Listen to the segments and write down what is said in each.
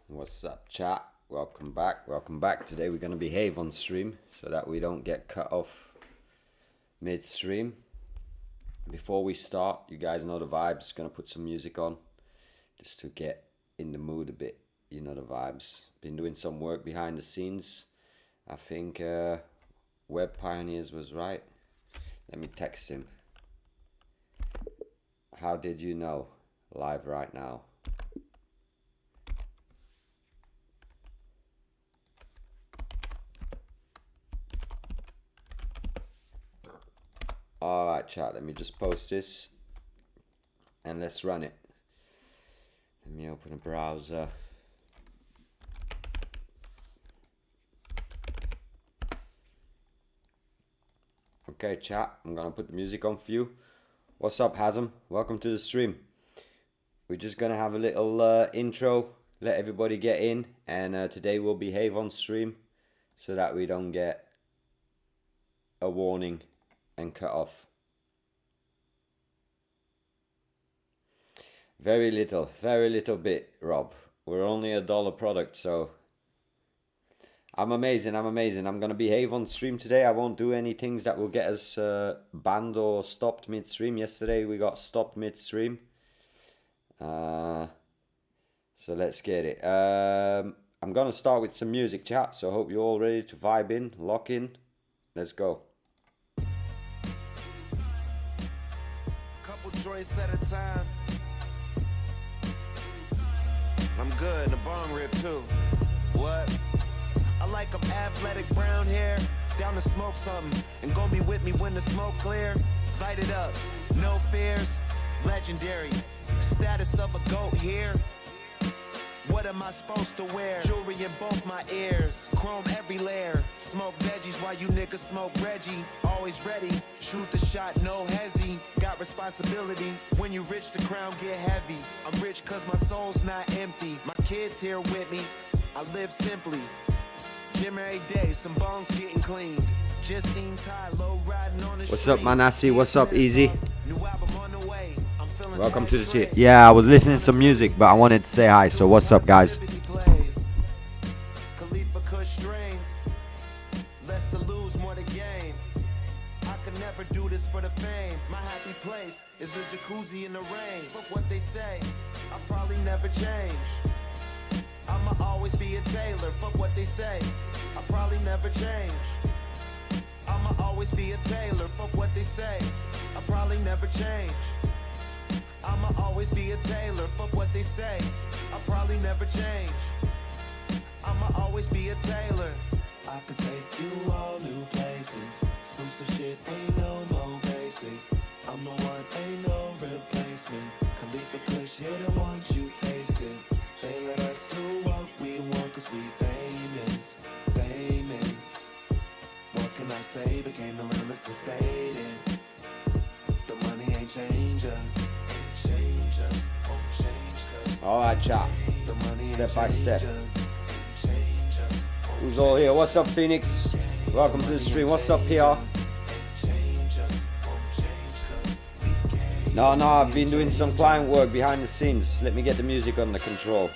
What's up, chat? Welcome back. Today we're going to behave on stream so that we don't get cut off mid-stream. Before we start, you guys know the vibes. Going to put some music on just to get in the mood a bit. You know the vibes. Been doing some work behind the scenes. I think Web Pioneers was right. Let me text him. How did you know? Live right now. Alright, chat, let me just post this and let's run it. Let me open a browser. Okay, chat, I'm gonna put the music on for you. What's up, Hazem? Welcome to the stream. We're just gonna have a little intro, let everybody get in, and today we'll behave on stream so that we don't get a warning and cut off. Very little bit, Rob. We're only $1 product, so I'm amazing. I'm gonna behave on stream today. I won't do any things that will get us banned or stopped mid-stream. Yesterday we got stopped mid-stream. So let's get it. I'm gonna start with some music, chat, so I hope you're all ready to vibe in, lock in. Let's go. Joints at a time. I'm good, the bong rib too. What? I like them athletic brown hair. Down to smoke something and gon' be with me when the smoke clear. Light it up, no fears. Legendary, status of a goat here. What am I supposed to wear? Jewelry in both my ears, chrome every layer. Smoke veggies while you niggas smoke Reggie. Always ready, shoot the shot, no hezzy. Got responsibility, when you rich the crown get heavy. I'm rich cause my soul's not empty. My kids here with me, I live simply. Gym every day, some bones getting clean. Just seen Ty low riding on the street. What's up, Manassi? What's up, Easy? New album on the way. Welcome to the chat. Yeah, I was listening to some music, but I wanted to say hi. So what's up, guys? Khalifa Kush strains. Less to lose, more to gain. I could never do this for the fame. My happy place is a jacuzzi in the rain. Fuck what they say, I'll probably never change. I'ma always be a tailor. Fuck what they say, I'll probably never change. I'ma always be a tailor. Fuck what they say, I'll probably never change. I'ma always be a tailor, fuck what they say, I'll probably never change. I'ma always be a tailor. I could take you all new places. Exclusive shit ain't no more basic. I'm the one, ain't no replacement. Khalifa Kush here to want you tasted. They let us do what we want cause we famous. What can I say? Became the realest and stayed in. The money ain't change us. Alright, chat. Step by step. Who's all here? What's up, Phoenix? Welcome to the stream. What's up, PR? No, I've been doing some client work behind the scenes. Let me get the music under control.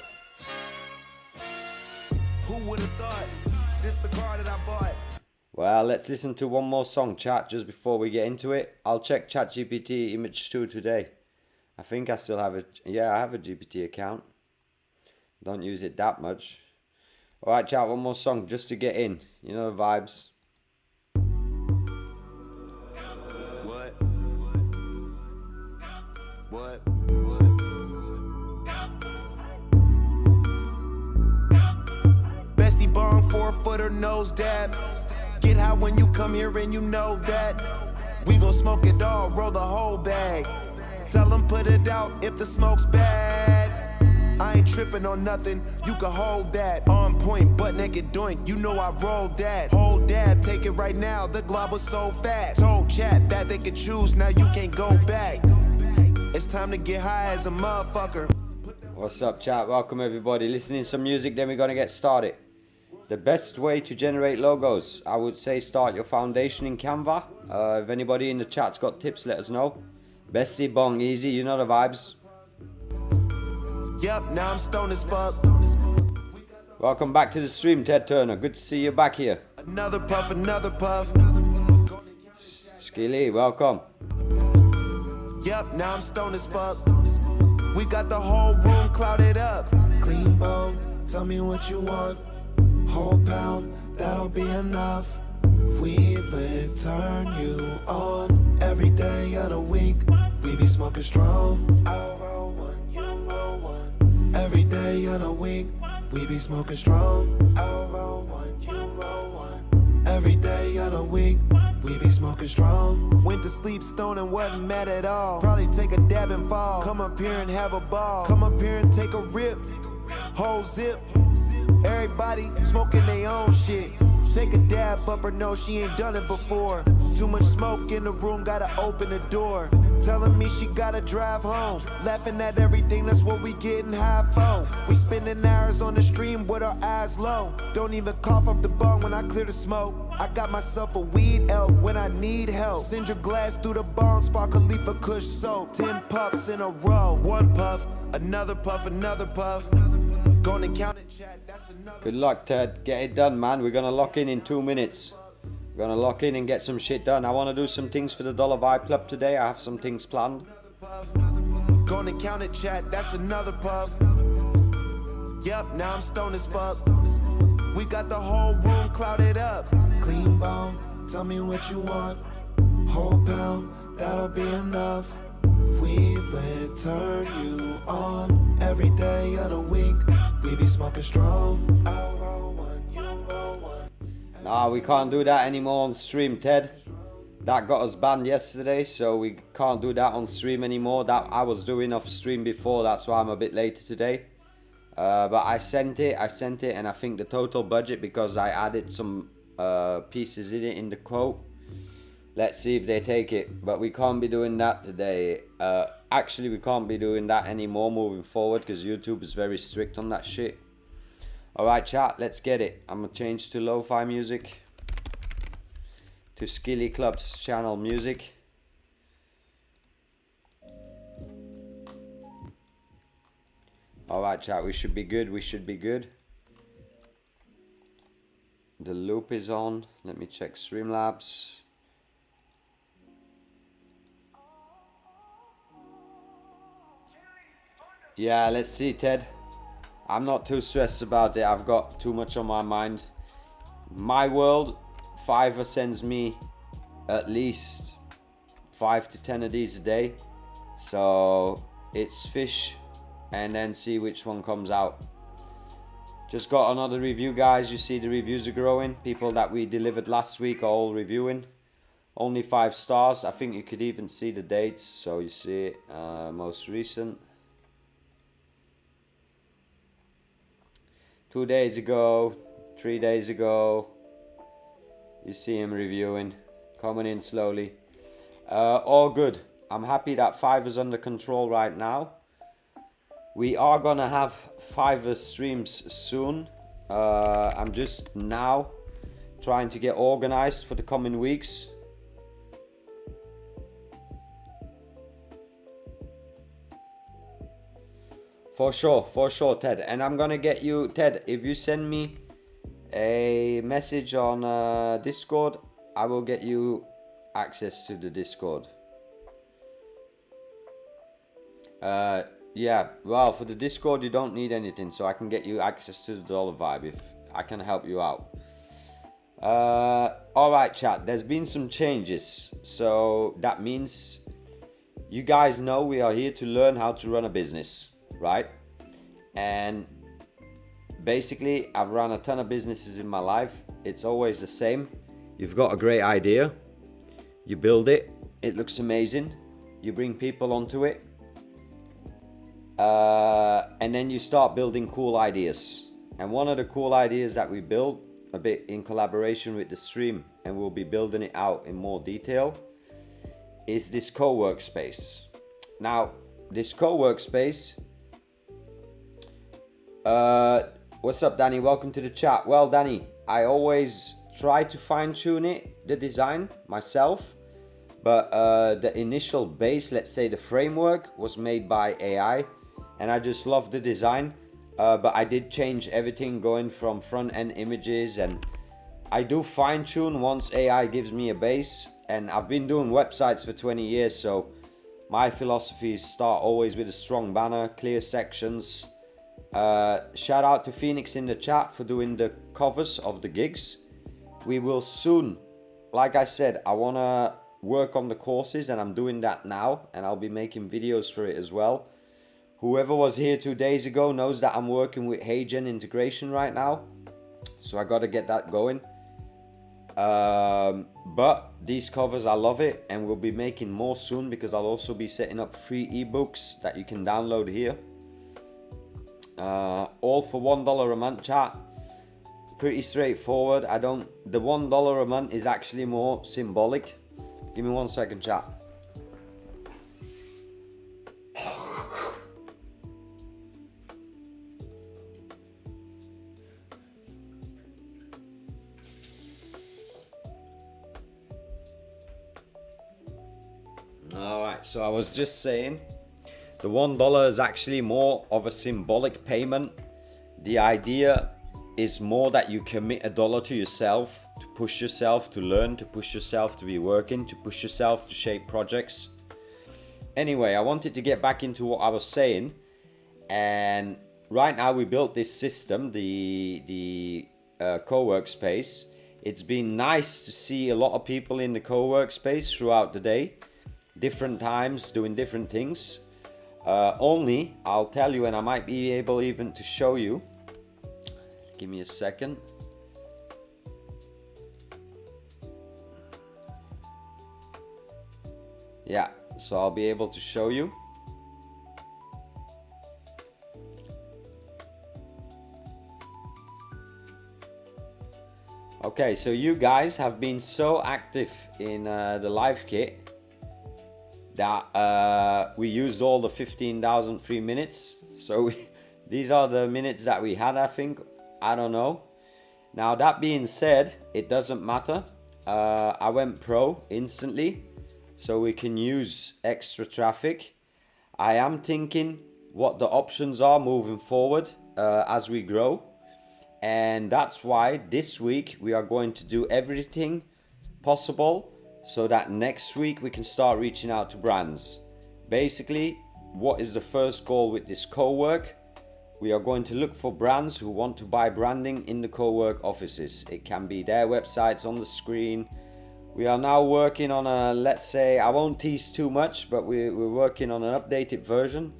Who would have thought this the car that I bought? Well, let's listen to one more song, chat, just before we get into it. I'll check ChatGPT Image 2 today. I think I still have it. Yeah, I have a GPT account. Don't use it that much. Alright, chat, one more song just to get in. You know the vibes. What? Bestie bong, 4-footer, nose dab. Get high when you come here and you know that. We gon' smoke it all, roll the whole bag. Tell them put it out if the smoke's bad. I ain't tripping on nothing, you can hold that. On point, butt naked doink, you know I rolled that. Hold dab, take it right now, the glob was so fat. Told chat that they could choose, now you can't go back. It's time to get high as a motherfucker. What's up, chat? Welcome everybody. Listening to some music, then we're gonna get started. The best way to generate logos, I would say start your foundation in Canva. If anybody in the chat's got tips, let us know. Bestie bong, easy, you know the vibes. Yup, now I'm stoned as fuck. Welcome back to the stream, Ted Turner. Good to see you back here. Another puff, another puff. Skilly, welcome. Yup, now I'm stoned as fuck. We got the whole room clouded up. Clean bone, tell me what you want. Whole pound, that'll be enough. We lit, turn you on. Every day of the week, we be smoking strong. I'll roll one, you roll one. Every day of the week, we be smoking strong. I'll roll one, you roll one. Every day of the week, we be smoking strong. Went to sleep stoned and wasn't mad at all. Probably take a dab and fall. Come up here and have a ball. Come up here and take a rip. Whole zip. Everybody smoking their own shit. Take a dab up her nose, she ain't done it before. Too much smoke in the room, gotta open the door. Telling me she gotta drive home. Laughing at everything, that's what we getting high for. We spending hours on the stream with our eyes low. Don't even cough off the bong when I clear the smoke. I got myself a weed elf when I need help. Send your glass through the bong, spark Khalifa Kush soap. 10 puffs in a row. One puff, another puff, another puff. Gonna count it, chat, that's another. Good luck, Ted. Get it done, man. We're gonna lock in 2 minutes. We're gonna lock in and get some shit done. I wanna do some things for the Dollar Vibe Club today. I have some things planned. Gonna count it, chat, that's another puff. Yup, now I'm stoned as fuck. We got the whole room clouded up. Clean bone, tell me what you want. Whole pound, that'll be enough. We lit, turn you on. Every day of the week, we be smoking strong. I'll roll one, you roll one. Nah, we can't do that anymore on stream, Ted. That got us banned yesterday, so we can't do that on stream anymore. That I was doing off stream before, that's why I'm a bit later today. But I sent it, and I think the total budget, because I added some pieces in it in the quote. Let's see if they take it, but we can't be doing that today. Actually, we can't be doing that anymore moving forward, because YouTube is very strict on that shit. Alright, chat, let's get it. I'm gonna change to lo-fi music, to Skilly Club's channel music. Alright, chat, we should be good, The loop is on. Let me check Streamlabs. Yeah, let's see, Ted. I'm not too stressed about it. I've got too much on my mind. My world, Fiverr sends me at least 5 to 10 of these a day. So it's fish and then see which one comes out. Just got another review, guys. You see the reviews are growing. People that we delivered last week are all reviewing. Only 5 stars. I think you could even see the dates. So you see it, most recent. 2 days ago, 3 days ago. You see him reviewing, coming in slowly. All good. I'm happy that Fiverr's under control right now. We are gonna have Fiverr streams soon. I'm just now trying to get organized for the coming weeks. For sure, Ted. And I'm gonna get you, Ted, if you send me a message on Discord, I will get you access to the Discord. Yeah, well, for the Discord you don't need anything, so I can get you access to the Dollar Vibe if I can help you out. Alright, chat, there's been some changes, so that means you guys know we are here to learn how to run a business, right? And basically, I've run a ton of businesses in my life. It's always the same. You've got a great idea, you build it, it looks amazing, you bring people onto it, and then you start building cool ideas. And one of the cool ideas that we built, a bit in collaboration with the stream, and we'll be building it out in more detail, is this co-workspace. Now, this co-workspace, what's up, Danny? Welcome to the chat. Well, Danny, I always try to fine-tune it, the design, myself, but the initial base, let's say the framework, was made by AI, and I just love the design. but I did change everything, going from front end images, and I do fine tune once AI gives me a base. And I've been doing websites for 20 years, so my philosophy is start always with a strong banner, clear sections. Shout out to Phoenix in the chat for doing the covers of the gigs. We will soon, like I said, I want to work on the courses, and I'm doing that now, and I'll be making videos for it as well. Whoever was here 2 days ago knows that I'm working with HeyGen integration right now, so I got to get that going. But these covers, I love it, and we'll be making more soon, because I'll also be setting up free ebooks that you can download here. All for $1 a month, chat. Pretty straightforward. The $1 a month is actually more symbolic. Give me 1 second, chat. Alright, so I was just saying, the $1 is actually more of a symbolic payment. The idea is more that you commit $1 to yourself, to push yourself to learn, to push yourself to be working, to push yourself to shape projects. Anyway, I wanted to get back into what I was saying, and right now we built this system, the co-workspace. It's been nice to see a lot of people in the co-workspace throughout the day, different times, doing different things. Only, I'll tell you, and I might be able even to show you. Give me a second. Yeah, so I'll be able to show you. Okay, so you guys have been so active in the live kit that we used all the 15,000 free minutes. So these are the minutes that we had, I think. I don't know. Now, that being said, it doesn't matter. I went pro instantly, so we can use extra traffic. I am thinking what the options are moving forward as we grow. And that's why this week we are going to do everything possible so that next week we can start reaching out to brands. Basically, what is the first goal with this co-work? We are going to look for brands who want to buy branding in the co-work offices. It can be their websites on the screen. We are now working on a, let's say, I won't tease too much, but we're working on an updated version,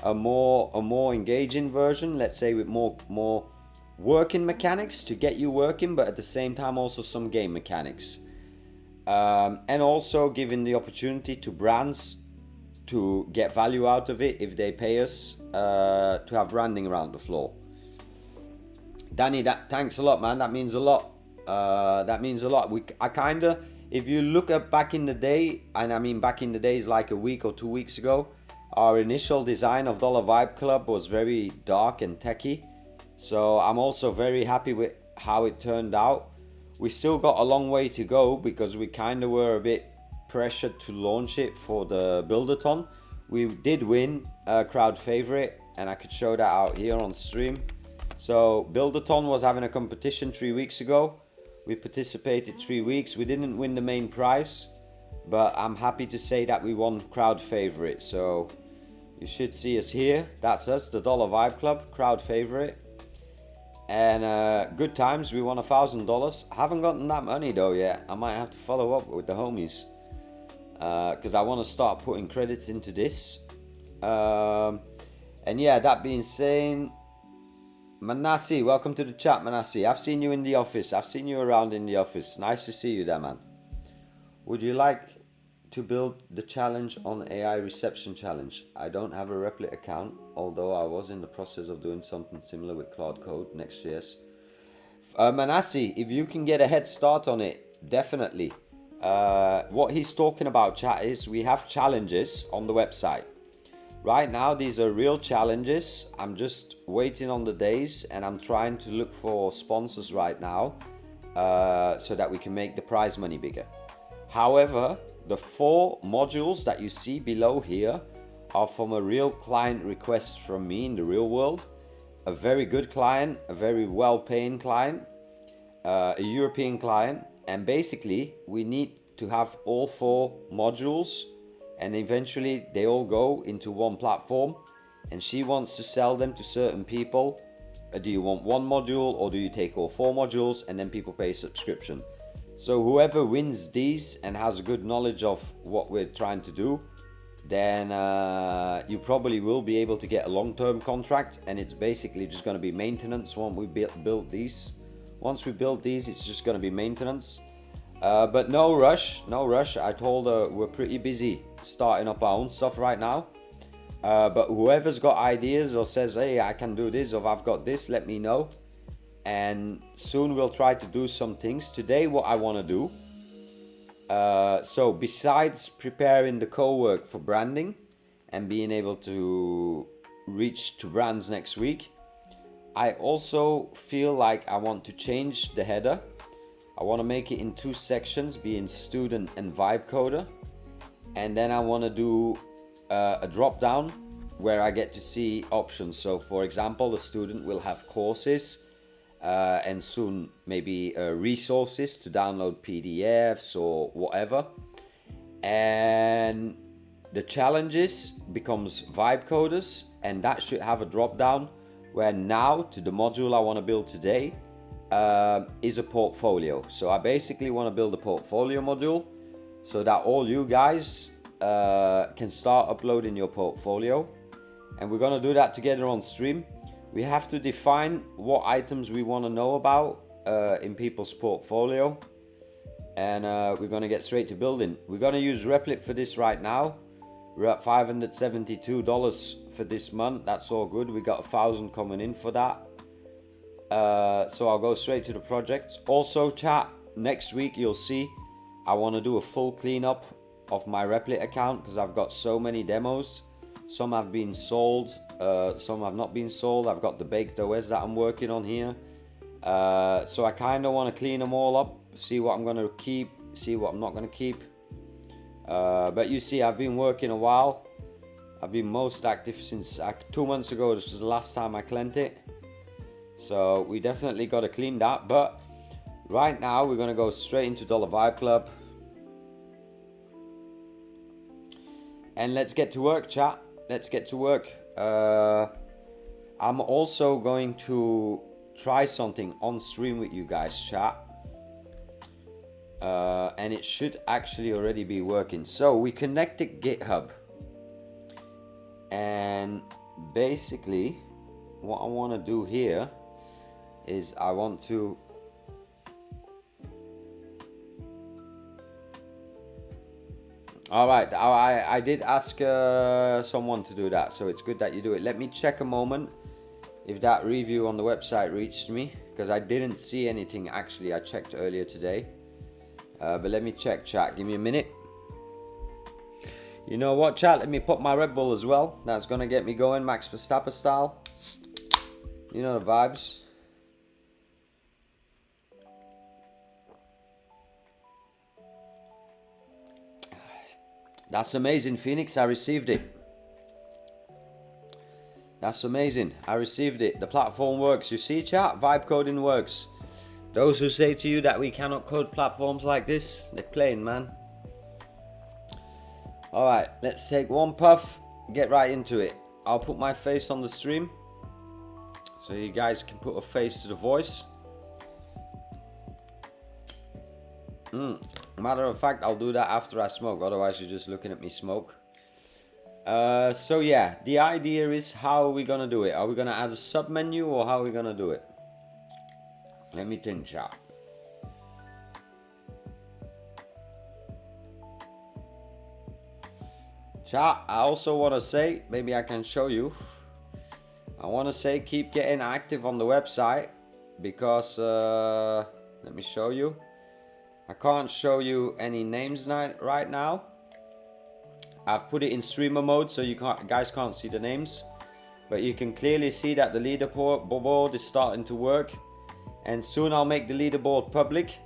a more engaging version, let's say, with more working mechanics to get you working, but at the same time also some game mechanics. And also giving the opportunity to brands to get value out of it if they pay us to have branding around the floor. Danny, thanks a lot, man. That means a lot. That means a lot. If you look at back in the day, and I mean back in the days like a week or 2 weeks ago, our initial design of Dollar Vibe Club was very dark and techy. So I'm also very happy with how it turned out. We still got a long way to go because we kind of were a bit pressured to launch it for the Buildathon. We did win a crowd favorite, and I could show that out here on stream. So Buildathon was having a competition 3 weeks ago. We participated 3 weeks. We didn't win the main prize, but I'm happy to say that we won crowd favorite. So you should see us here. That's us, the Dollar Vibe Club, crowd favorite. And good times, we won $1,000. I haven't gotten that money though yet. I might have to follow up with the homies, because I want to start putting credits into this. And yeah, that being said, Manassi, welcome to the chat, Manassi. I've seen you in the office. I've seen you around in the office. Nice to see you there, man. Would you like to build the challenge on AI reception challenge? I don't have a Replit account, although I was in the process of doing something similar with Cloud Code Next.js. Manassi, if you can get a head start on it, definitely. What he's talking about, chat, is we have challenges on the website. Right now, these are real challenges. I'm just waiting on the days, and I'm trying to look for sponsors right now so that we can make the prize money bigger. However, the 4 modules that you see below here are from a real client request from me in the real world. a very good client, a very well-paying client, a European client, and basically we need to have all 4 modules, and eventually they all go into one platform, and she wants to sell them to certain people. Do you want one module, or do you take all 4 modules and then people pay subscription? So whoever wins these and has a good knowledge of what we're trying to do, then you probably will be able to get a long-term contract, and it's basically just going to be maintenance when we build these. Once we build these, it's just going to be maintenance. But no rush, no rush. I told her we're pretty busy starting up our own stuff right now. But whoever's got ideas or says, hey, I can do this, or I've got this, let me know. And soon we'll try to do some things. Today, what I want to do, so besides preparing the co-work for branding and being able to reach to brands next week, I also feel like I want to change the header. I want to make it in 2 sections, being student and vibe coder. And then I want to do a drop down where I get to see options. So for example, the student will have courses, and soon maybe resources to download PDFs or whatever. And the challenges becomes vibe coders, and that should have a drop down where now to the module I want to build today is a portfolio. So I basically want to build a portfolio module so that all you guys can start uploading your portfolio, and we're going to do that together on stream. We have to define what items we want to know about in people's portfolio, and we're going to get straight to building. We're going to use Replit for this right now. We're at $572 for this month. That's all good. We got 1,000 coming in for that. So I'll go straight to the project. Also, chat, next week you'll see I want to do a full cleanup of my Replit account because I've got so many demos. Some have been sold, some have not been sold. I've got the baked OS that I'm working on here. So I kind of want to clean them all up, see what I'm going to keep, see what I'm not going to keep. But you see, I've been working a while. I've been most active since 2 months ago. This was the last time I cleaned it. So we definitely got to clean that. But right now we're going to go straight into Dollar Vibe Club. And let's get to work, chat. Let's get to work. I'm also going to try something on stream with you guys, chat. And it should actually already be working. So we connected GitHub. And basically what I want to do here is I want to Alright, I did ask someone to do that, so it's good that you do it. Let me check a moment if that review on the website reached me, because I didn't see anything actually. I checked earlier today, but let me check, chat. Give me a minute. You know what, chat? Let me put my Red Bull as well. That's gonna get me going, Max Verstappen style. You know the vibes. That's amazing, Phoenix. I received it. That's amazing. I received it. The platform works. You see, chat? Vibe coding works. Those who say to you that we cannot code platforms like this, they're playing, man. Alright, let's take one puff. Get right into it. I'll put my face on the stream so you guys can put a face to the voice. Matter of fact, I'll do that after I smoke, otherwise you're just looking at me smoke. So yeah, the idea is, how are we gonna do it? Are we gonna add a sub menu, or how are we gonna do it? Let me think, chat. Chat, I also want to say, maybe I can show you. I want to say keep getting active on the website, because let me show you. I can't show you any names right now. I've put it in streamer mode so you guys can't see the names, but you can clearly see that the leaderboard is starting to work, and soon I'll make the leaderboard public.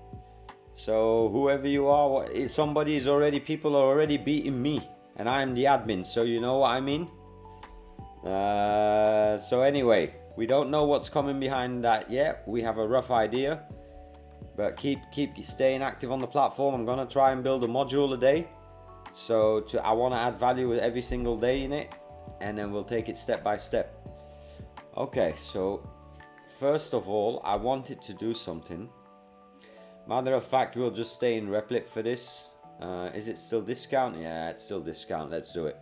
So whoever you are, people are already beating me, and I am the admin, so you know what I mean. So anyway, we don't know what's coming behind that yet. We have a rough idea, but keep staying active on the platform. I'm gonna try and build a module a day. So I want to add value every single day in it, and then we'll take it step by step. Okay, so first of all, I wanted to do something. Matter of fact, we'll just stay in Replit for this. Is it still discount? Yeah, it's still discount. Let's do it.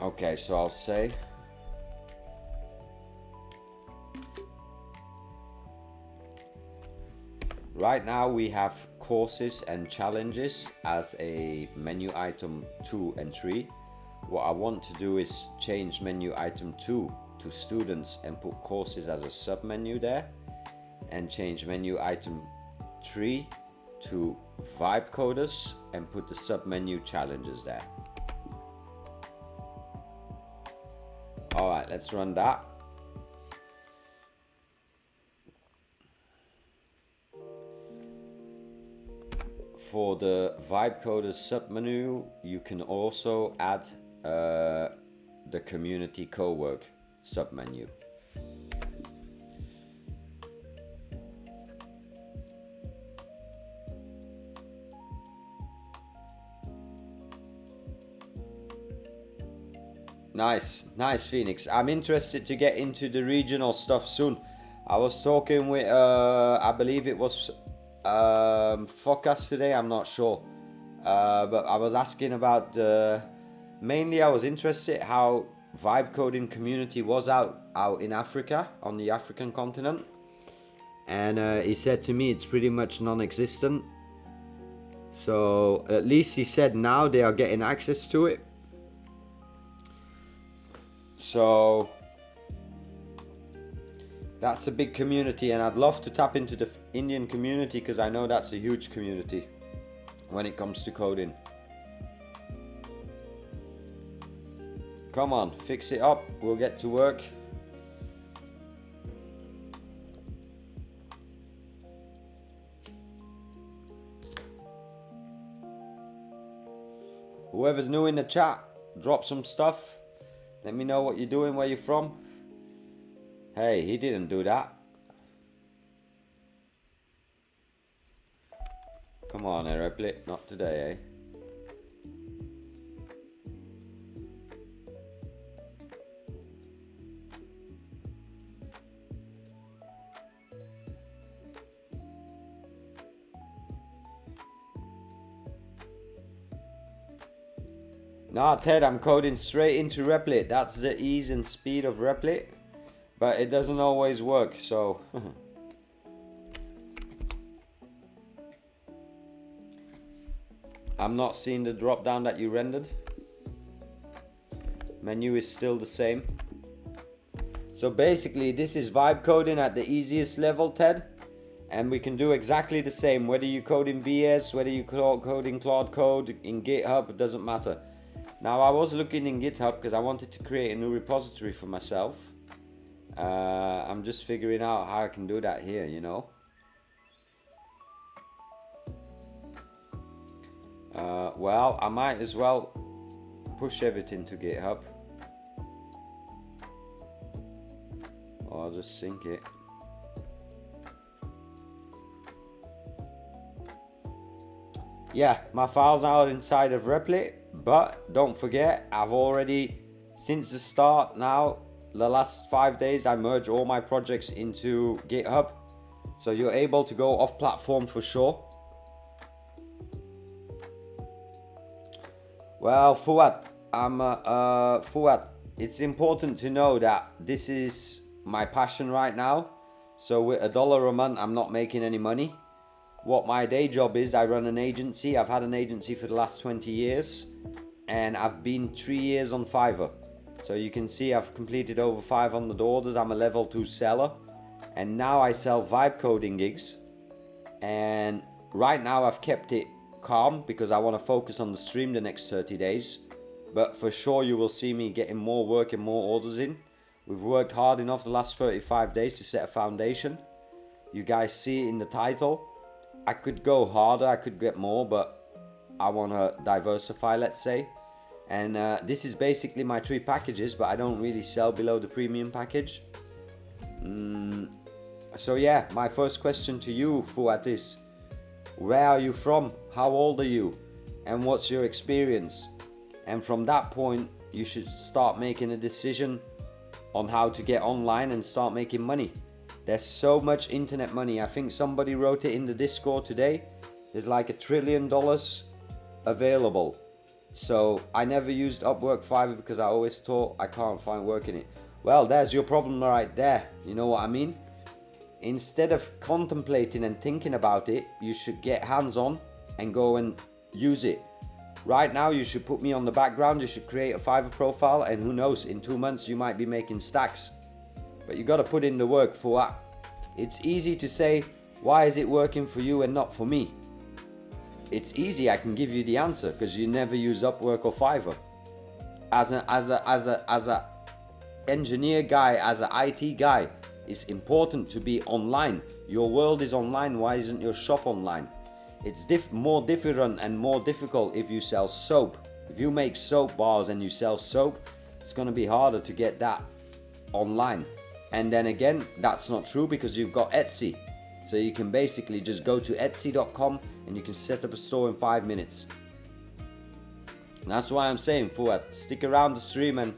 Okay, so I'll say right now we have courses and challenges as a menu item 2 and 3. What I want to do is change menu item 2 to students and put courses as a sub menu there, and change menu item 3 to vibe coders and put the sub menu challenges there. All right, let's run that. For the vibe coders submenu, you can also add the community co-work submenu. Nice Phoenix. I'm interested to get into the regional stuff soon. I was talking with I believe it was Focus today, I'm not sure, but I was asking about mainly I was interested how vibe coding community was out in Africa, on the African continent, and he said to me it's pretty much non-existent. So at least he said now they are getting access to it. So that's a big community, and I'd love to tap into the Indian community because I know that's a huge community when it comes to coding. Come on, fix it up, we'll get to work. Whoever's new in the chat, drop some stuff. Let me know what you're doing, where you're from. Hey, he didn't do that. Come on, Replit, not today, eh? Nah, Ted, I'm coding straight into Replit. That's the ease and speed of Replit. But it doesn't always work, so... I'm not seeing the drop down that you rendered. Menu is still the same. So basically, this is vibe coding at the easiest level, Ted. And we can do exactly the same. Whether you code in VS, whether you code in Claude Code, in GitHub, it doesn't matter. Now, I was looking in GitHub because I wanted to create a new repository for myself. I'm just figuring out how I can do that here, you know. Well, I might as well push everything to GitHub. Or I'll just sync it. Yeah, my files are inside of Replit, but don't forget, I've already, since the start now, the last 5 days, I merge all my projects into GitHub. So you're able to go off platform for sure. Well, Fuad, Fuad, it's important to know that this is my passion right now. So with $1 a month, I'm not making any money. What my day job is, I run an agency. I've had an agency for the last 20 years, and I've been 3 years on Fiverr. So you can see I've completed over 500 orders. I'm a level 2 seller, and now I sell vibe coding gigs. And right now I've kept it calm because I want to focus on the stream the next 30 days. But for sure you will see me getting more work and more orders in. We've worked hard enough the last 35 days to set a foundation. You guys see it in the title. I could go harder, I could get more, but I want to diversify, let's say. And this is basically my 3 packages, but I don't really sell below the premium package. So yeah, my first question to you, Fuat, is where are you from? How old are you? And what's your experience? And from that point, you should start making a decision on how to get online and start making money. There's so much internet money. I think somebody wrote it in the Discord today. There's like $1 trillion available. So I never used Upwork, Fiverr, because I always thought I can't find work in it. Well, there's your problem right there. You know what I mean? Instead of contemplating and thinking about it, you should get hands-on and go and use it. Right now, you should put me on the background. You should create a Fiverr profile, and who knows, in 2 months you might be making stacks. But you got to put in the work for that. It's easy to say, why is it working for you and not for me? It's easy. I can give you the answer because you never use Upwork or Fiverr. As a engineer guy, as an IT guy, it's important to be online. Your world is online. Why isn't your shop online? It's more different and more difficult if you sell soap. If you make soap bars and you sell soap, it's going to be harder to get that online. And then again, that's not true because you've got Etsy. So you can basically just go to etsy.com and you can set up a store in 5 minutes. And that's why I'm saying, Fuad, stick around the stream and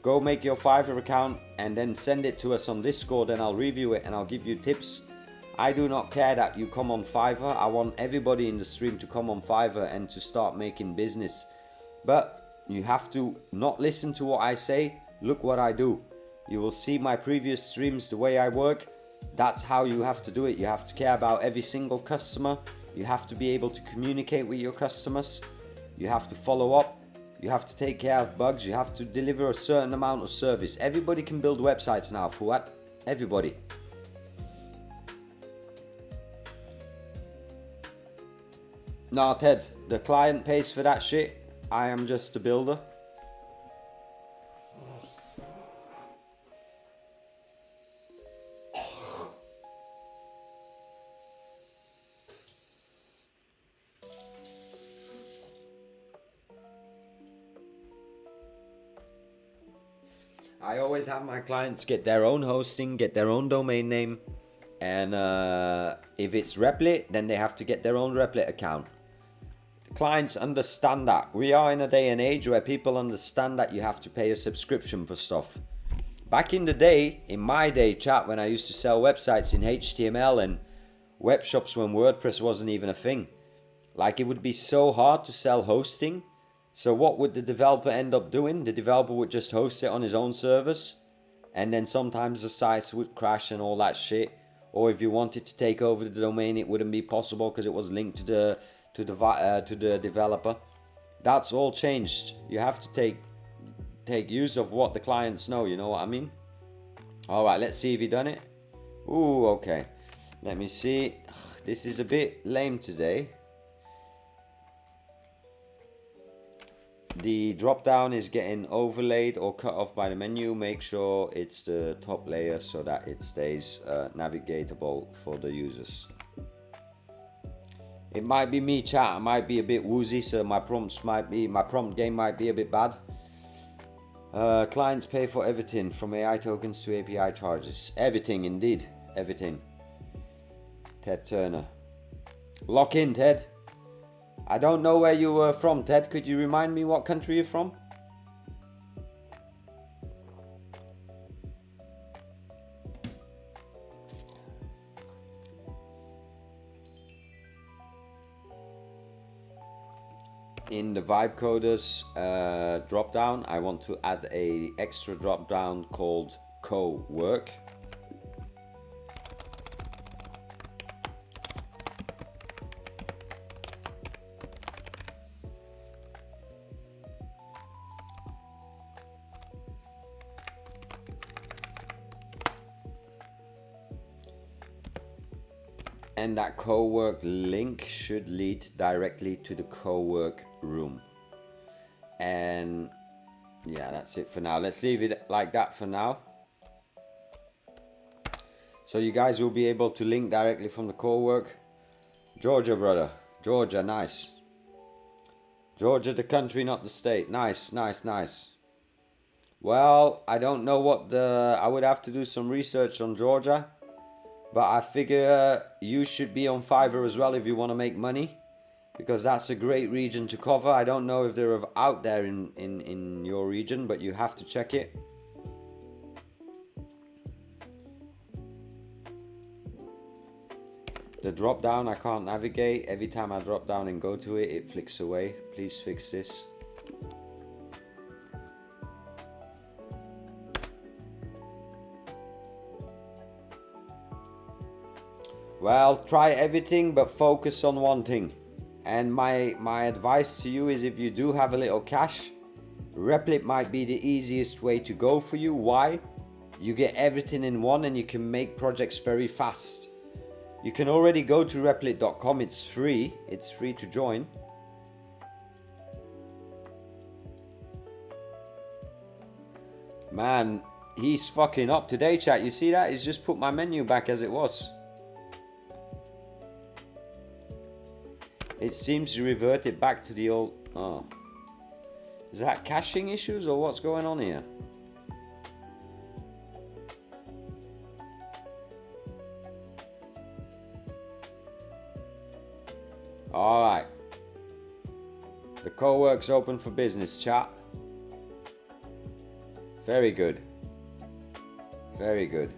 go make your Fiverr account and then send it to us on Discord, and I'll review it and I'll give you tips. I do not care that you come on Fiverr. I want everybody in the stream to come on Fiverr and to start making business. But you have to not listen to what I say, look what I do. You will see my previous streams, the way I work. That's how you have to do it. You have to care about every single customer. You have to be able to communicate with your customers. You have to follow up. You have to take care of bugs. You have to deliver a certain amount of service. Everybody can build websites now, Fuad. Everybody. No, Ted, the client pays for that shit. I am just a builder. I always have my clients get their own hosting, get their own domain name, and if it's Replit, then they have to get their own Replit account. The clients understand that. We are in a day and age where people understand that you have to pay a subscription for stuff. Back in the day, in my day, chat, when I used to sell websites in HTML and web shops when WordPress wasn't even a thing, like, it would be so hard to sell hosting. So what would the developer end up doing? The developer would just host it on his own servers, and then sometimes the sites would crash and all that shit. Or if you wanted to take over the domain, it wouldn't be possible because it was linked to the developer. That's all changed. You have to take use of what the clients know. You know what I mean? All right, let's see if you done it. Ooh, okay. Let me see. This is a bit lame today. The drop down is getting overlaid or cut off by the menu. Make sure it's the top layer so that it stays navigatable for the users. It might be me, chat. I might be a bit woozy, so my prompt game might be a bit bad. Clients pay for everything from AI tokens to API charges. Everything, indeed, everything. Ted Turner. Lock in, Ted. I don't know where you were from, Ted. Could you remind me what country you're from? In the vibe coders drop down, I want to add a extra drop down called co-work. And that co-work link should lead directly to the co-work room. And yeah, that's it for now. Let's leave it like that for now. So you guys will be able to link directly from the co-work. Georgia, brother. Georgia, nice. Georgia the country, not the state. Nice, nice, nice. Well, I don't know what the... I would have to do some research on Georgia. But I figure you should be on Fiverr as well if you want to make money. Because that's a great region to cover. I don't know if they're out there in your region, but you have to check it. The drop down, I can't navigate. Every time I drop down and go to it, it flicks away. Please fix this. Well, try everything, but focus on one thing. And my advice to you is, if you do have a little cash, Replit might be the easiest way to go for you. Why? You get everything in one and you can make projects very fast. You can already go to replit.com. It's free to join. Man, he's fucking up today, chat. You see that? He's just put my menu back as it was. It seems to revert it back to the old... Oh. Is that caching issues or what's going on here? Alright. The co-work's open for business, chat. Very good. Very good.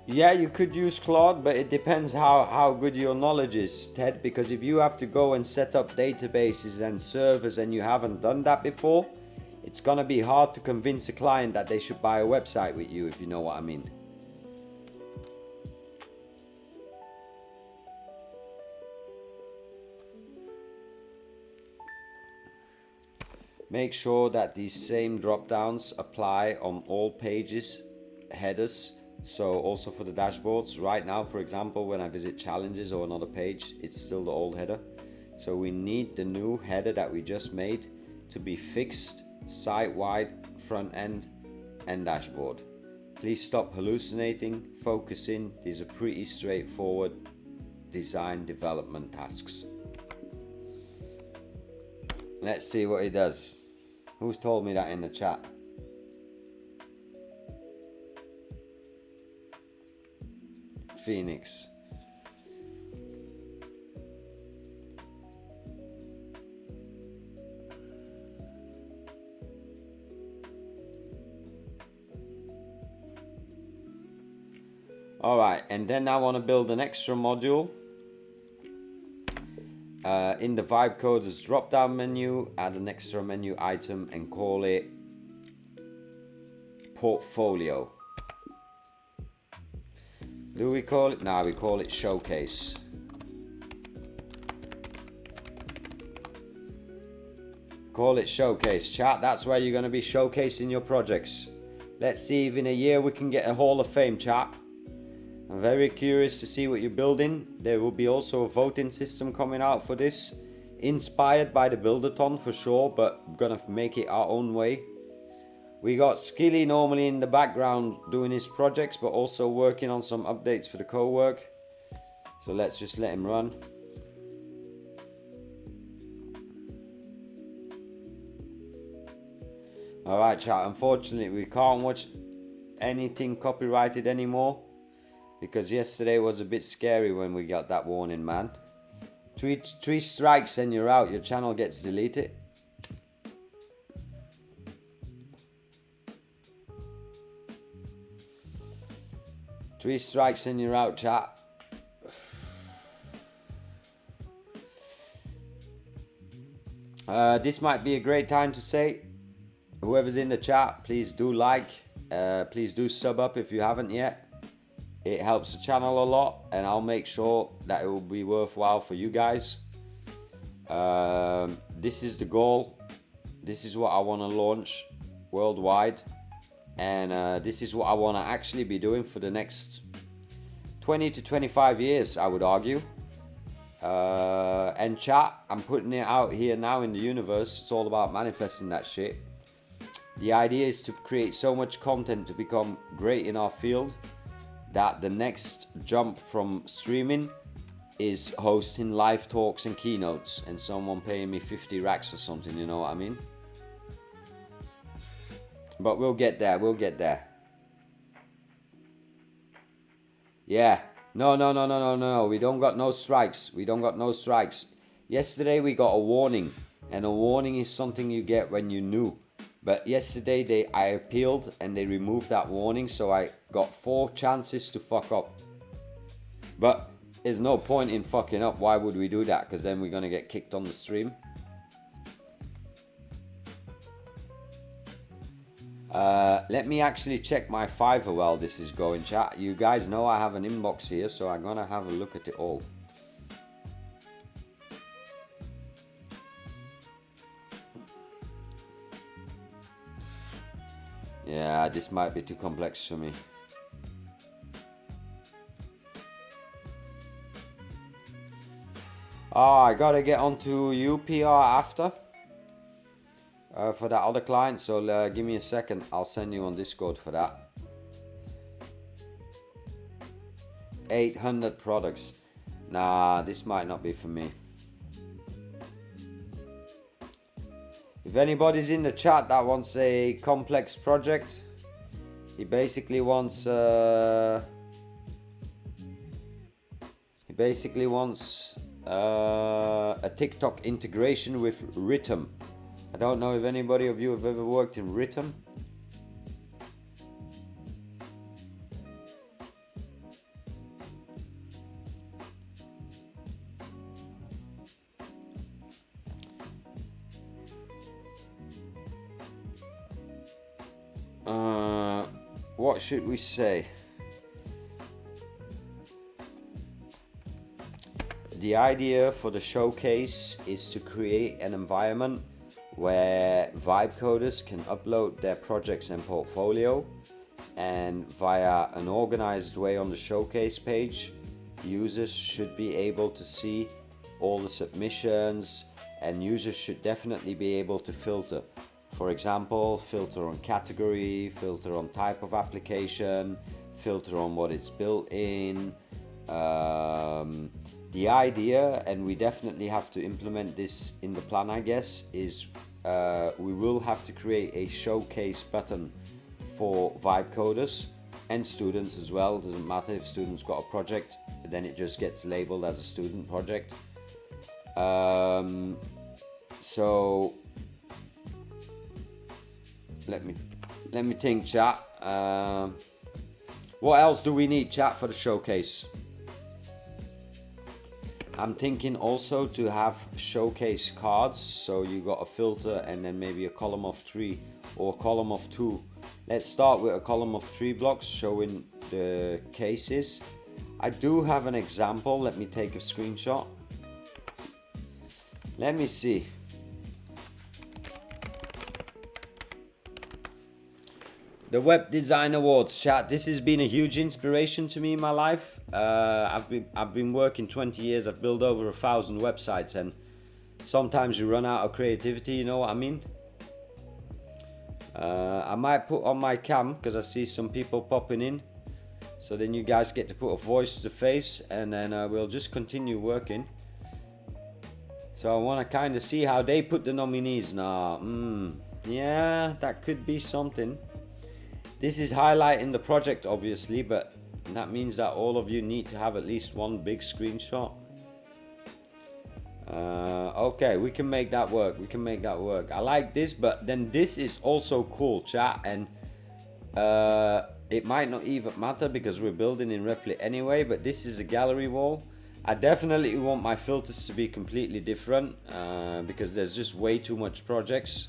Yeah, you could use Claude, but it depends how good your knowledge is, Ted, because if you have to go and set up databases and servers and you haven't done that before, it's gonna be hard to convince a client that they should buy a website with you, if you know what I mean. Make sure that these same drop downs apply on all pages, headers. So also for the dashboards. Right now, for example, when I visit challenges or another page, it's still the old header. So we need the new header that we just made to be fixed site-wide, front end and dashboard. Please stop hallucinating, focus in. These are pretty straightforward design development tasks. Let's see what he does. Who's told me that in the chat? Phoenix. Alright, and then I want to build an extra module. In the vibe coders drop down menu, add an extra menu item and call it portfolio. Do we call it? No, we call it showcase. Call it showcase, chat. That's where you're going to be showcasing your projects. Let's see if in a year we can get a Hall of Fame, chat. I'm very curious to see what you're building. There will be also a voting system coming out for this. Inspired by the Buildathon for sure, but we're going to make it our own way. We got Skilly normally in the background doing his projects, but also working on some updates for the co-work. So let's just let him run. Alright, chat. Unfortunately, we can't watch anything copyrighted anymore, because yesterday was a bit scary when we got that warning, man. Three strikes and you're out. Your channel gets deleted. Three strikes and you're out, chat. This might be a great time to say, whoever's in the chat, please do like, please do sub up if you haven't yet. It helps the channel a lot, and I'll make sure that it will be worthwhile for you guys. This is the goal. This is what I want to launch worldwide. And this is what I want to actually be doing for the next 20 to 25 years, I would argue. And chat, I'm putting it out here now in the universe. It's all about manifesting that shit. The idea is to create so much content to become great in our field that the next jump from streaming is hosting live talks and keynotes and someone paying me 50 racks or something, you know what I mean? But we'll get there, we'll get there. Yeah, no, we don't got no strikes, we don't got no strikes. Yesterday we got a warning, and a warning is something you get when you knew. But yesterday I appealed and they removed that warning, so I got 4 chances to fuck up. But there's no point in fucking up. Why would we do that? Because then we're gonna get kicked on the stream. Let me actually check my Fiverr while this is going, chat. You guys know I have an inbox here, so I'm gonna have a look at it all. Yeah, this might be too complex for me. Oh, I gotta get onto UPR after for that other client, so give me a second. I'll send you on Discord for that. 800 products. Nah, this might not be for me. If anybody's in the chat that wants a complex project, he basically wants a TikTok integration with Rhythm. I don't know if anybody of you have ever worked in Rhythm. What should we say? The idea for the showcase is to create an environment where vibe coders can upload their projects and portfolio, and via an organized way on the showcase page, users should be able to see all the submissions, and users should definitely be able to filter. For example, filter on category, filter on type of application, filter on what it's built in. The idea, and we definitely have to implement this in the plan, I guess, is we will have to create a showcase button for vibe coders and students as well. Doesn't matter if students got a project, then it just gets labeled as a student project. So let me think, chat. What else do we need, chat, for the showcase? I'm thinking also to have showcase cards, so you got a filter and then maybe a column of 3 or a column of 2. Let's start with a column of 3 blocks showing the cases. I do have an example. Let me take a screenshot. Let me see. The Web Design Awards, chat. This has been a huge inspiration to me in my life. I've been working 20 years. I've built over 1,000 websites, and sometimes you run out of creativity. You know what I mean? I might put on my cam because I see some people popping in. So then you guys get to put a voice to the face, and then we'll just continue working. So I want to kind of see how they put the nominees now. Yeah, that could be something. This is highlighting the project, obviously, but that means that all of you need to have at least one big screenshot. Okay, we can make that work. We can make that work. I like this, but then this is also cool, chat, and it might not even matter because we're building in Replit anyway, but this is a gallery wall. I definitely want my filters to be completely different because there's just way too much projects.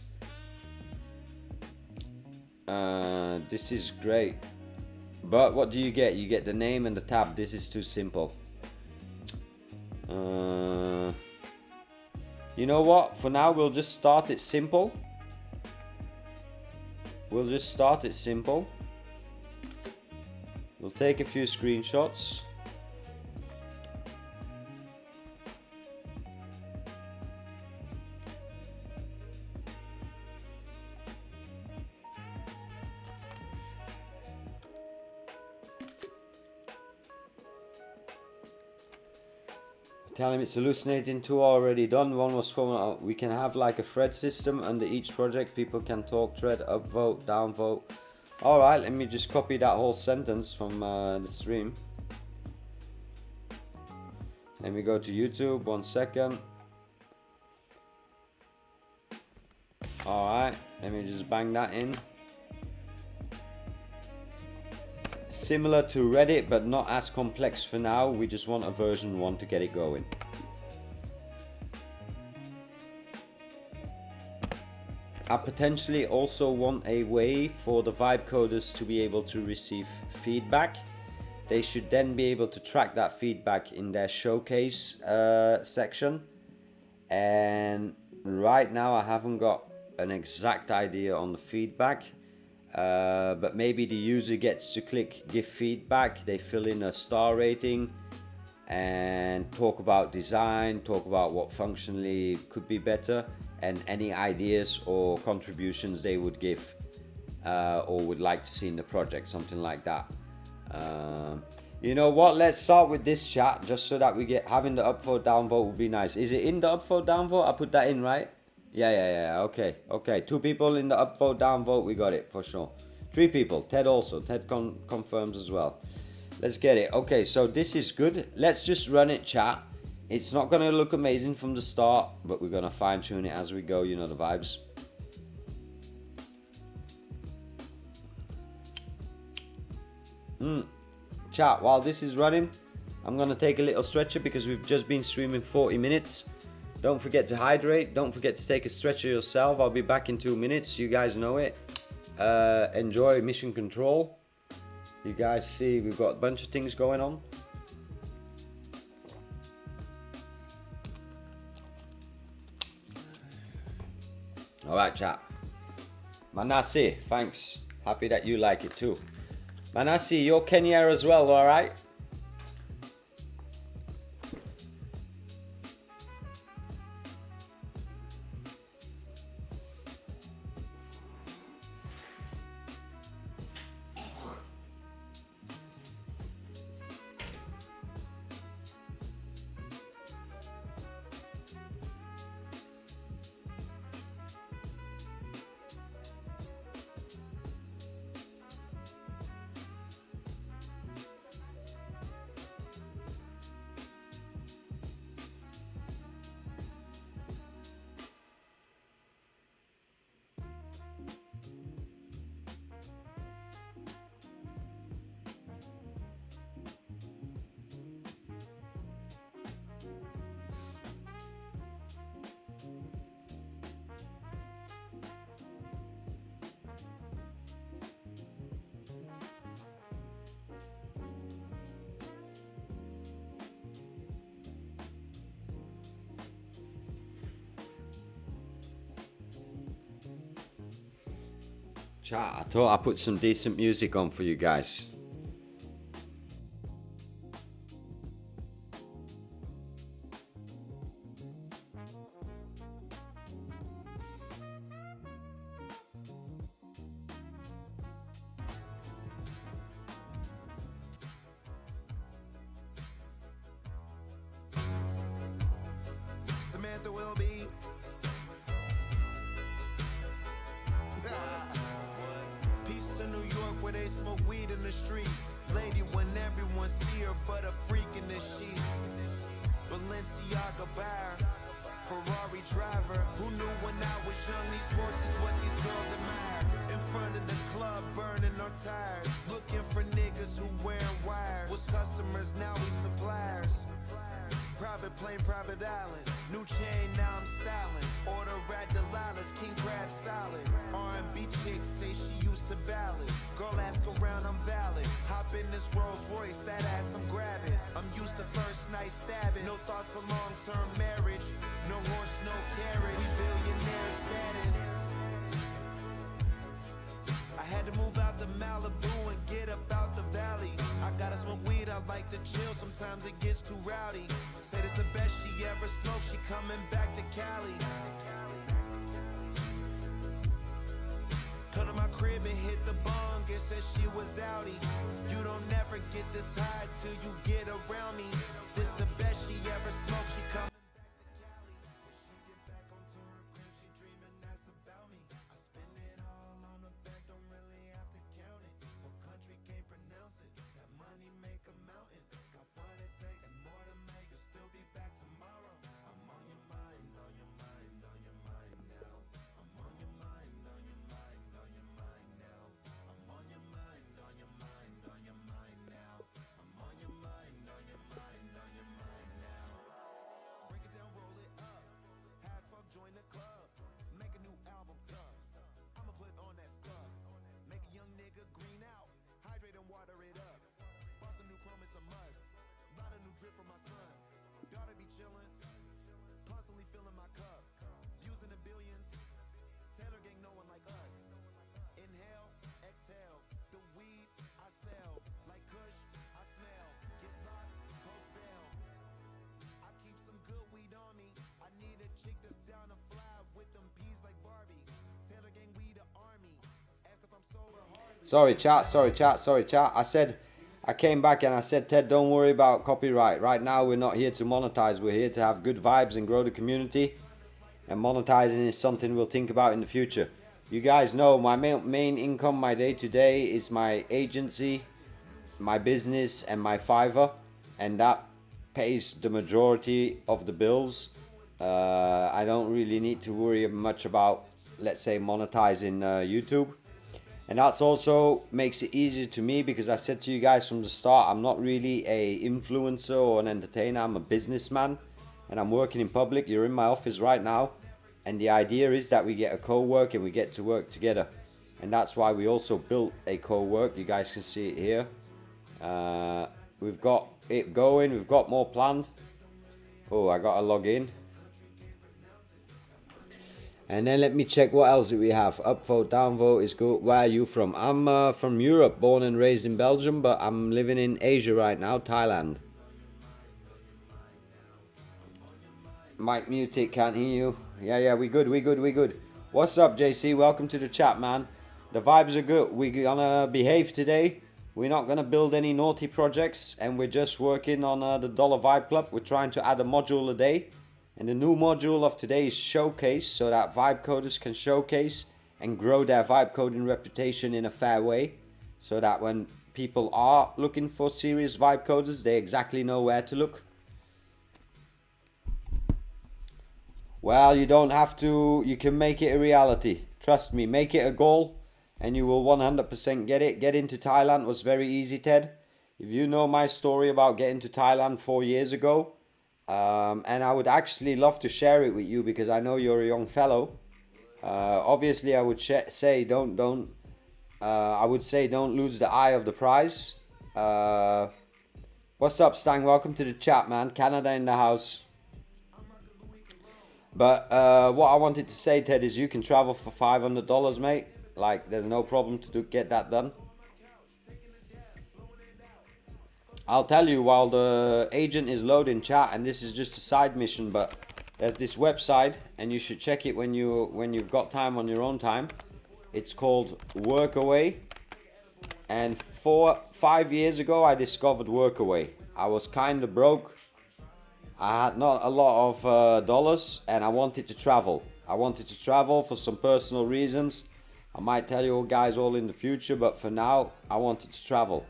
This is great, but what do you get? You get the name and the tab. This is too simple. You know what? For now, we'll just start it simple. We'll just start it simple. We'll take a few screenshots. Tell him it's hallucinating. 2 already done. 1 was formed. We can have like a thread system under each project. People can talk thread, upvote, downvote. Alright, let me just copy that whole sentence from the stream. Let me go to YouTube, 1 second. Alright, let me just bang that in. Similar to Reddit, but not as complex for now. We just want a version 1 to get it going. I potentially also want a way for the vibe coders to be able to receive feedback. They should then be able to track that feedback in their showcase section. And right now I haven't got an exact idea on the feedback. But maybe the user gets to click give feedback, they fill in a star rating and talk about design, talk about what functionally could be better, and any ideas or contributions they would give or would like to see in the project, something like that. You know what, let's start with this chat just so that we get having the upvote downvote would be nice. Is it in the upvote downvote? I put that in, right? Yeah, okay. 2 people in the upvote downvote, we got it for sure. 3 people, Ted also. Ted confirms as well. Let's get it. Okay, so this is good. Let's just run it, chat. It's not gonna look amazing from the start, but we're gonna fine tune it as we go, you know the vibes. Chat, while this is running, I'm gonna take a little stretcher because we've just been streaming 40 minutes. Don't forget to hydrate. Don't forget to take a stretcher yourself. I'll be back in 2 minutes. You guys know it. Enjoy mission control. You guys see we've got a bunch of things going on. Alright, chat. Manasi, thanks. Happy that you like it too. Manasi, you're Kenya as well, alright? Chat, I thought I put some decent music on for you guys. Samantha will be. Peace to New York where they smoke weed in the streets. Lady when everyone see her but a freak in the sheets. Balenciaga buyer, Ferrari driver. Who knew when I was young these horses what these girls admire? In front of the club burning our tires. Looking for niggas who wearing wires. Was customers, now we suppliers. Private plane, private island. New chain, now I'm styling. Order at Delilah's, king crab salad. R&B chick say she used to ballads. Girl ask around, I'm valid. Hop in this Rolls Royce, that ass I'm grabbing. I'm used to first night stabbing. No thoughts of long-term marriage. No horse, no carriage. We billionaire status. I had to move out to Malibu and get up out the valley. I gotta smoke weed, I like to chill, sometimes it gets too rowdy. Said it's the best she ever smoked, she coming back to Cali. Come to my crib and hit the bong and said she was outie. You don't never get this high till you get around me. This the best she ever smoked. She coming back to Cali. When she get back on tour, crib, she dreaming that's about me. I spend it all on the back, don't really have to count it. What country can't pronounce it? That money make a mountain. Got what it takes and more to make. You'll still be back tomorrow. I'm on your mind, on your mind, on your mind now. I'm on your mind, on your mind, on your mind now. I'm on your mind, on your mind, on your mind now. I'm on your mind, on your mind, on your mind now. Break it down, roll it up. Has fuck, join the club. Make a new album tough. I'ma put on that stuff. Make a young nigga green out. Hydrate and water it up. Bought some new chrome and some must. Lot of new drip for my son. Daughter be chillin'. Constantly filling my cup. Views in the billions. Taylor gang, no one like us. Inhale, exhale. The weed I sell. Like Kush, I smell. Get locked, post bail. I keep some good weed on me. I need a chick that's down to fly with them peas like Barbie. Taylor gang, we the army. Asked if I'm sober hard. Sorry, chat. I came back and I said, Ted, don't worry about copyright. Right now, we're not here to monetize. We're here to have good vibes and grow the community. And monetizing is something we'll think about in the future. You guys know my main income, my day-to-day is my agency, my business, and my Fiverr. And that pays the majority of the bills. I don't really need to worry much about, let's say, monetizing YouTube. And that's also makes it easier to me because I said to you guys from the start, I'm not really a influencer or an entertainer. I'm a businessman and I'm working in public. You're in my office right now. And the idea is that we get a co-work and we get to work together. And that's why we also built a co-work. You guys can see it here. We've got it going. We've got more planned. Oh, I got to log in. And then let me check what else do we have. Upvote, downvote is good. Where are you from? I'm from Europe, born and raised in Belgium, but I'm living in Asia right now, Thailand. Mic muted, can't hear you. Yeah, we good. What's up, JC? Welcome to the chat, man. The vibes are good. We're gonna behave today. We're not gonna build any naughty projects, and we're just working on the Dollar Vibe Club. We're trying to add a module a day. And the new module of today is showcase, so that vibe coders can showcase and grow their vibe coding reputation in a fair way, so that when people are looking for serious vibe coders, they exactly know where to look. Well, you don't have to, you can make it a reality. Trust me, make it a goal and you will 100% get it. Get into Thailand was very easy, Ted. If you know my story about getting to Thailand 4 years ago, and I would actually love to share it with you because I know you're a young fellow. Obviously, I would say don't lose the eye of the prize. What's up, Stang? Welcome to the chat, man. Canada in the house. But what I wanted to say, Ted, is you can travel for $500, mate. Like, there's no problem to get that done. I'll tell you while the agent is loading, chat, and this is just a side mission, but there's this website and you should check it when you've got time on your own time. It's called Workaway, and 5 years ago I discovered Workaway. I was kind of broke. I had not a lot of dollars and I wanted to travel. I wanted to travel for some personal reasons. I might tell you guys all in the future, but for now I wanted to travel.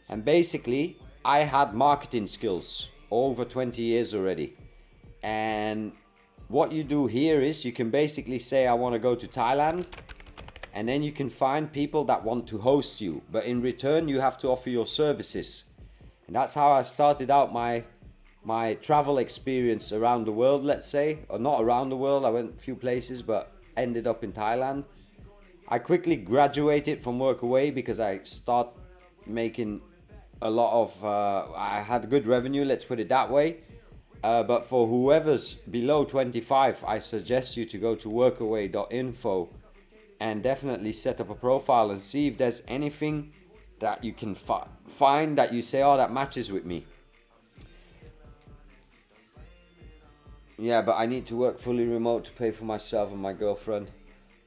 And basically I had marketing skills over 20 years already. And what you do here is you can basically say I want to go to Thailand, and then you can find people that want to host you, but in return you have to offer your services. And that's how I started out my travel experience around the world, let's say, or not around the world. I went a few places but ended up in Thailand. I quickly graduated from Workaway because I start making a lot of I had good revenue, let's put it that way. But for whoever's below 25, I suggest you to go to workaway.info and definitely set up a profile and see if there's anything that you can find that you say, oh, that matches with me. Yeah, but I need to work fully remote to pay for myself and my girlfriend.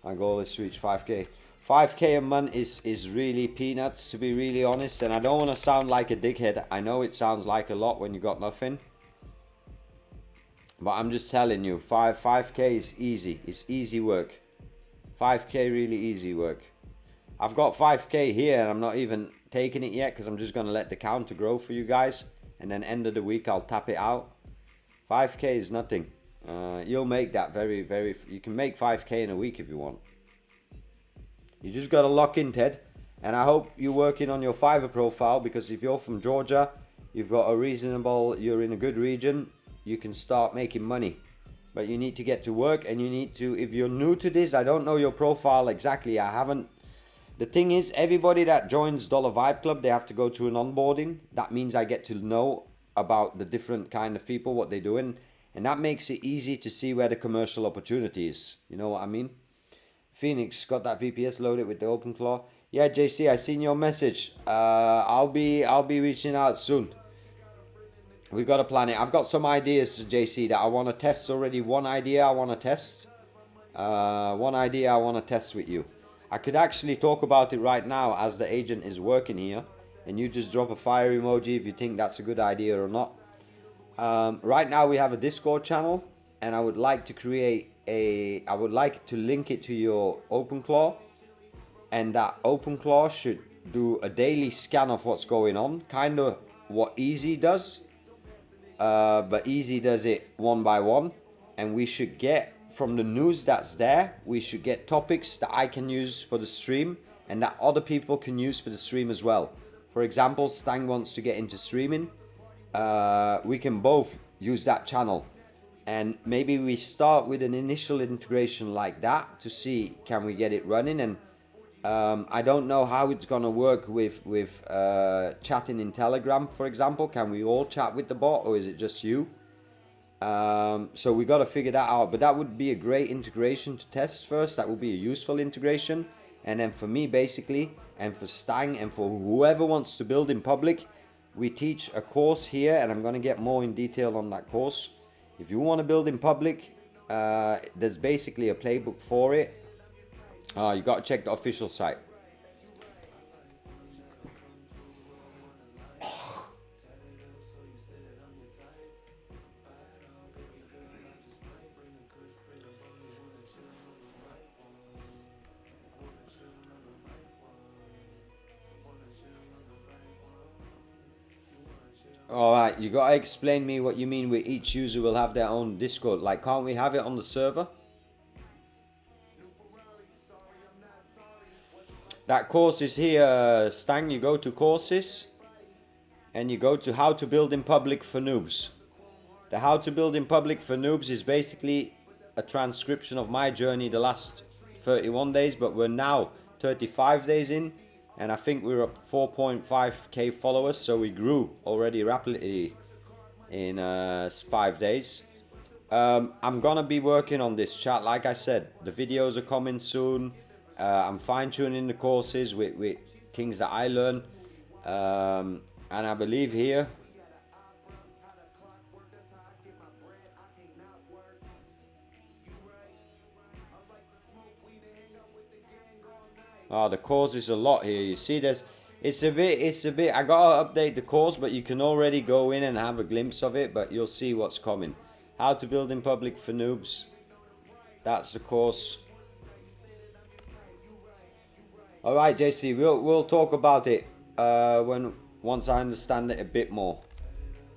My goal is to reach 5k. 5k a month is really peanuts, to be really honest, and I don't want to sound like a dickhead. I know it sounds like a lot when you got nothing, but I'm just telling you, 5k is easy. It's easy work. 5k really easy work. I've got 5k here and I'm not even taking it yet because I'm just going to let the counter grow for you guys, and then end of the week I'll tap it out. 5k is nothing. You'll make that you can make 5k in a week if you want. You just got to lock in, Ted, and I hope you're working on your Fiverr profile, because if you're from Georgia, you've got you're in a good region, you can start making money. But you need to get to work, and you need to, if you're new to this, I don't know your profile exactly. The thing is, everybody that joins Dollar Vibe Club, they have to go to an onboarding. That means I get to know about the different kind of people, what they're doing, and that makes it easy to see where the commercial opportunity is. You know what I mean? Phoenix, got that VPS loaded with the OpenClaw. Yeah, JC, I seen your message. I'll be reaching out soon. We got to plan it. I've got some ideas, JC, that I want to test already. One idea I want to test. One idea I want to test with you. I could actually talk about it right now as the agent is working here, and you just drop a fire emoji if you think that's a good idea or not. Right now we have a Discord channel, and I would like to link it to your OpenClaw, and that OpenClaw should do a daily scan of what's going on, kind of what Easy does, but Easy does it one by one, and we should get from the news that's there, we should get topics that I can use for the stream and that other people can use for the stream as well. For example, Stang wants to get into streaming. We can both use that channel, and maybe we start with an initial integration like that to see can we get it running. And I don't know how it's gonna work with chatting in Telegram, for example. Can we all chat with the bot, or is it just you? So we got to figure that out, but that would be a great integration to test first. That would be a useful integration. And then for me, basically, and for Stang, and for whoever wants to build in public, we teach a course here, and I'm going to get more in detail on that course. If you want to build in public, there's basically a playbook for it. You got to check the official site. Alright, you gotta explain me what you mean with each user will have their own Discord. Like, can't we have it on the server? That course is here, Stang. You go to courses, and you go to how to build in public for noobs. The how to build in public for noobs is basically a transcription of my journey the last 31 days, but we're now 35 days in. And I think we're up 4.5k followers, so we grew already rapidly in 5 days. I'm gonna be working on this, chat. Like I said, the videos are coming soon. I'm fine-tuning the courses with things that I learn. And I believe here, the course is a lot here. You see, it's a bit. I gotta update the course, but you can already go in and have a glimpse of it. But you'll see what's coming. How to build in public for noobs. That's the course. All right, JC. We'll talk about it once I understand it a bit more.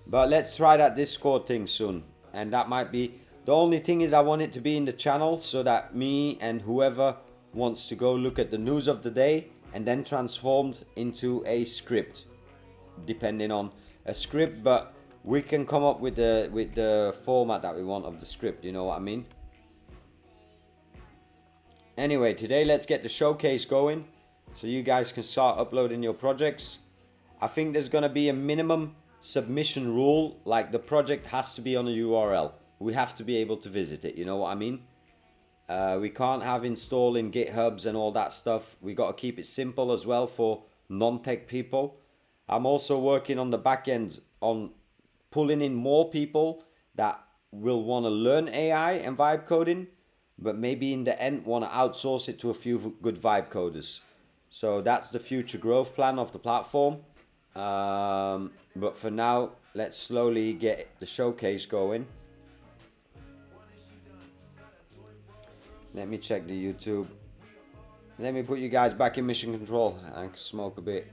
But let's try that Discord thing soon, and that might be the only thing. Is I want it to be in the channel so that me and whoever wants to go look at the news of the day, and then transformed into a script, depending on a script, but we can come up with the format that we want of the script, you know what I mean? Anyway, today let's get the showcase going so you guys can start uploading your projects. I think there's gonna be a minimum submission rule, like the project has to be on a URL. We have to be able to visit it, you know what I mean? We can't have installing GitHubs and all that stuff. We got to keep it simple as well for non-tech people. I'm also working on the back end on pulling in more people that will want to learn AI and vibe coding, but maybe in the end want to outsource it to a few good vibe coders. So that's the future growth plan of the platform. But for now, let's slowly get the showcase going. Let me check the YouTube. Let me put you guys back in mission control and smoke a bit.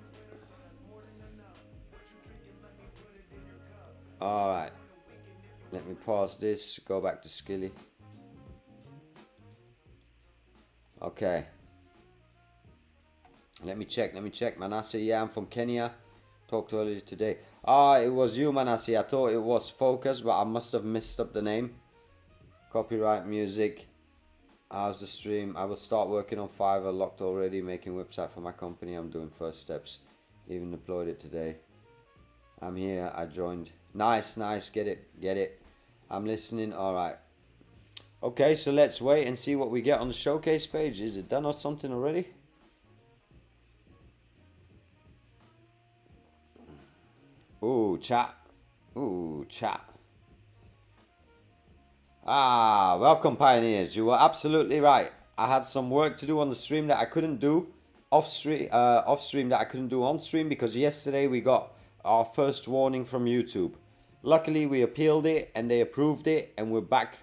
Alright. Let me pause this, go back to Skilly. Okay. Let me check. Manasseh, yeah, I'm from Kenya. Talked earlier today. It was you, Manasseh. I thought it was Focus, but I must have messed up the name. Copyright music. How's the stream? I will start working on Fiverr. Locked already. Making website for my company. I'm doing first steps. Even deployed it today. I'm here. I joined. Nice. Get it. I'm listening. Alright. Okay, so let's wait and see what we get on the showcase page. Is it done or something already? Ooh, chat. Welcome, pioneers. You were absolutely right. I had some work to do on the stream that I couldn't do off stream that I couldn't do on stream because yesterday we got our first warning from YouTube. Luckily, we appealed it and they approved it, and we're back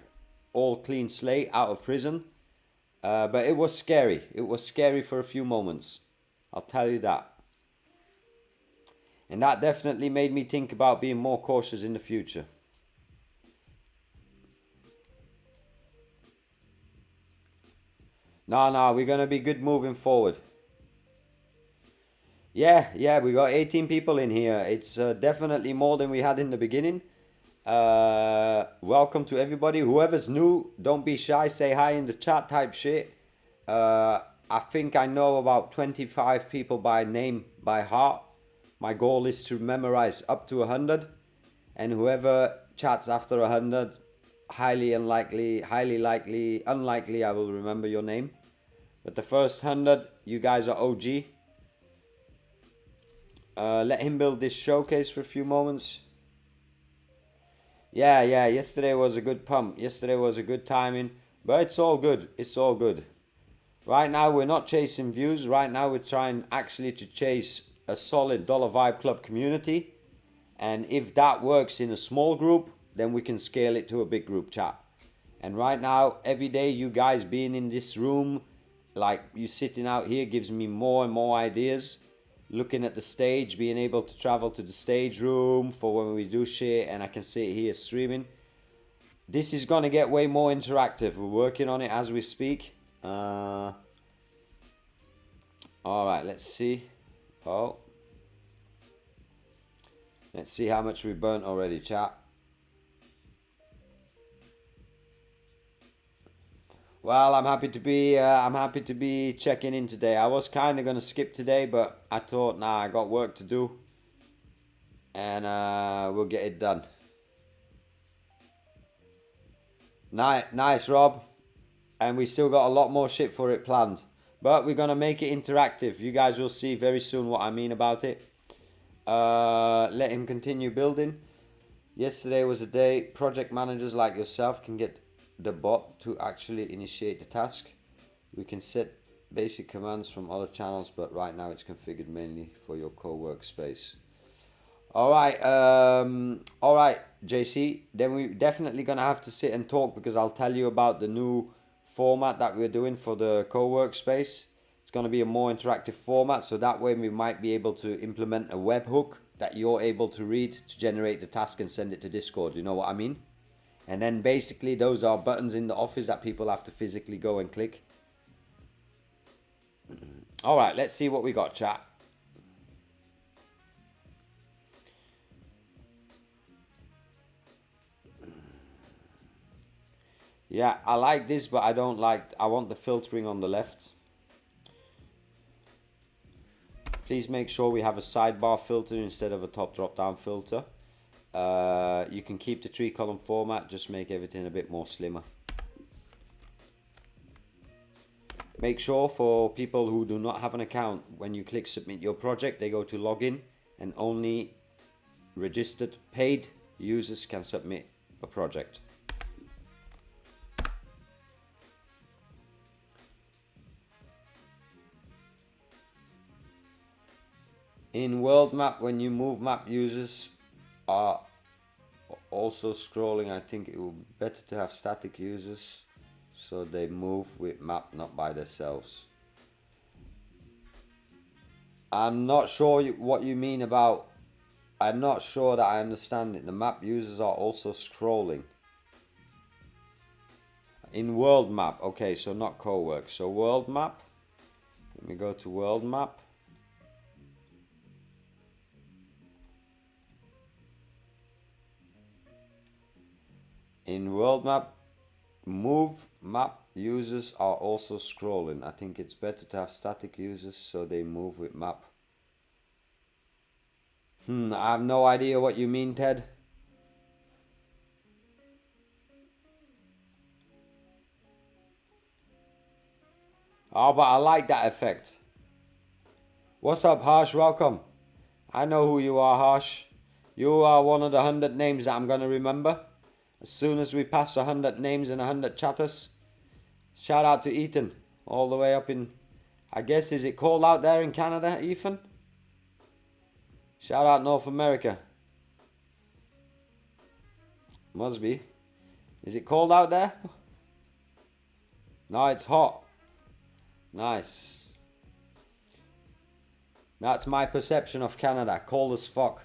all clean slate out of prison. But it was scary. It was scary for a few moments. I'll tell you that. And that definitely made me think about being more cautious in the future. No, we're going to be good moving forward. Yeah, we got 18 people in here. It's definitely more than we had in the beginning. Welcome to everybody. Whoever's new, don't be shy. Say hi in the chat type shit. I think I know about 25 people by name, by heart. My goal is to memorize up to 100. And whoever chats after 100, highly unlikely I will remember your name. But the first 100, you guys are OG. Let him build this showcase for a few moments. Yeah, yesterday was a good pump. Yesterday was a good timing. But it's all good. Right now we're not chasing views. Right now we're trying actually to chase a solid Dollar Vibe Club community. And if that works in a small group, then we can scale it to a big group chat. And right now, every day you guys being in this room, like you sitting out here, gives me more and more ideas. Looking at the stage, being able to travel to the stage room for when we do shit, and I can sit here streaming. This is gonna get way more interactive. We're working on it as we speak. Alright, let's see. Let's see how much we burnt already, chat. Well, I'm happy to be checking in today. I was kind of gonna skip today, but I thought, nah, I got work to do, and we'll get it done. Nice, Rob. And we still got a lot more shit for it planned, but we're gonna make it interactive. You guys will see very soon what I mean about it. Let him continue building. Yesterday was a day project managers like yourself can get the bot to actually initiate the task. We can set basic commands from other channels, but right now it's configured mainly for your co-workspace. Alright, JC, then we're definitely gonna have to sit and talk, because I'll tell you about the new format that we're doing for the co-workspace. It's gonna be a more interactive format, so that way we might be able to implement a webhook that you're able to read to generate the task and send it to Discord. You know what I mean? And then basically those are buttons in the office that people have to physically go and click. Alright, let's see what we got, chat. Yeah, I like this, but I want the filtering on the left. Please make sure we have a sidebar filter instead of a top drop-down filter. You can keep the 3-column format, just make everything a bit more slimmer. Make sure for people who do not have an account, when you click submit your project, they go to login, and only registered paid users can submit a project. In world map, when you move map, users are also scrolling. I think it would be better to have static users so they move with map, not by themselves. I'm not sure what you mean about. I'm not sure that I understand it. The map users are also scrolling. In world map, okay, so not co-work. So world map, let me go to world map. In world map, move map users are also scrolling. I think it's better to have static users so they move with map. I have no idea what you mean, Ted. Oh, but I like that effect. What's up, Harsh? Welcome. I know who you are, Harsh. You are one of the 100 names that I'm going to remember. As soon as we pass 100 names and 100 chatters. Shout out to Ethan. All the way up in... I guess, is it cold out there in Canada, Ethan? Shout out North America. Must be. Is it cold out there? No, it's hot. Nice. That's my perception of Canada. Cold as fuck.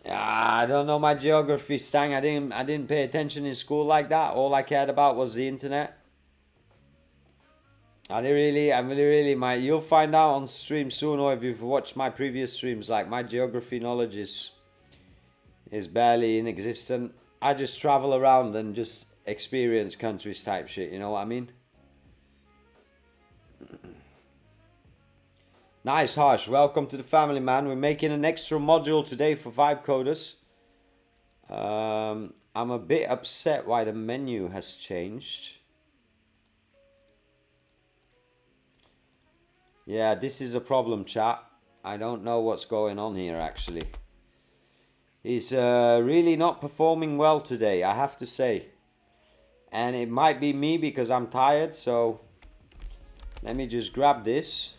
I don't know my geography, Stang. I didn't pay attention in school like that. All I cared about was the internet. You'll find out on stream soon, or if you've watched my previous streams, like my geography knowledge is barely inexistent. I just travel around and just experience countries type shit, you know what I mean? Nice, Harsh. Welcome to the family, man. We're making an extra module today for Vibe Coders. I'm a bit upset why the menu has changed. Yeah, this is a problem, chat. I don't know what's going on here, actually. He's really not performing well today, I have to say. And it might be me because I'm tired, so let me just grab this.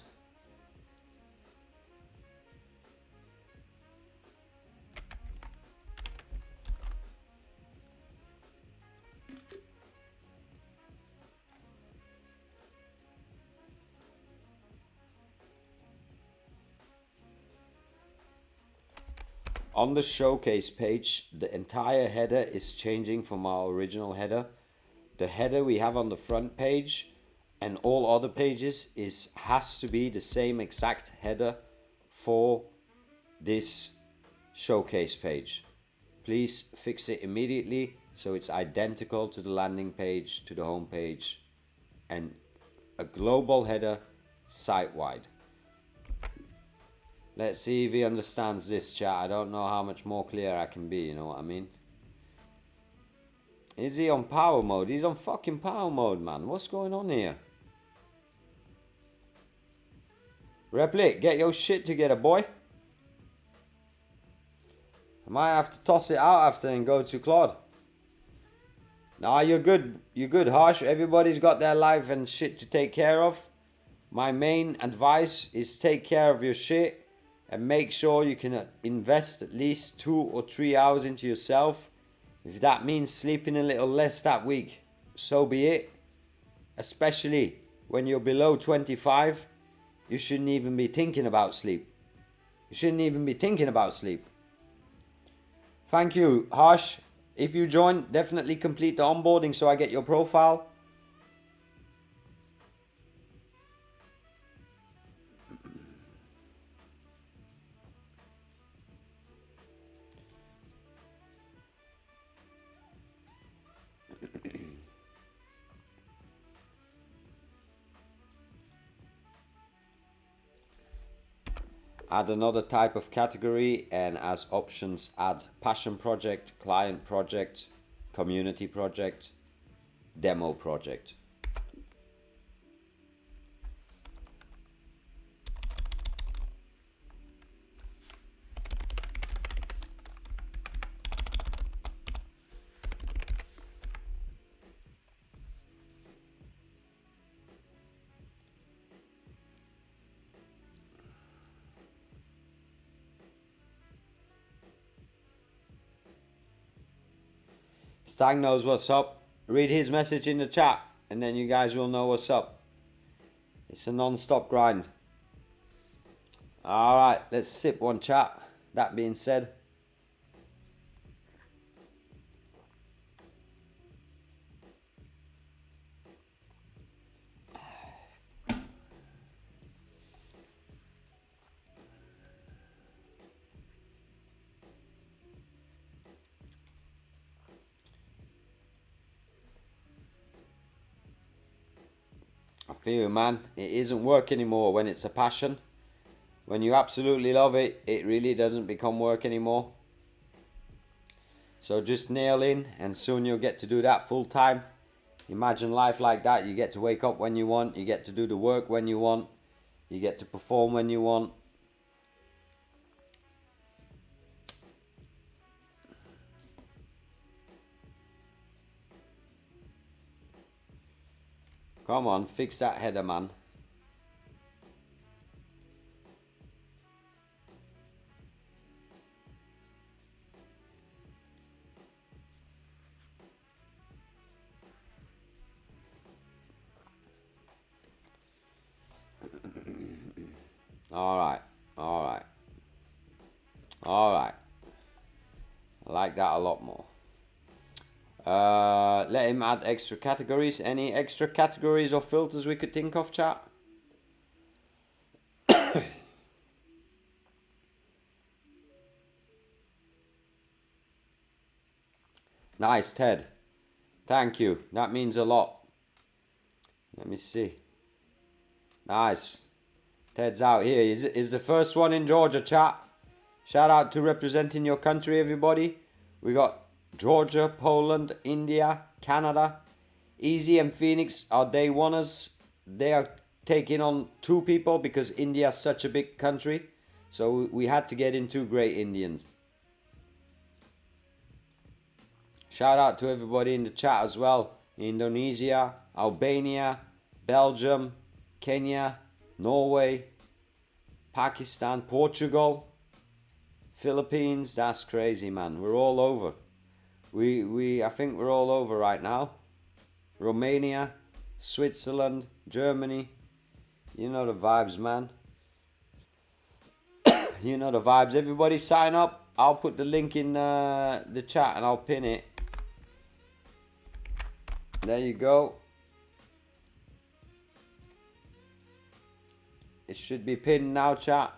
On the showcase page, the entire header is changing from our original header. The header we have on the front page and all other pages has to be the same exact header for this showcase page. Please fix it immediately so it's identical to the landing page, to the home page, and a global header site-wide. Let's see if he understands this, chat. I don't know how much more clear I can be, you know what I mean? Is he on power mode? He's on fucking power mode, man. What's going on here? Replit, get your shit together, boy. I might have to toss it out after and go to Claude. Nah, you're good. You're good, Harsh. Everybody's got their life and shit to take care of. My main advice is take care of your shit. And make sure you can invest at least 2 or 3 hours into yourself. If that means sleeping a little less that week, so be it. Especially when you're below 25, you shouldn't even be thinking about sleep. You shouldn't even be thinking about sleep. Thank you, Harsh. If you join, definitely complete the onboarding so I get your profile. Add another type of category, and as options add passion project, client project, community project, demo project. Stang knows what's up. Read his message in the chat and then you guys will know what's up. It's a non-stop grind. Alright, let's sip one, chat. That being said, I feel you, man. It isn't work anymore when it's a passion. When you absolutely love it, it really doesn't become work anymore. So just nail in and soon you'll get to do that full time. Imagine life like that. You get to wake up when you want. You get to do the work when you want. You get to perform when you want. Come on, fix that header, man. Alright, alright. Alright. I like that a lot more. Let him add extra categories. Any extra categories or filters we could think of, chat? Nice, Ted. Thank you. That means a lot. Let me see. Nice. Ted's out here. Is the first one in Georgia, chat. Shout out to representing your country, everybody. We got Georgia, Poland, India, Canada. Easy and Phoenix are day oneers. They are taking on 2 people because India is such a big country. So we had to get in 2 great Indians. Shout out to everybody in the chat as well. Indonesia, Albania, Belgium, Kenya, Norway, Pakistan, Portugal, Philippines. That's crazy, man. We're all over. I think we're all over right now. Romania, Switzerland, Germany. You know the vibes, man. You know the vibes. Everybody sign up. I'll put the link in the chat and I'll pin it. There you go. It should be pinned now, chat.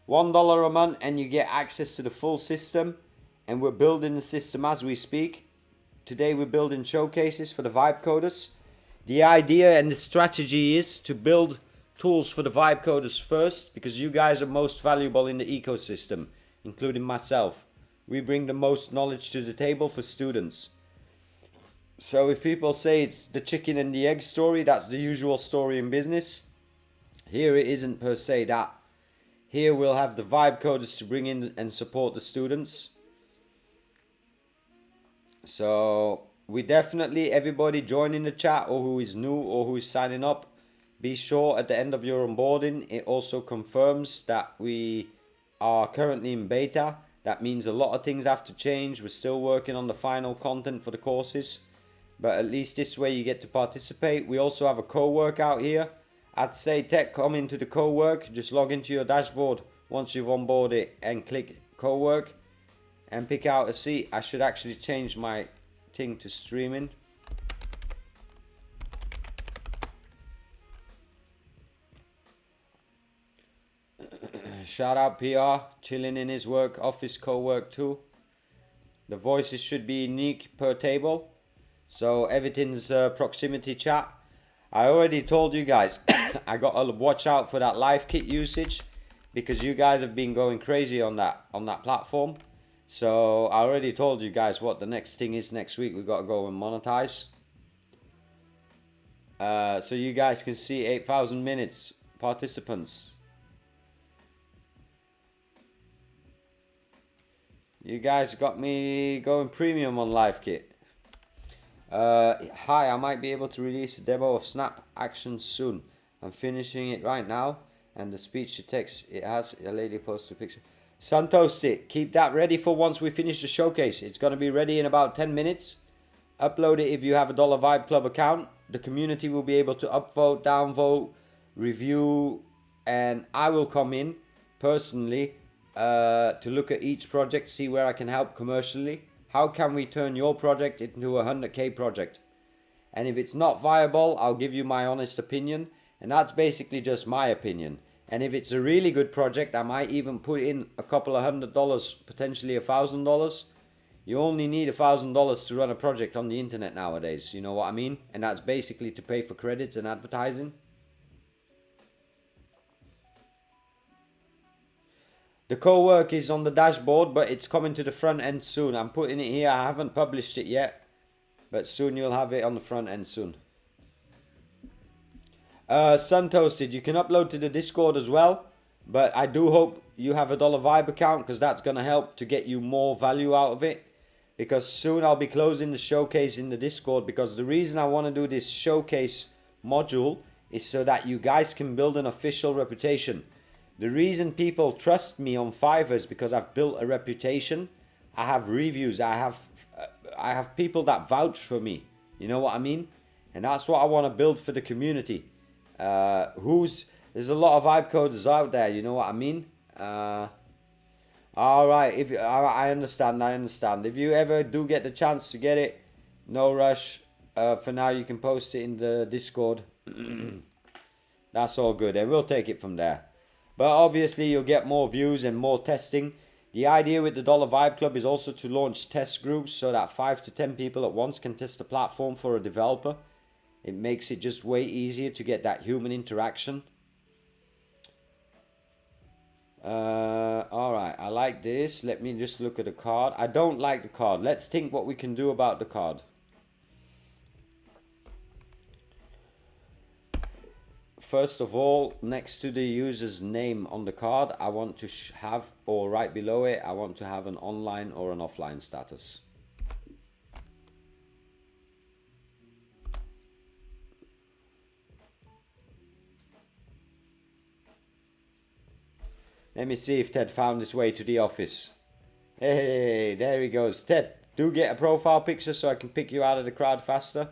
$1 a month and you get access to the full system. And we're building the system as we speak. Today we're building showcases for the vibe coders. The idea and the strategy is to build tools for the vibe coders first, because you guys are most valuable in the ecosystem, including myself. We bring the most knowledge to the table for students. So if people say it's the chicken and the egg story, that's the usual story in business. Here it isn't per se that. Here we'll have the vibe coders to bring in and support the students. So we definitely, everybody joining the chat or who is new or who is signing up, be sure at the end of your onboarding it also confirms that we are currently in beta. That means a lot of things have to change. We're still working on the final content for the courses, but at least this way you get to participate. We also have a co-work out here. I'd say tech, come into the co-work. Just log into your dashboard once you've onboarded it and click co-work and pick out a seat. I should actually change my thing to streaming. Shout out PR, chilling in his work office, co-work too. The voices should be unique per table, so everything's proximity chat. I already told you guys I got to watch out for that live kit usage because you guys have been going crazy on that platform. So I already told you guys what the next thing is next week. We got to go and monetize. So you guys can see 8,000 minutes participants. You guys got me going premium on live kit. Hi, I might be able to release a demo of Snap Actions soon. I'm finishing it right now, and the speech to text, it has a lady posted a picture. Santos, keep that ready for once we finish the showcase. It's going to be ready in about 10 minutes. Upload it if you have a Dollar Vibe Club account. The community will be able to upvote, downvote, review, and I will come in personally to look at each project, see where I can help commercially. How can we turn your project into a 100k project? And if it's not viable, I'll give you my honest opinion, and that's basically just my opinion. And if it's a really good project, I might even put in a couple of $100, potentially $1,000. You only need $1,000 to run a project on the internet nowadays, you know what I mean? And that's basically to pay for credits and advertising. The co-work is on the dashboard, but it's coming to the front end soon. I'm putting it here. I haven't published it yet, but soon you'll have it on the front end soon. Sun Toasted, you can upload to the Discord as well, but I do hope you have a Dollar Vibe account, because that's going to help to get you more value out of it. Because soon I'll be closing the showcase in the Discord, because the reason I want to do this showcase module is so that you guys can build an official reputation. The reason people trust me on Fiverr is because I've built a reputation. I have reviews. I have people that vouch for me. You know what I mean? And that's what I want to build for the community. There's a lot of vibe coders out there. You know what I mean? All right. If I understand. If you ever do get the chance to get it, no rush. For now, you can post it in the Discord. That's all good, and we'll take it from there. But obviously you'll get more views and more testing. The idea with the Dollar Vibe Club is also to launch test groups so that 5 to 10 people at once can test the platform for a developer. It makes it just way easier to get that human interaction. Alright, I like this. Let me just look at the card. I don't like the card. Let's think what we can do about the card. First of all, next to the user's name on the card, I want to have, or right below it, I want to have an online or an offline status. Let me see if Ted found his way to the office. Hey, there he goes. Ted, do get a profile picture so I can pick you out of the crowd faster.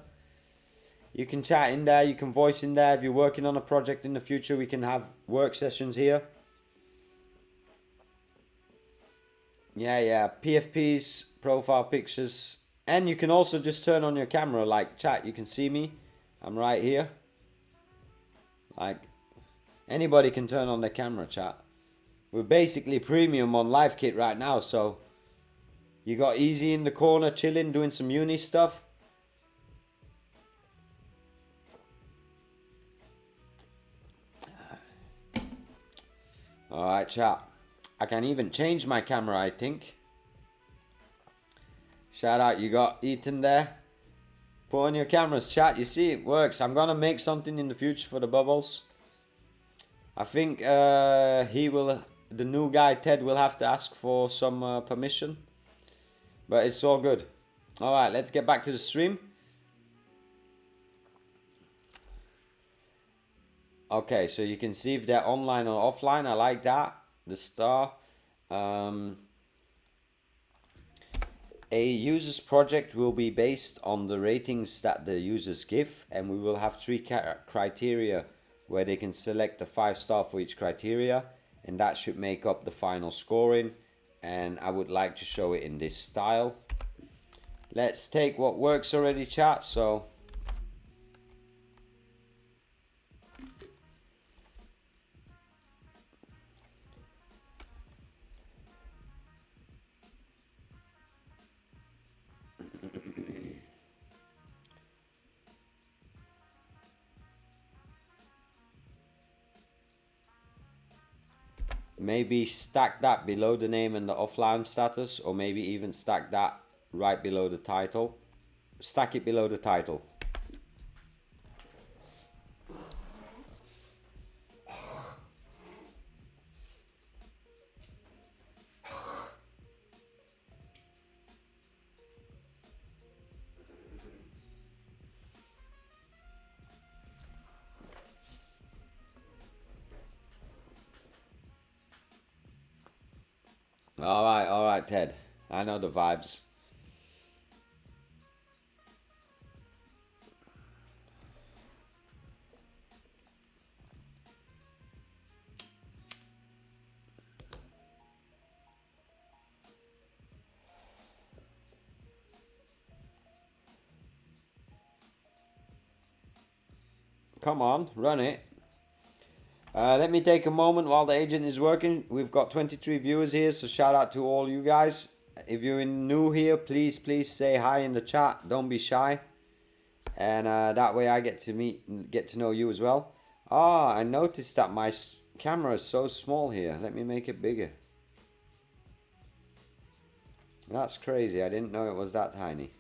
You can chat in there, you can voice in there. If you're working on a project in the future, we can have work sessions here. Yeah, PFPs, profile pictures. And you can also just turn on your camera, like chat, you can see me. I'm right here. Like, anybody can turn on their camera, chat. We're basically premium on LiveKit right now, so you got Easy in the corner, chilling, doing some uni stuff. Alright, chat. I can even change my camera, I think. Shout out, you got Ethan there. Put on your cameras, chat. You see, it works. I'm gonna make something in the future for the bubbles. I think the new guy, Ted, will have to ask for some permission. But it's all good. Alright, let's get back to the stream. Okay, so you can see if they're online or offline. I like that. The star. A user's project will be based on the ratings that the users give, and we will have 3 criteria where they can select a 5-star for each criteria, and that should make up the final scoring. And I would like to show it in this style. Let's take what works already, chat. So maybe stack that below the name and the offline status, or maybe even stack that right below the title. Stack it below the title. All right, Ted. I know the vibes. Come on, run it. Let me take a moment while the agent is working. We've got 23 viewers here, so shout out to all you guys. If you're new here, please say hi in the chat. Don't be shy. And that way I get to know you as well. Ah, I noticed that my camera is so small here. Let me make it bigger. That's crazy. I didn't know it was that tiny.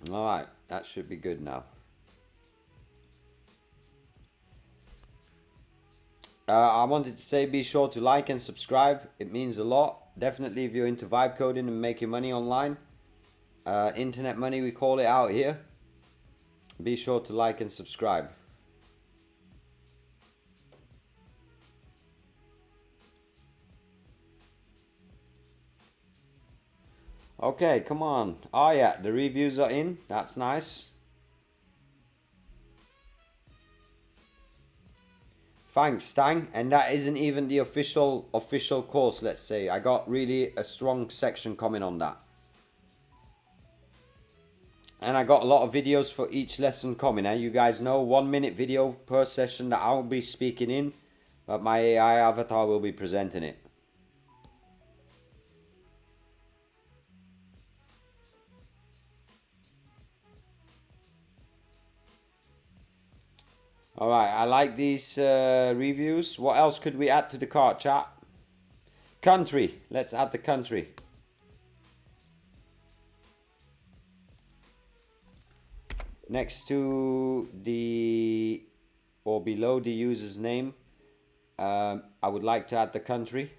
Alright, that should be good now. I wanted to say be sure to like and subscribe. It means a lot. Definitely if you're into vibe coding and making money online. Internet money we call it out here. Be sure to like and subscribe. Okay, come on. Oh yeah, the reviews are in. That's nice. Thanks, Stang. And that isn't even the official course, let's say. I got really a strong section coming on that. And I got a lot of videos for each lesson coming. You guys know 1 minute video per session that I'll be speaking in. But my AI avatar will be presenting it. Alright, I like these reviews. What else could we add to the cart, chat? Country. Let's add the country. Next to the, or below the user's name, I would like to add the country.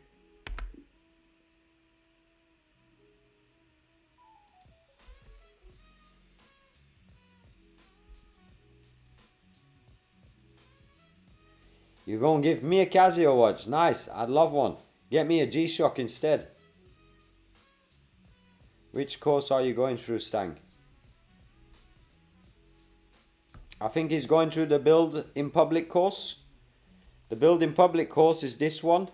You're gonna give me a Casio watch? Nice, I'd love one. Get me a G-Shock instead. Which course are you going through, Stang? I think he's going through the build in public course. The build in public course is this one.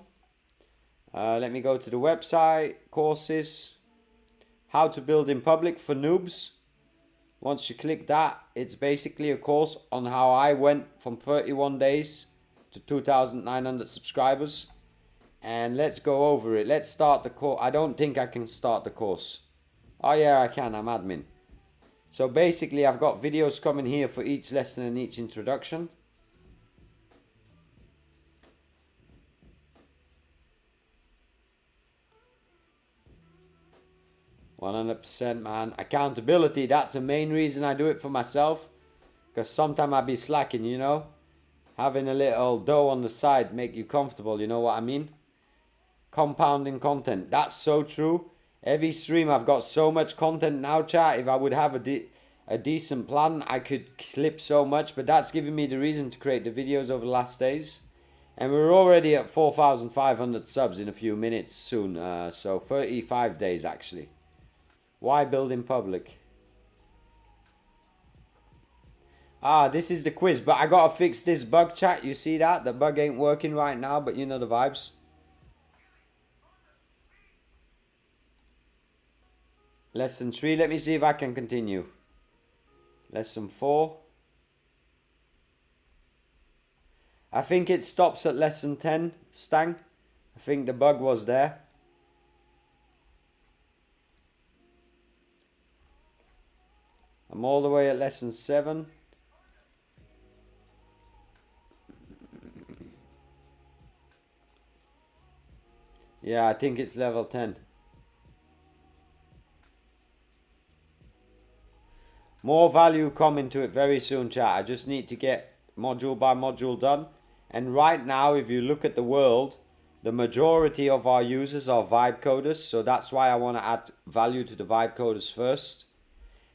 Let me go to the website, courses, how to build in public for noobs. Once you click that, it's basically a course on how I went from 31 days to 2,900 subscribers. And let's go over it. Let's start the course. I don't think I can start the course. Oh yeah, I can. I'm admin. So basically I've got videos coming here for each lesson and each introduction. %, man. Accountability, that's the main reason I do it for myself. Because sometimes I be slacking, you know. Having a little dough on the side make you comfortable, you know what I mean? Compounding content, that's so true. Every stream I've got so much content now, chat. If I would have a decent plan, I could clip so much. But that's giving me the reason to create the videos over the last days. And we're already at 4,500 subs in a few minutes soon. So 35 days actually. Why build in public? Ah, this is the quiz, but I gotta fix this bug, chat. You see that? The bug ain't working right now, but you know the vibes. Lesson 3, let me see if I can continue. Lesson 4. I think it stops at lesson 10, Stang. I think the bug was there. I'm all the way at lesson 7. Yeah, I think it's level 10. More value coming to it very soon, chat. I just need to get module by module done. And right now, if you look at the world, the majority of our users are vibe coders. So that's why I want to add value to the vibe coders first.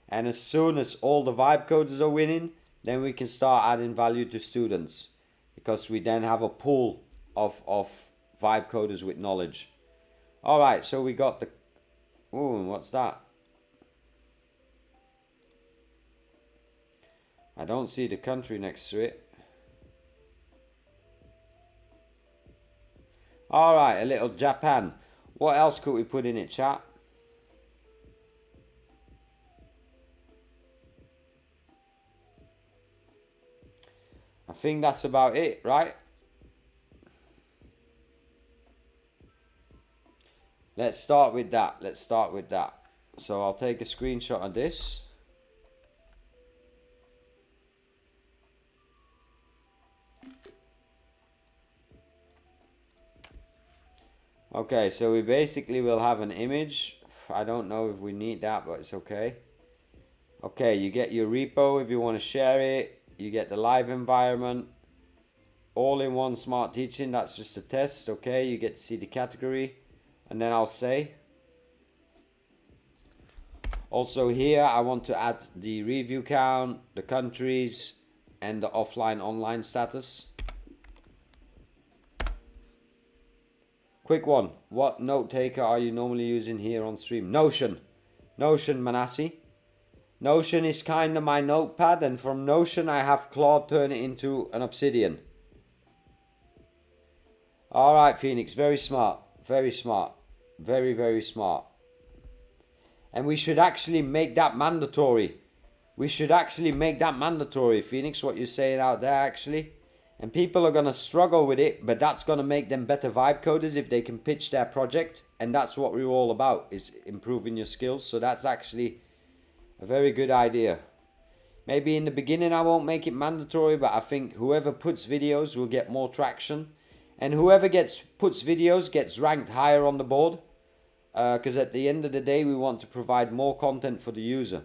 And as soon as all the vibe coders are winning, then we can start adding value to students. Because we then have a pool of vibe coders with knowledge. Alright, so we got the... Ooh, what's that? I don't see the country next to it. Alright, a little Japan. What else could we put in it, chat? I think that's about it, right? Let's start with that. Let's start with that. So I'll take a screenshot of this. Okay, so we basically will have an image. I don't know if we need that, but it's okay. Okay, you get your repo if you want to share it. You get the live environment. All in one smart teaching. That's just a test. Okay, you get to see the category. And then I'll say. Also here, I want to add the review count, the countries, and the offline online status. Quick one. What note taker are you normally using here on stream? Notion. Notion, Manassi. Notion is kind of my notepad, and from Notion I have Claude turn it into an Obsidian. Alright, Phoenix. Very smart. Very smart. Very, very smart. And we should actually make that mandatory. We should actually make that mandatory, Phoenix, what you're saying out there, actually. And people are going to struggle with it, but that's going to make them better vibe coders if they can pitch their project. And that's what we're all about, is improving your skills. So that's actually a very good idea. Maybe in the beginning I won't make it mandatory, but I think whoever puts videos will get more traction. And whoever puts videos gets ranked higher on the board. Because at the end of the day, we want to provide more content for the user.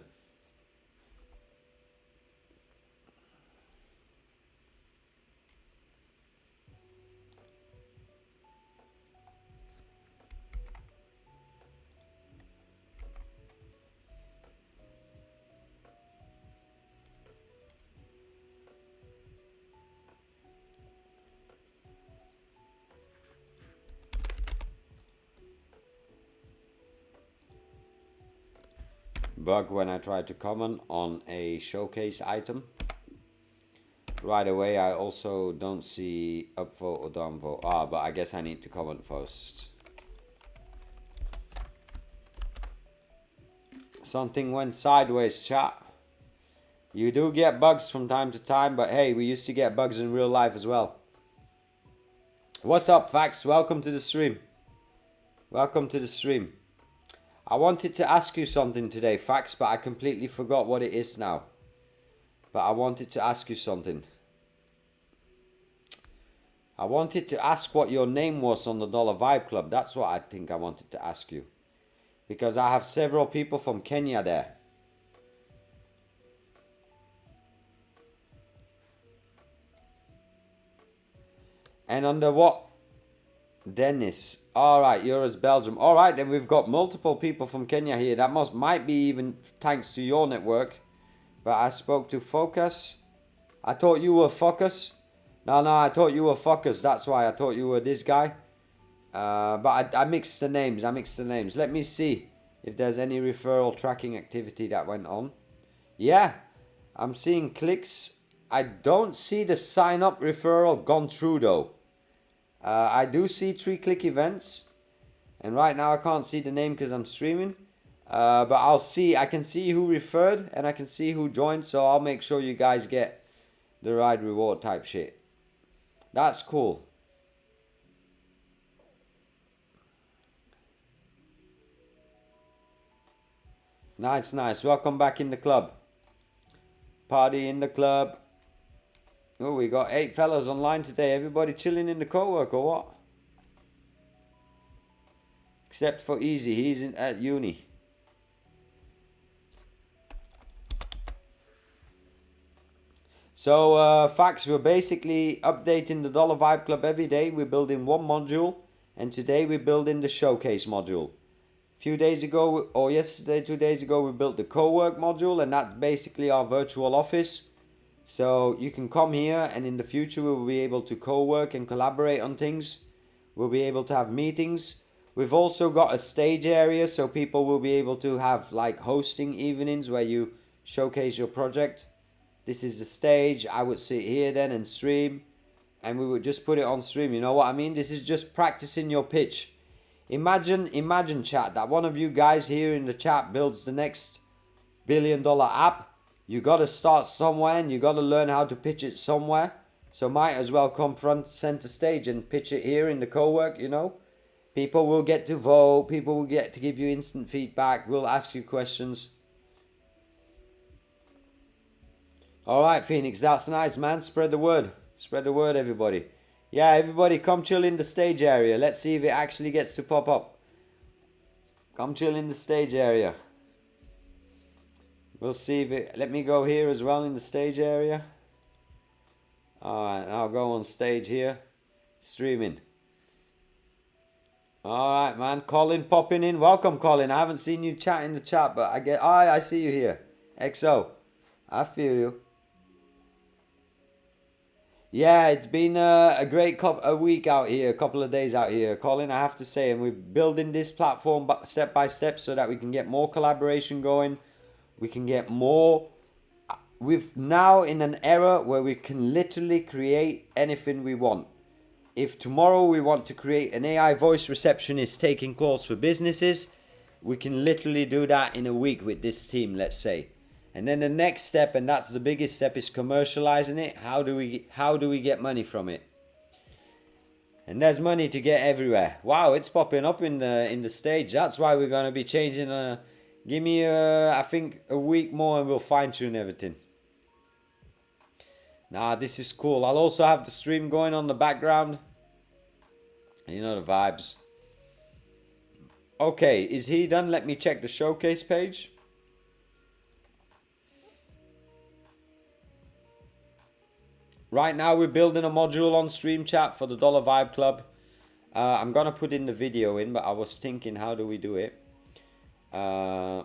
Bug when I try to comment on a showcase item. Right away I also don't see upvote or downvote. But I guess I need to comment first. Something went sideways, chat. You do get bugs from time to time, but hey, we used to get bugs in real life as well. What's up, Fax? Welcome to the stream. Welcome to the stream. I wanted to ask you something today, Fax, but I completely forgot what it is now. But I wanted to ask you something. I wanted to ask what your name was on the Dollar Vibe Club. That's what I think I wanted to ask you. Because I have several people from Kenya there. And under what? Dennis. Alright, you're as Belgium. Alright, then we've got multiple people from Kenya here. That might be even thanks to your network. But I spoke to Focus. I thought you were Focus. No, I thought you were Focus. That's why I thought you were this guy. But I mixed the names. Let me see if there's any referral tracking activity that went on. Yeah, I'm seeing clicks. I don't see the sign up referral gone through though. I do see 3 click events, and right now I can't see the name because I'm streaming, but I'll see. I can see who referred and I can see who joined, so I'll make sure you guys get the right reward type shit. That's cool. Nice. Welcome back in the club. Party in the club. Oh, we got 8 fellas online today. Everybody chilling in the co-work or what? Except for Easy. He's at uni. So, Fax, we're basically updating the Dollar Vibe Club every day. We're building one module. And today we're building the showcase module. A few days ago, or yesterday, 2 days ago, we built the co-work module. And that's basically our virtual office. So you can come here, and in the future we will be able to co-work and collaborate on things. We'll be able to have meetings. We've also got a stage area, so people will be able to have like hosting evenings where you showcase your project. This is the stage. I would sit here then and stream, and we would just put it on stream. You know what I mean? This is just practicing your pitch. Imagine chat, that one of you guys here in the chat builds the next $1 billion app. You got to start somewhere, and you got to learn how to pitch it somewhere. So might as well come front center stage and pitch it here in the co-work, you know. People will get to vote, people will get to give you instant feedback, we'll ask you questions. Alright, Phoenix, that's nice, man. Spread the word. Spread the word, everybody. Yeah, everybody come chill in the stage area. Let's see if it actually gets to pop up. Come chill in the stage area. We'll see if it... Let me go here as well in the stage area. Alright, I'll go on stage here. Streaming. Alright, man. Colin popping in. Welcome, Colin. I haven't seen you chat in the chat, but I get... Oh, I see you here. XO. I feel you. Yeah, it's been a great week out here, a couple of days out here, Colin, I have to say. And we're building this platform step by step so that we can get more collaboration going. We can get more... We're now in an era where we can literally create anything we want. If tomorrow we want to create an AI voice receptionist taking calls for businesses, we can literally do that in a week with this team, let's say. And then the next step, and that's the biggest step, is commercializing it. How do we get money from it? And there's money to get everywhere. Wow, it's popping up in the stage. That's why we're gonna be changing. Give me I think a week more and we'll fine tune everything. Nah, this is cool. I'll also have the stream going on the background. You know the vibes. Okay, is he done? Let me check the showcase page. Right now we're building a module on Stream Chat for the Dollar Vibe Club. I'm gonna put in the video in, but I was thinking, how do we do it? I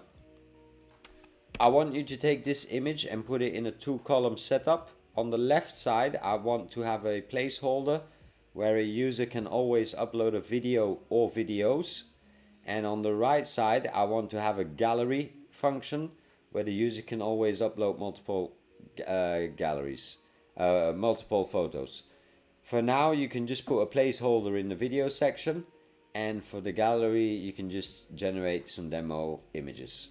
want you to take this image and put it in a 2-column setup. On the left side, I want to have a placeholder where a user can always upload a video or videos. And on the right side, I want to have a gallery function where the user can always upload multiple multiple photos. For now, you can just put a placeholder in the video section, and for the gallery, you can just generate some demo images.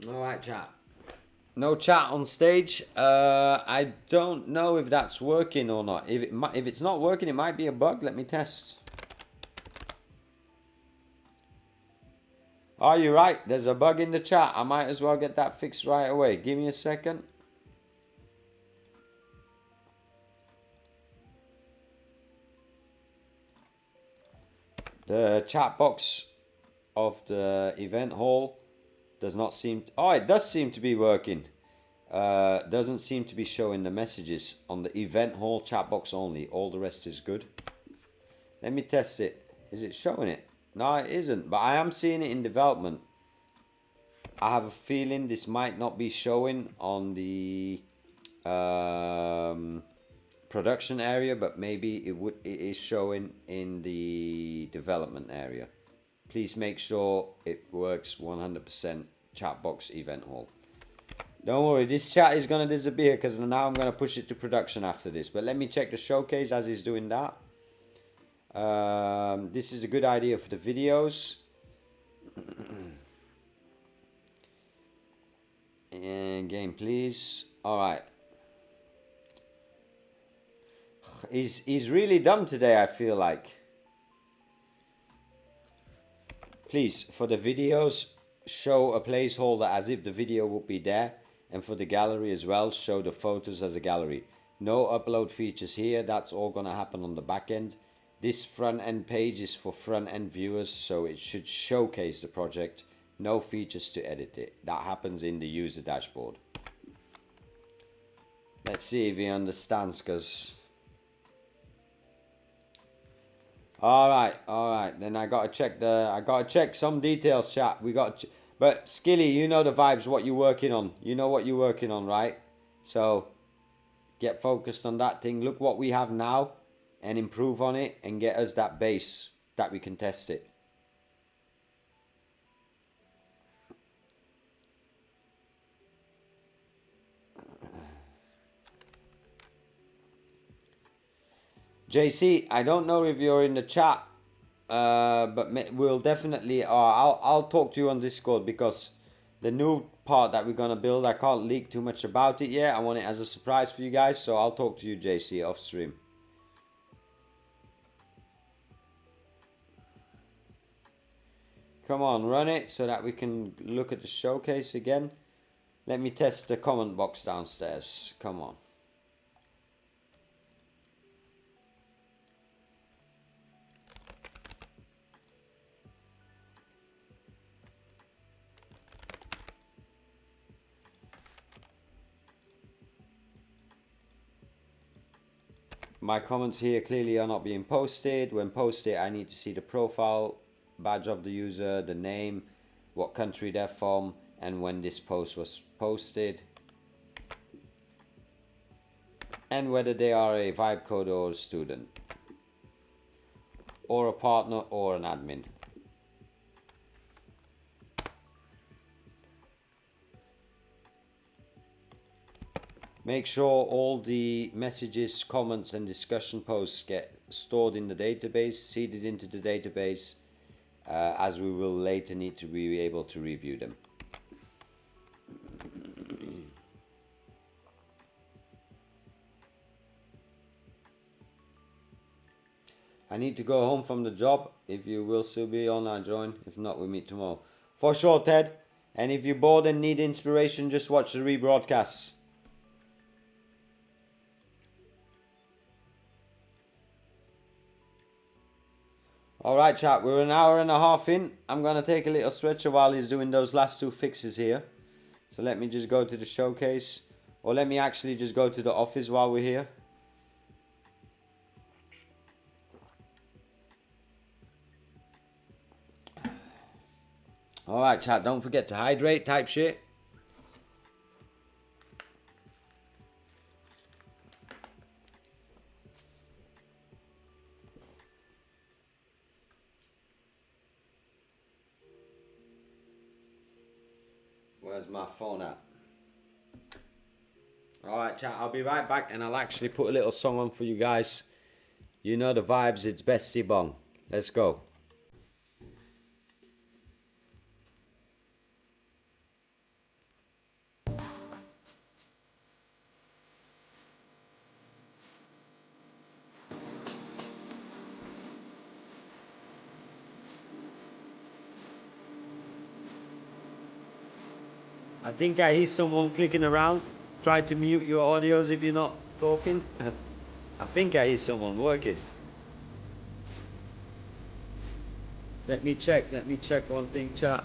Alright, chat. No chat on stage. I don't know if that's working or not. If it's not working, it might be a bug. Let me test. Oh, you're right. There's a bug in the chat. I might as well get that fixed right away. Give me a second. The chat box of the event hall does not seem to, oh, it does seem to be working. Doesn't seem to be showing the messages on the event hall chat box only. All the rest is good. Let me test it. Is it showing it? No, it isn't, but I am seeing it in development. I have a feeling this might not be showing on the production area, but maybe it is showing in the development area. Please make sure it works 100% chat box event hall. Don't worry, this chat is going to disappear because now I'm going to push it to production after this. But let me check the showcase as he's doing that. This is a good idea for the videos. And game, please. Alright. He's really dumb today, I feel like. Please, for the videos, show a placeholder as if the video would be there. And for the gallery as well, show the photos as a gallery. No upload features here. That's all going to happen on the back end. This front end page is for front end viewers, so it should showcase the project. No features to edit it. That happens in the user dashboard. Let's see if he understands, because... Alright, then I gotta check some details, chat. But Skilly, you know the vibes, what you're working on. You know what you're working on, right? So get focused on that thing. Look what we have now and improve on it and get us that base that we can test it. JC, I don't know if you're in the chat, but we'll definitely. I'll talk to you on Discord because the new part that we're gonna build, I can't leak too much about it yet. I want it as a surprise for you guys, so I'll talk to you, JC, off stream. Come on, run it so that we can look at the showcase again. Let me test the comment box downstairs. Come on. My comments here clearly are not being posted. When posted, I need to see the profile badge of the user, the name, what country they're from, and when this post was posted, and whether they are a vibe coder or a student, or a partner or an admin. Make sure all the messages, comments and discussion posts get stored in the database, seeded into the database, as we will later need to be able to review them. I need to go home from the job. If you will still be on, I join. If not, we meet tomorrow. For sure, Ted. And if you're bored and need inspiration, just watch the rebroadcasts. Alright chat, we're an hour and a half in. I'm going to take a little stretcher while he's doing those last two fixes here. So let me just go to the showcase. Or let me actually just go to the office while we're here. Alright chat, don't forget to hydrate type shit. Where's my phone at? Alright chat, I'll be right back and I'll actually put a little song on for you guys. You know the vibes, it's Bestie Bong. Let's go. I think I hear someone clicking around. Try to mute your audios if you're not talking. I think I hear someone working. Let me check one thing, chat.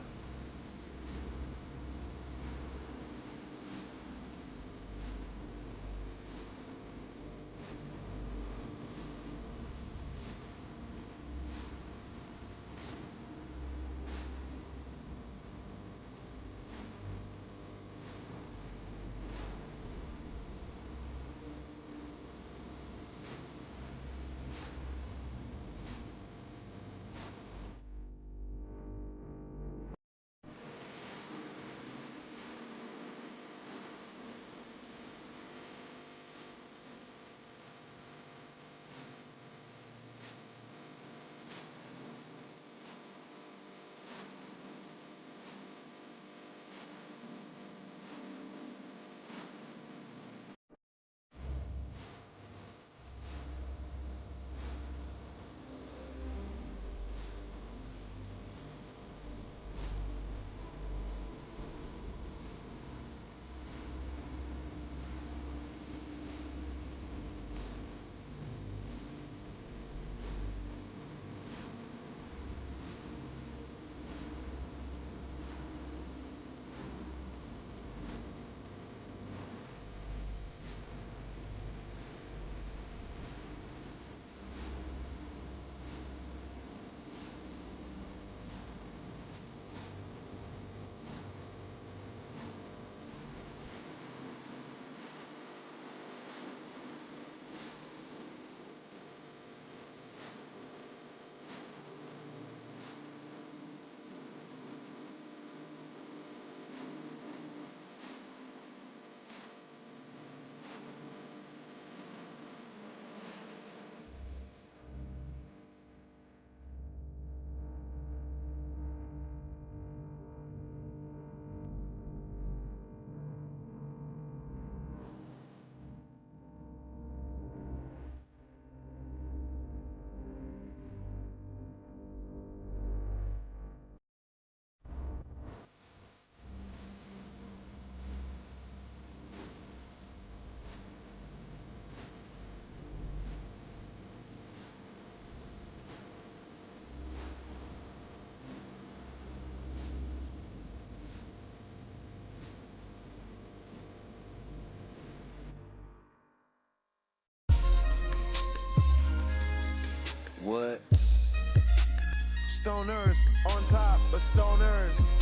loners on top of stoners.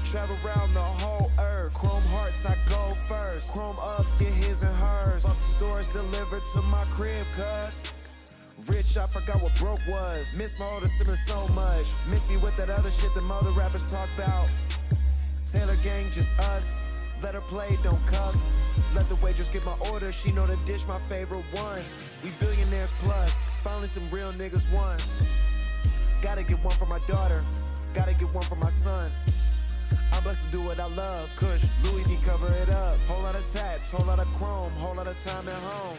Travel around the whole earth. Chrome hearts, I go first. Chrome ups, get his and hers. Fuck the stores delivered to my crib, cuz. Rich, I forgot what broke was. Miss my older siblings so much. Miss me with that other shit that other rappers talk about. Taylor gang, just us. Let her play, don't cuff. Let the waitress get my order. She know the dish, my favorite one. We billionaires plus. Finally some real niggas won. Gotta get one for my daughter. Gotta get one for my son. I'm blessed to do what I love. Kush, Louis V, cover it up. Whole lot of tats, whole lot of chrome, whole lot of time at home,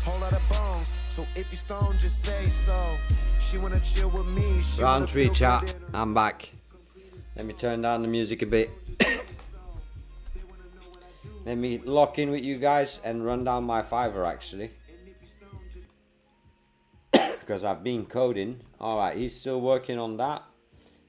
whole lot of bones. So if you stone, just say so. She wanna chill with me. Round 3 chat. I'm back. Let me turn down the music a bit. Let me lock in with you guys and run down my Fiverr actually. Because I've been coding. Alright, he's still working on that.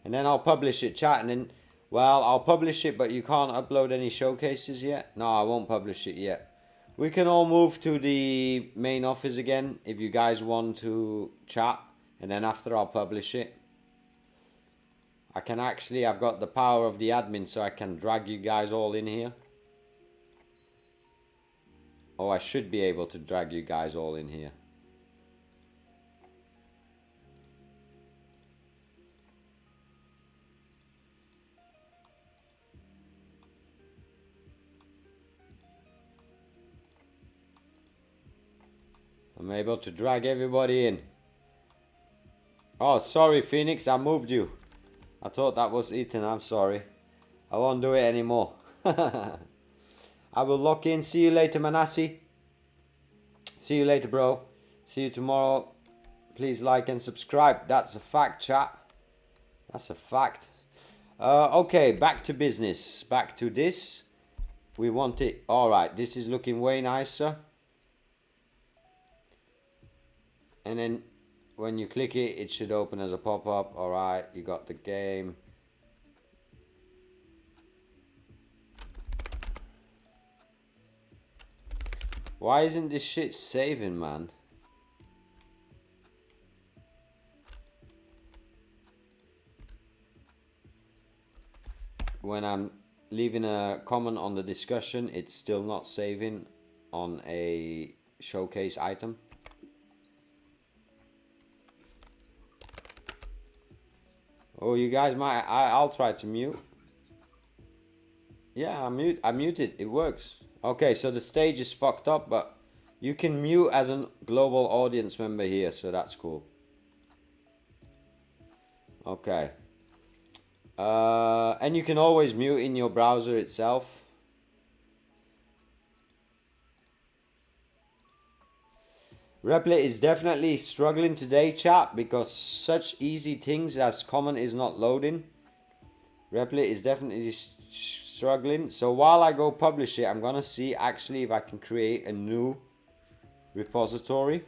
And then I'll publish it, chat, and then, well, I'll publish it, but you can't upload any showcases yet. No, I won't publish it yet. We can all move to the main office again if you guys want to chat, and then after I'll publish it. I can actually, I've got the power of the admin, so I can drag you guys all in here. Oh, I should be able to drag you guys all in here. I'm able to drag everybody in. Oh, sorry, Phoenix, I moved you. I thought that was Ethan, I'm sorry. I won't do it anymore. I will lock in. See you later, Manassi. See you later, bro. See you tomorrow. Please like and subscribe. That's a fact, chat. That's a fact. Okay, back to business. Back to this. We want it. Alright, this is looking way nicer. And then when you click it, it should open as a pop-up. Alright, you got the game. Why isn't this shit saving, man? When I'm leaving a comment on the discussion, it's still not saving on a showcase item. Oh, you guys might, I'll try to mute. Yeah, I muted, it works. Okay, so the stage is fucked up, but you can mute as a global audience member here, so that's cool. Okay. And you can always mute in your browser itself. Replit is definitely struggling today, chat, because such easy things as comment is not loading. Replit is definitely struggling. So while I go publish it, I'm gonna see actually if I can create a new repository.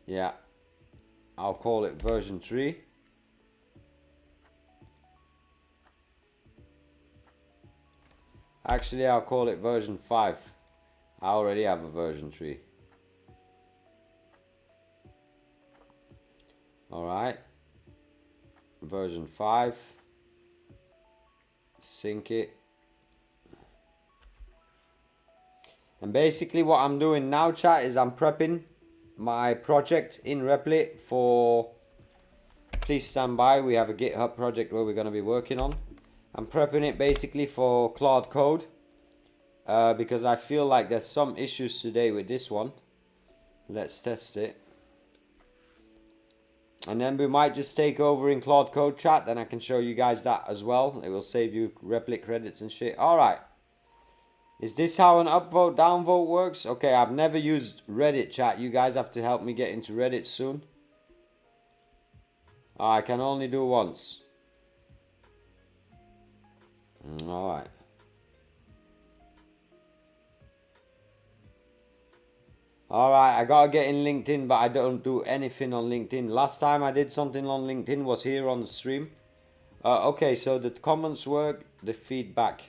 Yeah, I'll call it version 3. Actually, I'll call it version 5. I already have a version 3. Alright. Version 5. Sync it. And basically what I'm doing now, chat, is I'm prepping my project in Replit for... Please stand by, we have a GitHub project where we're going to be working on. I'm prepping it basically for Claude Code. Because I feel like there's some issues today with this one. Let's test it. And then we might just take over in Claude Code, chat. Then I can show you guys that as well. It will save you Replit credits and shit. Alright. Is this how an upvote, downvote works? Okay, I've never used Reddit, chat. You guys have to help me get into Reddit soon. I can only do once. Alright. Alright, I gotta get in LinkedIn, but I don't do anything on LinkedIn. Last time I did something on LinkedIn was here on the stream. Okay, so the comments work, the feedback.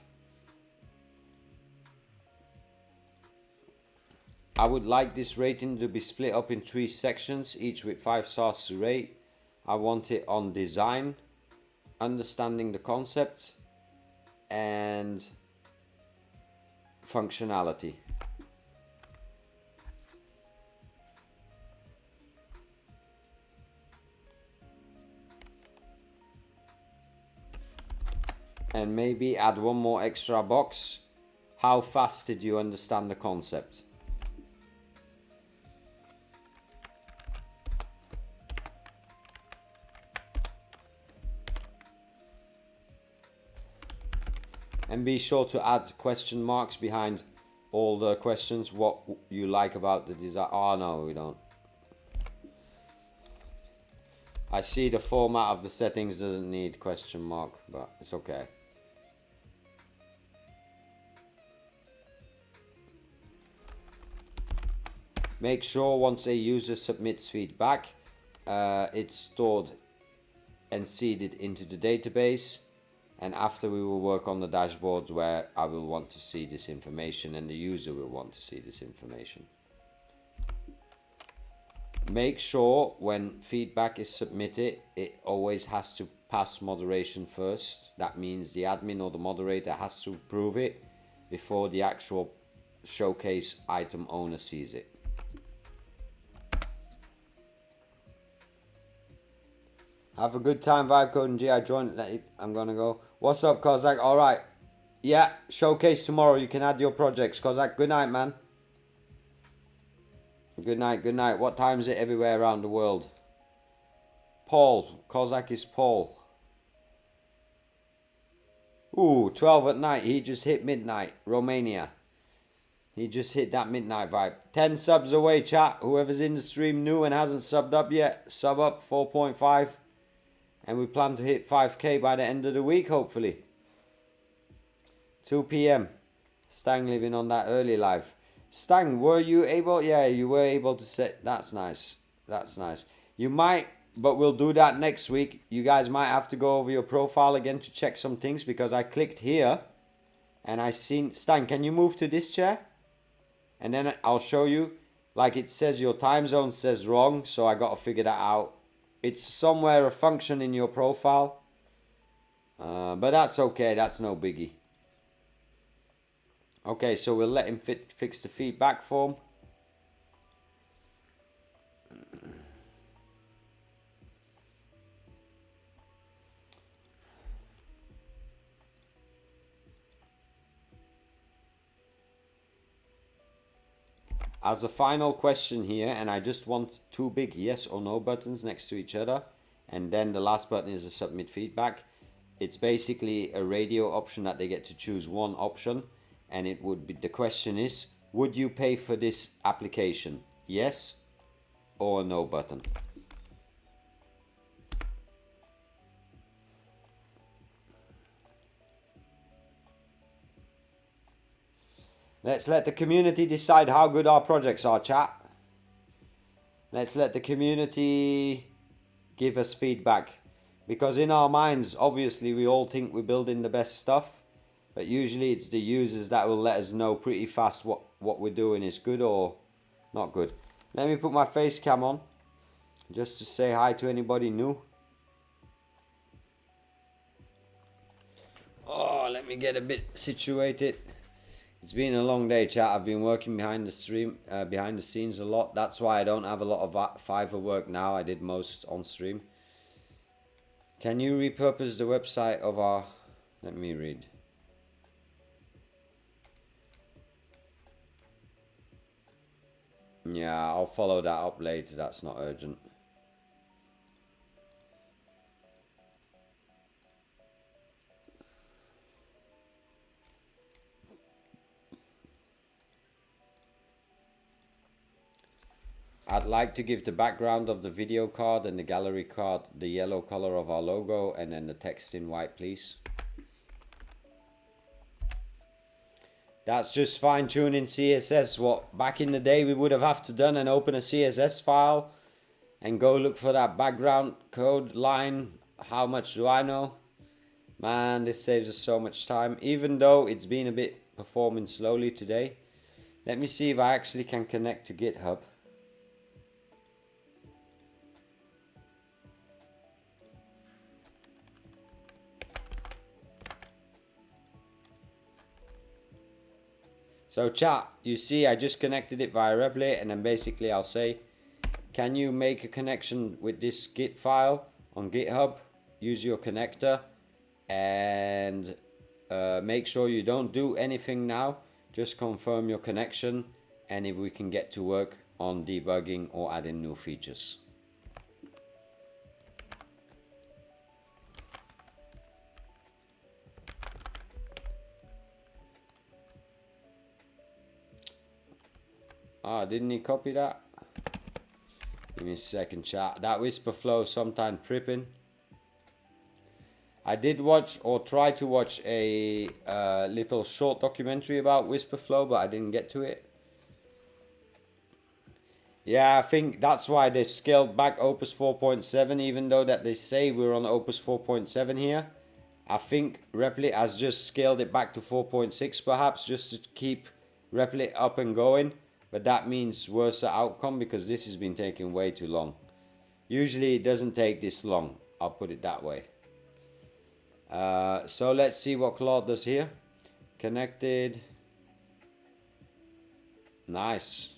I would like this rating to be split up in 3 sections, each with 5 stars to rate. I want it on design, understanding the concept, and functionality. And maybe add one more extra box. How fast did you understand the concept? And be sure to add question marks behind all the questions, what you like about the design. Oh no, we don't. I see the format of the settings doesn't need question mark, but it's okay. Make sure once a user submits feedback, it's stored and seeded into the database. And after, we will work on the dashboards where I will want to see this information and the user will want to see this information. Make sure when feedback is submitted, it always has to pass moderation first. That means the admin or the moderator has to approve it before the actual showcase item owner sees it. Have a good time, Vibe Code and G. I joined late. I'm gonna go. What's up, Kozak? Alright. Yeah, showcase tomorrow. You can add your projects. Kozak, good night, man. Good night, good night. What time is it everywhere around the world? Paul. Kozak is Paul. Ooh, 12 at night. He just hit midnight. Romania. He just hit that midnight vibe. 10 subs away, chat. Whoever's in the stream new and hasn't subbed up yet, sub up 4.5. And we plan to hit 5k by the end of the week, hopefully. 2 p.m. Stang living on that early live. Stang, were you able? Yeah, you were able to set. That's nice. That's nice. You might, but we'll do that next week. You guys might have to go over your profile again to check some things, because I clicked here and I seen. Stang, can you move to this chair? And then I'll show you. Like, it says your time zone says wrong, so I got to figure that out. It's somewhere a function in your profile. But that's okay. That's no biggie. Okay, so we'll let him fix the feedback form. As a final question here, and I just want 2 big yes or no buttons next to each other, and then the last button is a submit feedback. It's basically a radio option that they get to choose one option, and it would be, the question is, would you pay for this application? Yes or no button. Let's let the community decide how good our projects are, chat. Let's let the community give us feedback. Because in our minds, obviously, we all think we're building the best stuff. But usually it's the users that will let us know pretty fast what we're doing is good or not good. Let me put my face cam on, just to say hi to anybody new. Oh, let me get a bit situated. It's been a long day, chat. I've been working behind the scenes a lot. That's why I don't have a lot of Fiverr work now. I did most on stream. Can you repurpose the website of our... Let me read. Yeah, I'll follow that up later. That's not urgent. I'd like to give the background of the video card and the gallery card the yellow color of our logo, and then the text in white, please. That's just fine tuning CSS. What back in the day we would have to done and open a CSS file and go look for that background code line. How much do I know? Man, this saves us so much time, even though it's been a bit performing slowly today. Let me see if I actually can connect to GitHub. So chat, you see I just connected it via Replit, and then basically I'll say, can you make a connection with this Git file on GitHub? Use your connector and make sure you don't do anything now. Just confirm your connection, and if we can get to work on debugging or adding new features. Ah, didn't he copy that? Give me a second, chat. That whisper flow sometimes tripping. I did watch or try to watch a little short documentary about whisper flow, but I didn't get to it. Yeah, I think that's why they scaled back Opus 4.7, even though that they say we're on Opus 4.7 here. I think Replit has just scaled it back to 4.6 perhaps, just to keep Replit up and going. But that means worse outcome, because this has been taking way too long. Usually it doesn't take this long, I'll put it that way. So let's see what Claude does here. Connected. Nice.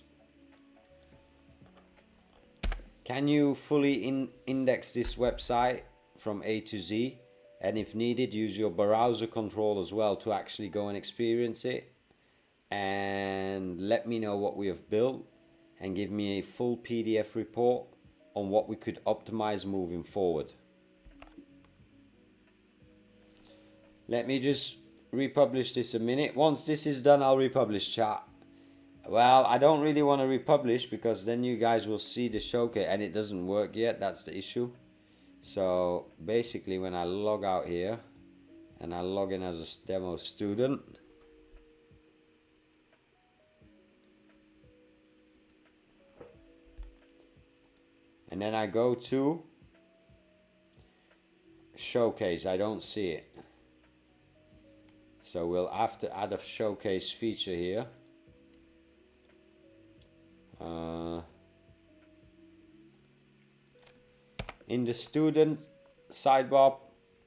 Can you fully index this website from A to Z? And if needed, use your browser control as well to actually go and experience it. And let me know what we have built, and give me a full PDF report on what we could optimize moving forward. Let me just republish this a minute. Once this is done, I'll republish, chat. Well, I don't really want to republish, because then you guys will see the showcase and it doesn't work yet. That's the issue. So basically, when I log out here and I log in as a demo student, and then I go to showcase, I don't see it. So we'll have to add a showcase feature here. In the student sidebar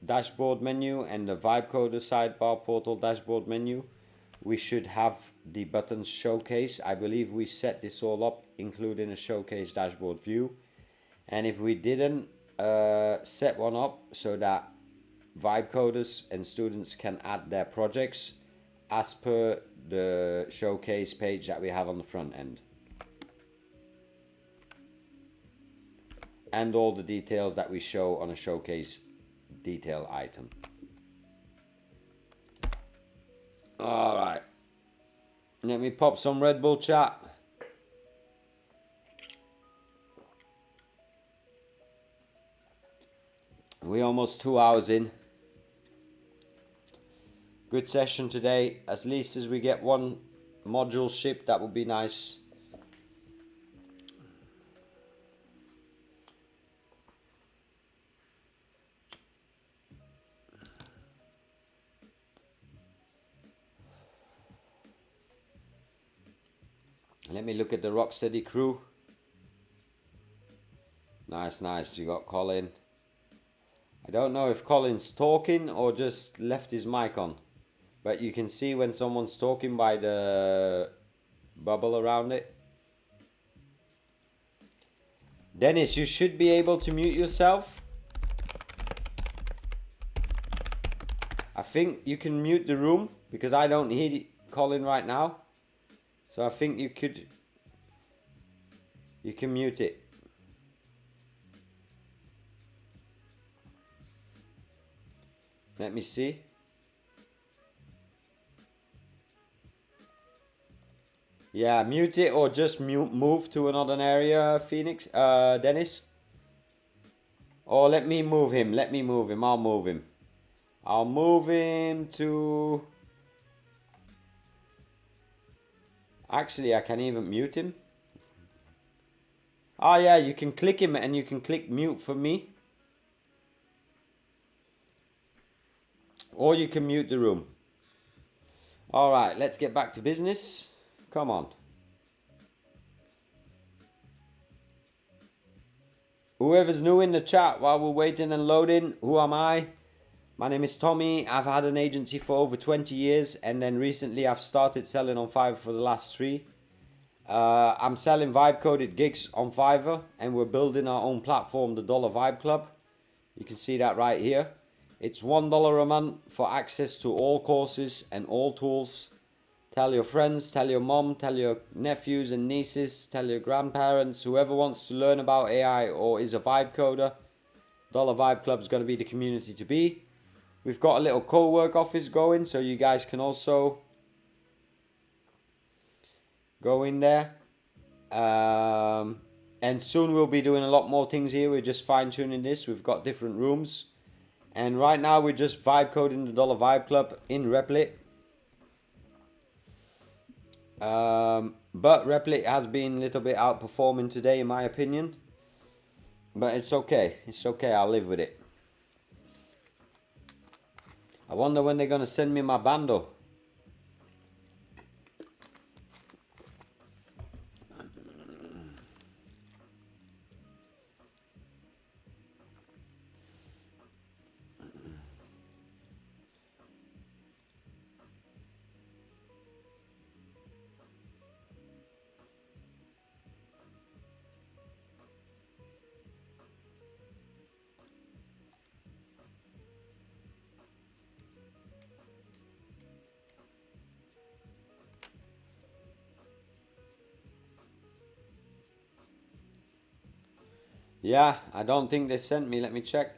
dashboard menu and the vibe coder sidebar portal dashboard menu, we should have the button showcase. I believe we set this all up, including a showcase dashboard view. And if we didn't set one up so that vibe coders and students can add their projects as per the showcase page that we have on the front end, and all the details that we show on a showcase detail item. All right, let me pop some Red Bull, chat. We're almost 2 hours in. Good session today. At least as we get one module shipped, that would be nice. Let me look at the Rocksteady crew. Nice, nice. You got Colin. I don't know if Colin's talking or just left his mic on, but you can see when someone's talking by the bubble around it. Dennis, you should be able to mute yourself. I think you can mute the room, because I don't hear Colin right now. So I think you can mute it. Let me see. Yeah, mute it or just move to another area, Dennis. Or let me move him. Let me move him. I'll move him. I'll move him to... Actually, I can even mute him. Oh yeah, you can click him and you can click mute for me. Or you can mute the room. Alright, let's get back to business. Come on. Whoever's new in the chat while we're waiting and loading, who am I? My name is Tommy. I've had an agency for over 20 years, and then recently I've started selling on Fiverr for the last 3. I'm selling vibe coded gigs on Fiverr, and we're building our own platform, the Dollar Vibe Club. You can see that right here. It's $1 a month for access to all courses and all tools. Tell your friends, tell your mom, tell your nephews and nieces, tell your grandparents, whoever wants to learn about AI or is a vibe coder. Dollar Vibe Club is going to be the community to be. We've got a little co-work office going, so you guys can also go in there. And soon we'll be doing a lot more things here. We're just fine-tuning this. We've got different rooms. And right now we're just vibe coding the Dollar Vibe Club in Replit. But Replit has been a little bit outperforming today in my opinion. But it's okay. It's okay. I'll live with it. I wonder when they're going to send me my bando. Yeah, I don't think they sent me. Let me check.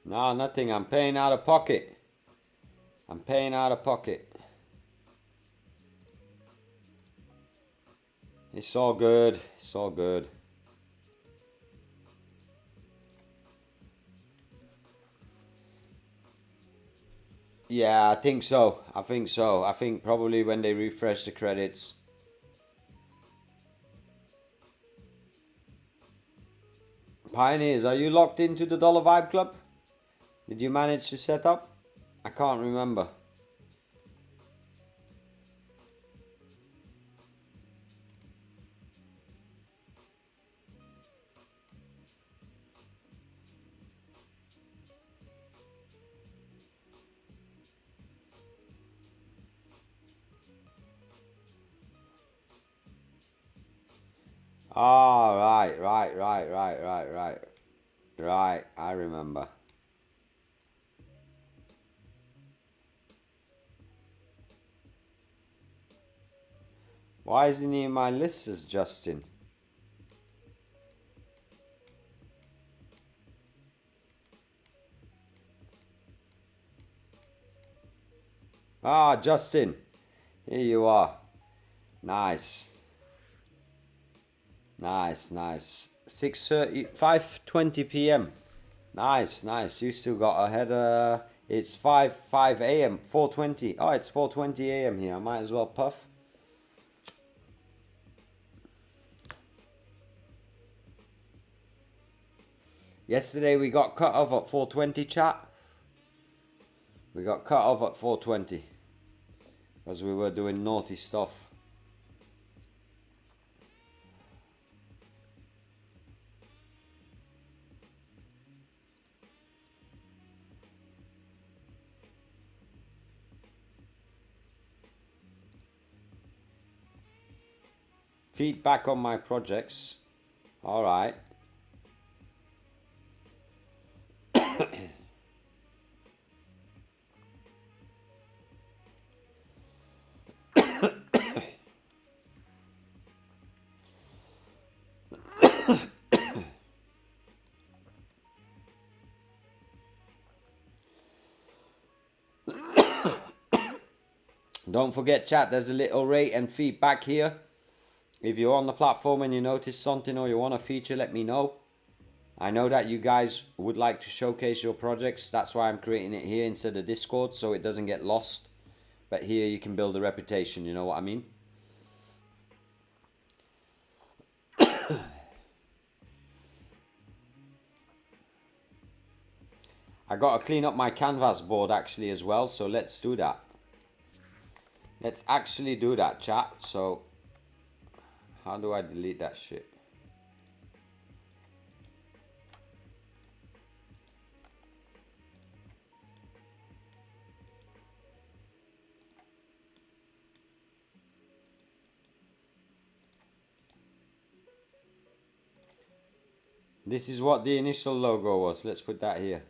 No, nothing. I'm paying out of pocket. I'm paying out of pocket. It's all good. It's all good. Yeah, I think so. I think so. I think probably when they refresh the credits. Pioneers, are you locked into the Dollar Vibe Club? Did you manage to set up? I can't remember. Ah, right. Right, I remember. Why isn't he in my list as Justin? Ah, Justin. Here you are. Nice. Nice. 6:30, 5:20 p.m. Nice. You still got ahead. It's 5 a.m. 4:20. Oh, it's 4:20 a.m. here. I might as well puff. Yesterday we got cut off at 4:20, chat. We got cut off at 4:20 because we were doing naughty stuff. Feedback on my projects. All right. Don't forget, chat, there's a little rate and feedback here. If you're on the platform and you notice something or you want a feature, let me know. I know that you guys would like to showcase your projects. That's why I'm creating it here instead of Discord, so it doesn't get lost. But here you can build a reputation, you know what I mean? I got to clean up my canvas board actually as well, so let's do that. Let's actually do that, chat. So how do I delete that shit? This is what the initial logo was. Let's put that here.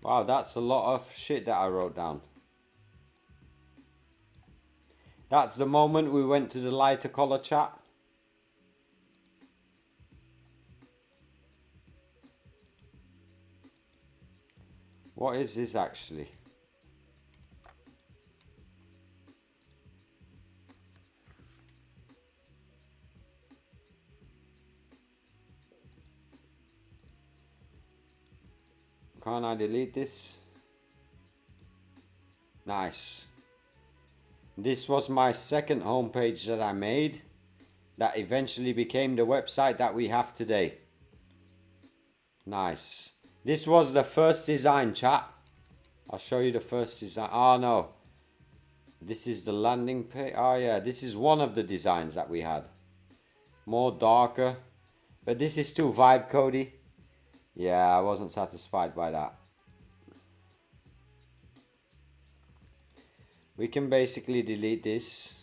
Wow, that's a lot of shit that I wrote down. That's the moment we went to the lighter color, chat. What is this actually? Can't I delete this? Nice. This was my second homepage that I made that eventually became the website that we have today. Nice. This was the first design, chat. I'll show you the first design. Oh no. This is the landing page. Oh yeah, this is one of the designs that we had. More darker. But this is too vibe codey. Yeah, I wasn't satisfied by that. We can basically delete this.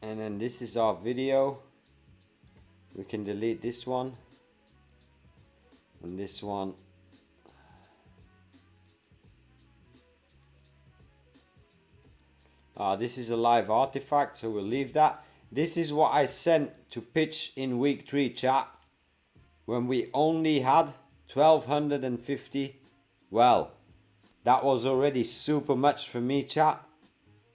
And then this is our video. We can delete this one. And this one. This is a live artifact, so we'll leave that. This is what I sent to pitch in week 3, chat. When we only had 1250. Well, that was already super much for me, chat.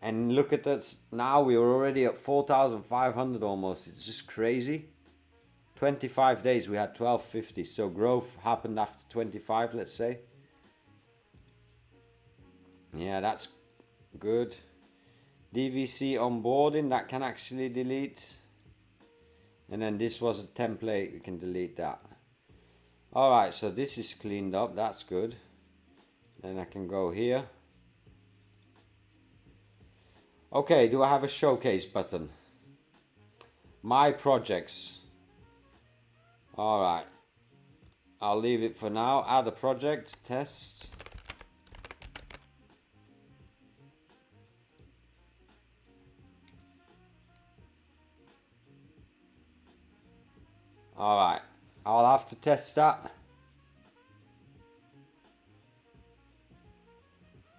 And look at us now, we're already at 4,500 almost. It's just crazy. 25 days we had 1250. So growth happened after 25, let's say. Yeah, that's good. DVC onboarding, that can actually delete. And then this was a template, we can delete that. Alright, so this is cleaned up, that's good. Then I can go here. Okay, do I have a showcase button? My projects. Alright. I'll leave it for now. Add a project, tests. Alright, I'll have to test that.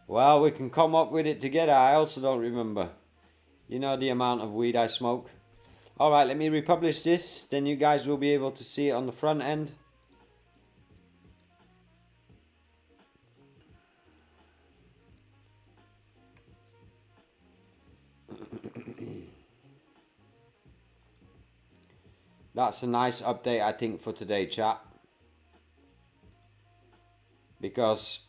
Well, we can come up with it together. I also don't remember. You know the amount of weed I smoke. Alright, let me republish this. Then you guys will be able to see it on the front end. That's a nice update, I think, for today, chat. Because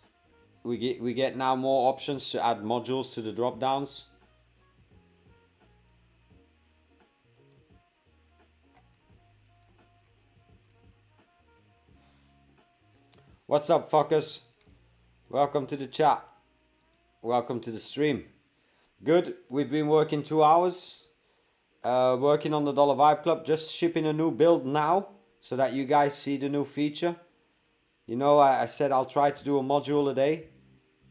we get now more options to add modules to the drop downs. What's up, fuckers? Welcome to the chat. Welcome to the stream. Good. We've been working 2 hours. Working on the Dollar Vibe Club, just shipping a new build now so that you guys see the new feature. You know, I said I'll try to do a module a day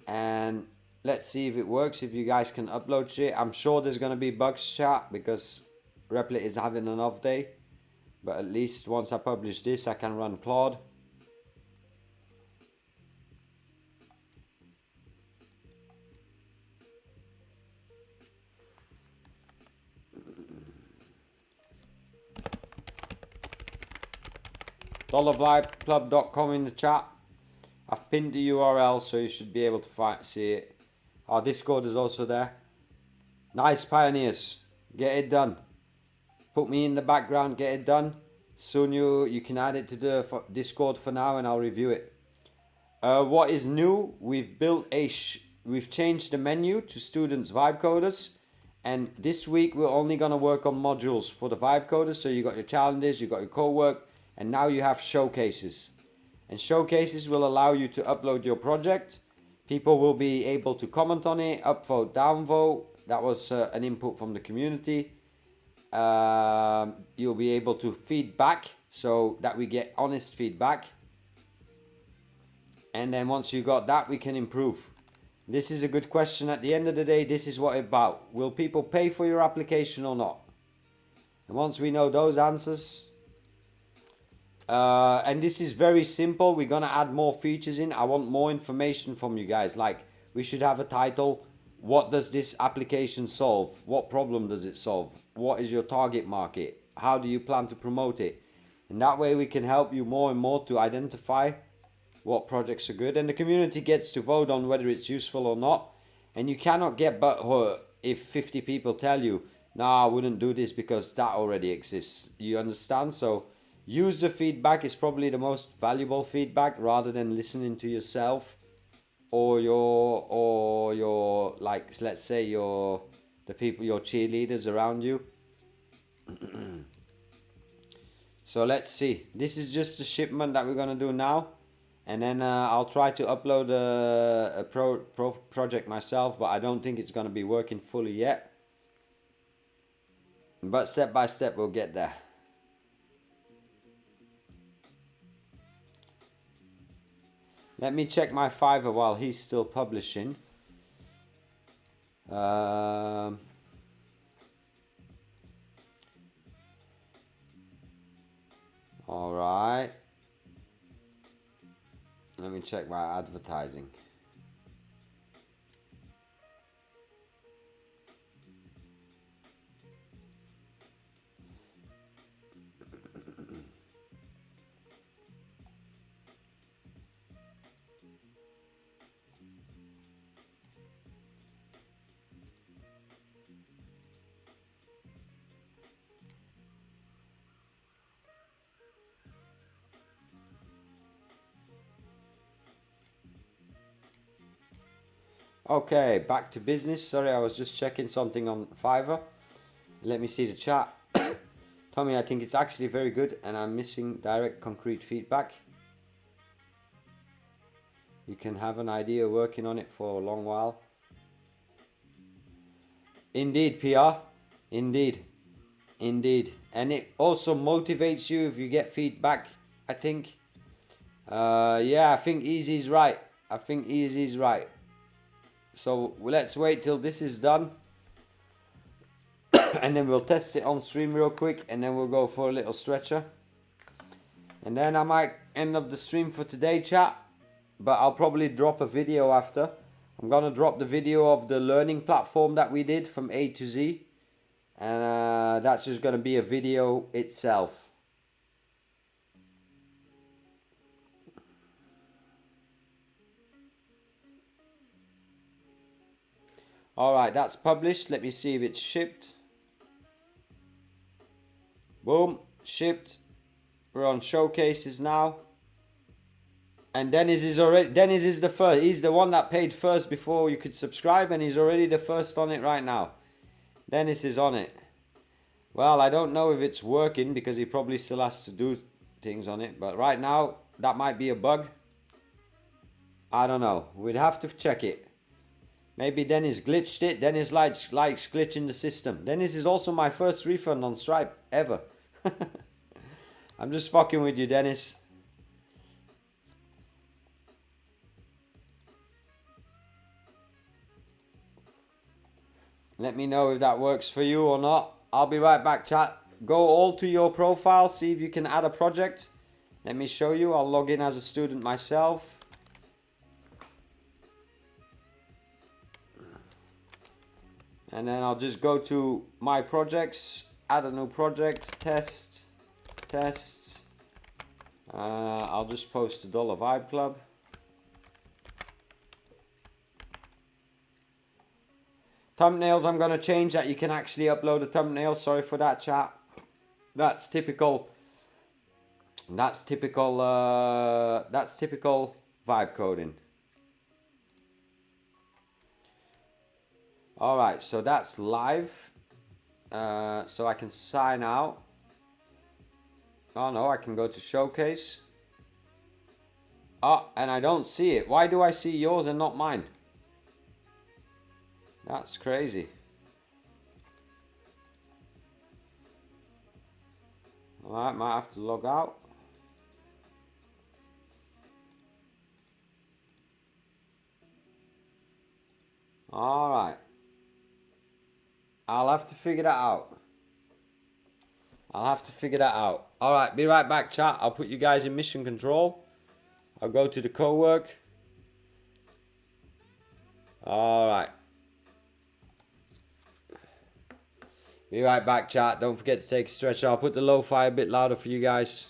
and let's see if it works, if you guys can upload shit. I'm sure there's going to be bugs, chat, because Replit is having an off day, but at least once I publish this I can run Claude. dollarvibeclub.com in the chat. I've pinned the URL so you should be able to see it. Our Discord is also there. Nice, pioneers. Get it done. Put me in the background, get it done. Soon you can add it to the Discord for now and I'll review it. What is new? We've changed the menu to students vibe coders, and this week we're only gonna work on modules for the vibe coders. So you got your challenges, you got your co-work, and now you have showcases. And showcases will allow you to upload your project. People will be able to comment on it, upvote, downvote. That was an input from the community. You'll be able to feedback so that we get honest feedback. And then once you got that, we can improve. This is a good question. At the end of the day, this is what it's about. Will people pay for your application or not? And once we know those answers, and this is very simple, we're gonna add more features in. I want more information from you guys. Like, we should have a title. What does this application solve? What problem does it solve? What is your target market? How do you plan to promote it? And that way we can help you more and more to identify what projects are good, and the community gets to vote on whether it's useful or not. And you cannot get butthurt if 50 people tell you, nah, I wouldn't do this because that already exists. You understand? So user feedback is probably the most valuable feedback, rather than listening to yourself or your like, let's say your cheerleaders around you. So let's see. This is just a shipment that we're gonna do now. And then I'll try to upload a project myself, but I don't think it's going to be working fully yet. But step by step we'll get there. Let me check my Fiverr while he's still publishing. Alright. Let me check my advertising. Okay, back to business. Sorry, I was just checking something on Fiverr. Let me see the chat. Tommy, I think it's actually very good and I'm missing direct concrete feedback. You can have an idea working on it for a long while. Indeed, PR. Indeed. Indeed. And it also motivates you if you get feedback, I think. Yeah, I think Easy's right. I think Easy's right. So let's wait till this is done. And then we'll test it on stream real quick. And then we'll go for a little stretcher. And then I might end up the stream for today, chat. But I'll probably drop a video after. I'm going to drop the video of the learning platform that we did from A to Z. And that's just going to be a video itself. Alright, that's published. Let me see if it's shipped. Boom, shipped. We're on showcases now. And Dennis is the first. He's the one that paid first before you could subscribe, and he's already the first on it right now. Dennis is on it. Well, I don't know if it's working because he probably still has to do things on it. But right now, that might be a bug. I don't know. We'd have to check it. Maybe Dennis glitched it. Dennis likes glitching the system. Dennis is also my first refund on Stripe ever. I'm just fucking with you, Dennis. Let me know if that works for you or not. I'll be right back, chat. Go all to your profile. See if you can add a project. Let me show you. I'll log in as a student myself. And then I'll just go to my projects, add a new project, test. I'll just post the $Vibe Club. Thumbnails, I'm gonna change that. You can actually upload a thumbnail. Sorry for that, chat. That's typical. That's typical vibe coding. All right, so that's live. So I can sign out. Oh no, I can go to showcase. Oh, and I don't see it. Why do I see yours and not mine? That's crazy. Alright, might have to log out. Alright. I'll have to figure that out. Alright, be right back, chat. I'll put you guys in mission control. I'll go to the co-work. Alright. Be right back, chat. Don't forget to take a stretch. I'll put the lo-fi a bit louder for you guys.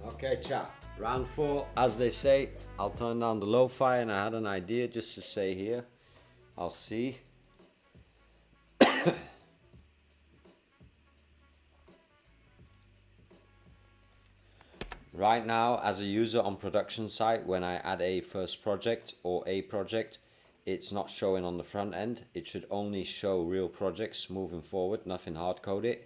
Okay, chat. Round 4, as they say. I'll turn down the lo-fi, and I had an idea just to say here. I'll see. Right now, as a user on production site, when I add a first project or a project, it's not showing on the front end. It should only show real projects moving forward, nothing hard coded.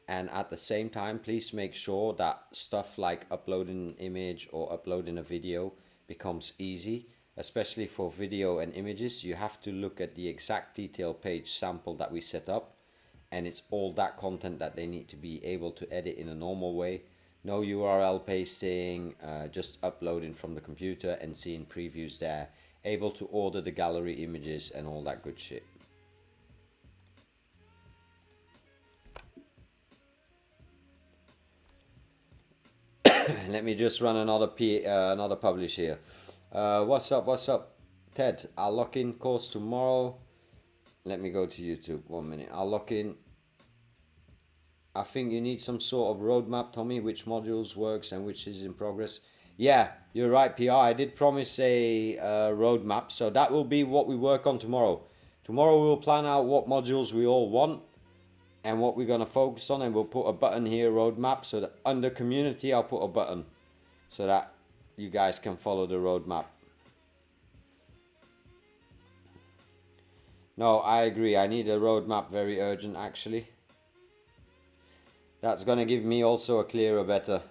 And at the same time, please make sure that stuff like uploading an image or uploading a video becomes easy, especially for video and images. You have to look at the exact detail page sample that we set up, and it's all that content that they need to be able to edit in a normal way. no URL pasting, just uploading from the computer and seeing previews there, able to order the gallery images and all that good shit. Let me just run another publish here. What's up, Ted? I'll lock in course tomorrow. Let me go to YouTube, 1 minute. I'll lock in. I think you need some sort of roadmap, Tommy, which modules works and which is in progress. Yeah, you're right, PR. I did promise a roadmap, so that will be what we work on tomorrow. Tomorrow we'll plan out what modules we all want and what we're going to focus on, and we'll put a button here, roadmap, so that under community I'll put a button so that you guys can follow the roadmap. No, I agree. I need a roadmap, very urgent actually. That's going to give me also a clearer, better.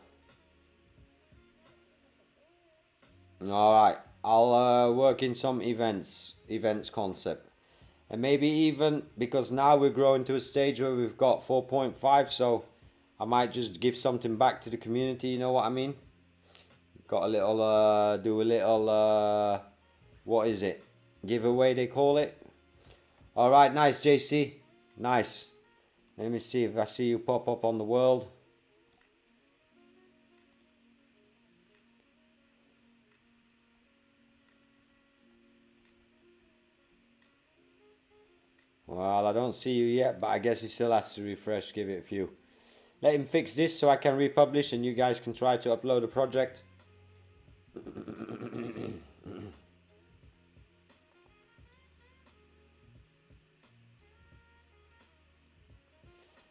Alright, I'll work in some events concept. And maybe even, because now we're growing to a stage where we've got 4.5, so I might just give something back to the community, you know what I mean? Got a little, do a little, what is it? Giveaway they call it. Alright, nice JC, nice. Let me see if I see you pop up on the world. Well, I don't see you yet, but I guess he still has to refresh, give it a few. Let him fix this so I can republish and you guys can try to upload a project.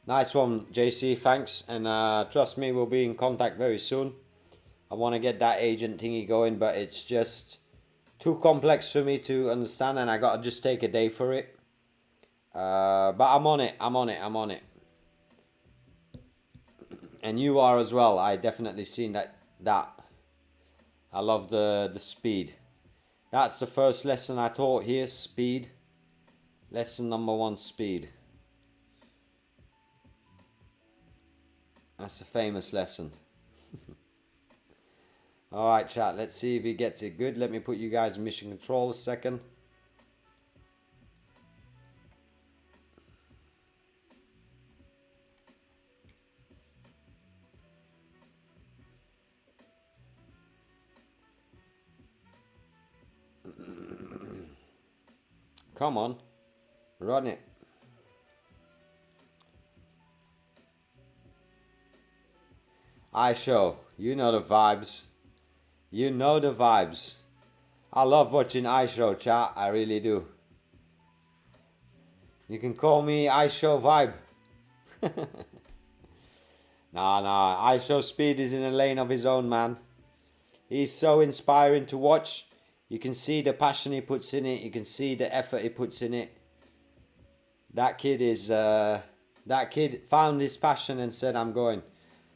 Nice one, JC, thanks. And trust me, we'll be in contact very soon. I want to get that agent thingy going, but it's just too complex for me to understand, and I got to just take a day for it. But I'm on it. And you are as well. I definitely seen that. I love the speed. That's the first lesson I taught here, speed. Lesson number 1, speed. That's a famous lesson. Alright chat, let's see if he gets it good. Let me put you guys in mission control a second. Come on, run it. iShow, you know the vibes. You know the vibes. I love watching iShow, chat. I really do. You can call me iShow Vibe. Nah. iShow Speed is in a lane of his own, man. He's so inspiring to watch. You can see the passion he puts in it. You can see the effort he puts in it. That kid is... that kid found his passion and said, I'm going.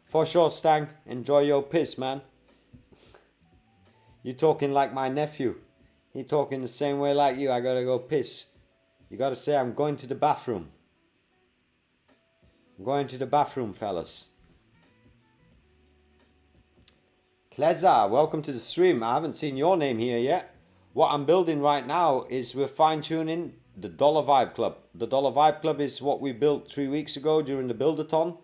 For sure, Stang. Enjoy your piss, man. You talking like my nephew. He talking the same way like you. I gotta go piss. You gotta say, I'm going to the bathroom. I'm going to the bathroom, fellas. Kleza, welcome to the stream. I haven't seen your name here yet. What I'm building right now is we're fine-tuning the Dollar Vibe Club. The Dollar Vibe Club is what we built 3 weeks ago during the Buildathon.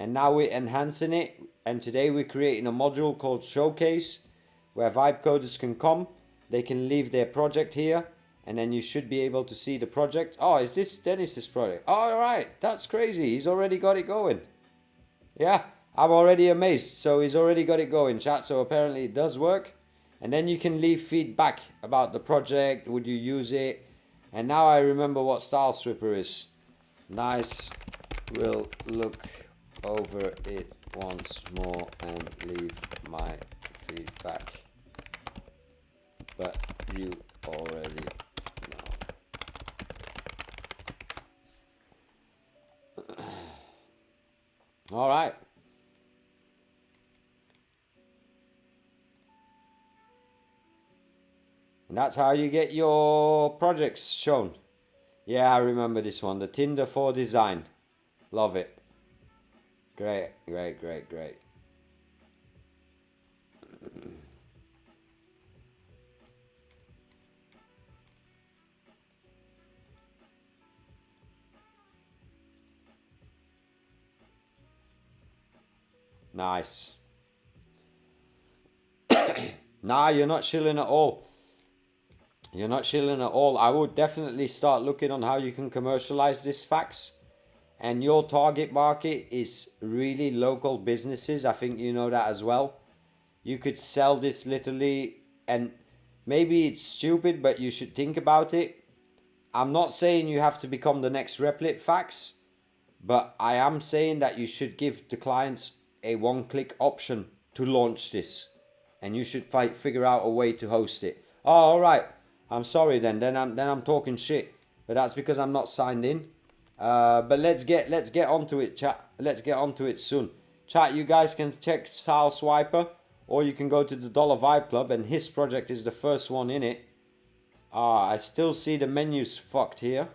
And now we're enhancing it. And today we're creating a module called Showcase, where Vibe coders can come. They can leave their project here. And then you should be able to see the project. Oh, is this Dennis's project? All right, that's crazy. He's already got it going. Yeah, I'm already amazed. So he's already got it going, chat. So apparently it does work. And then you can leave feedback about the project. Would you use it? And now I remember what Style Stripper is. Nice. We'll look over it once more and leave my feedback. But you already know. All right. And that's how you get your projects shown. Yeah, I remember this one. The Tinder for design. Love it. Great. Nice. Nah, you're not shilling at all. You're not shilling at all. I would definitely start looking on how you can commercialize this fax. And your target market is really local businesses. I think you know that as well. You could sell this literally, and maybe it's stupid, but you should think about it. I'm not saying you have to become the next Replit fax, but I am saying that you should give the clients a one-click option to launch this. And you should figure out a way to host it. Oh, all right. I'm sorry then. Then I'm talking shit. But that's because I'm not signed in. But let's get onto it, chat. Let's get onto it soon. Chat, you guys can check Style Swiper, or you can go to the Dollar Vibe Club, and his project is the first one in it. I still see the menus fucked here.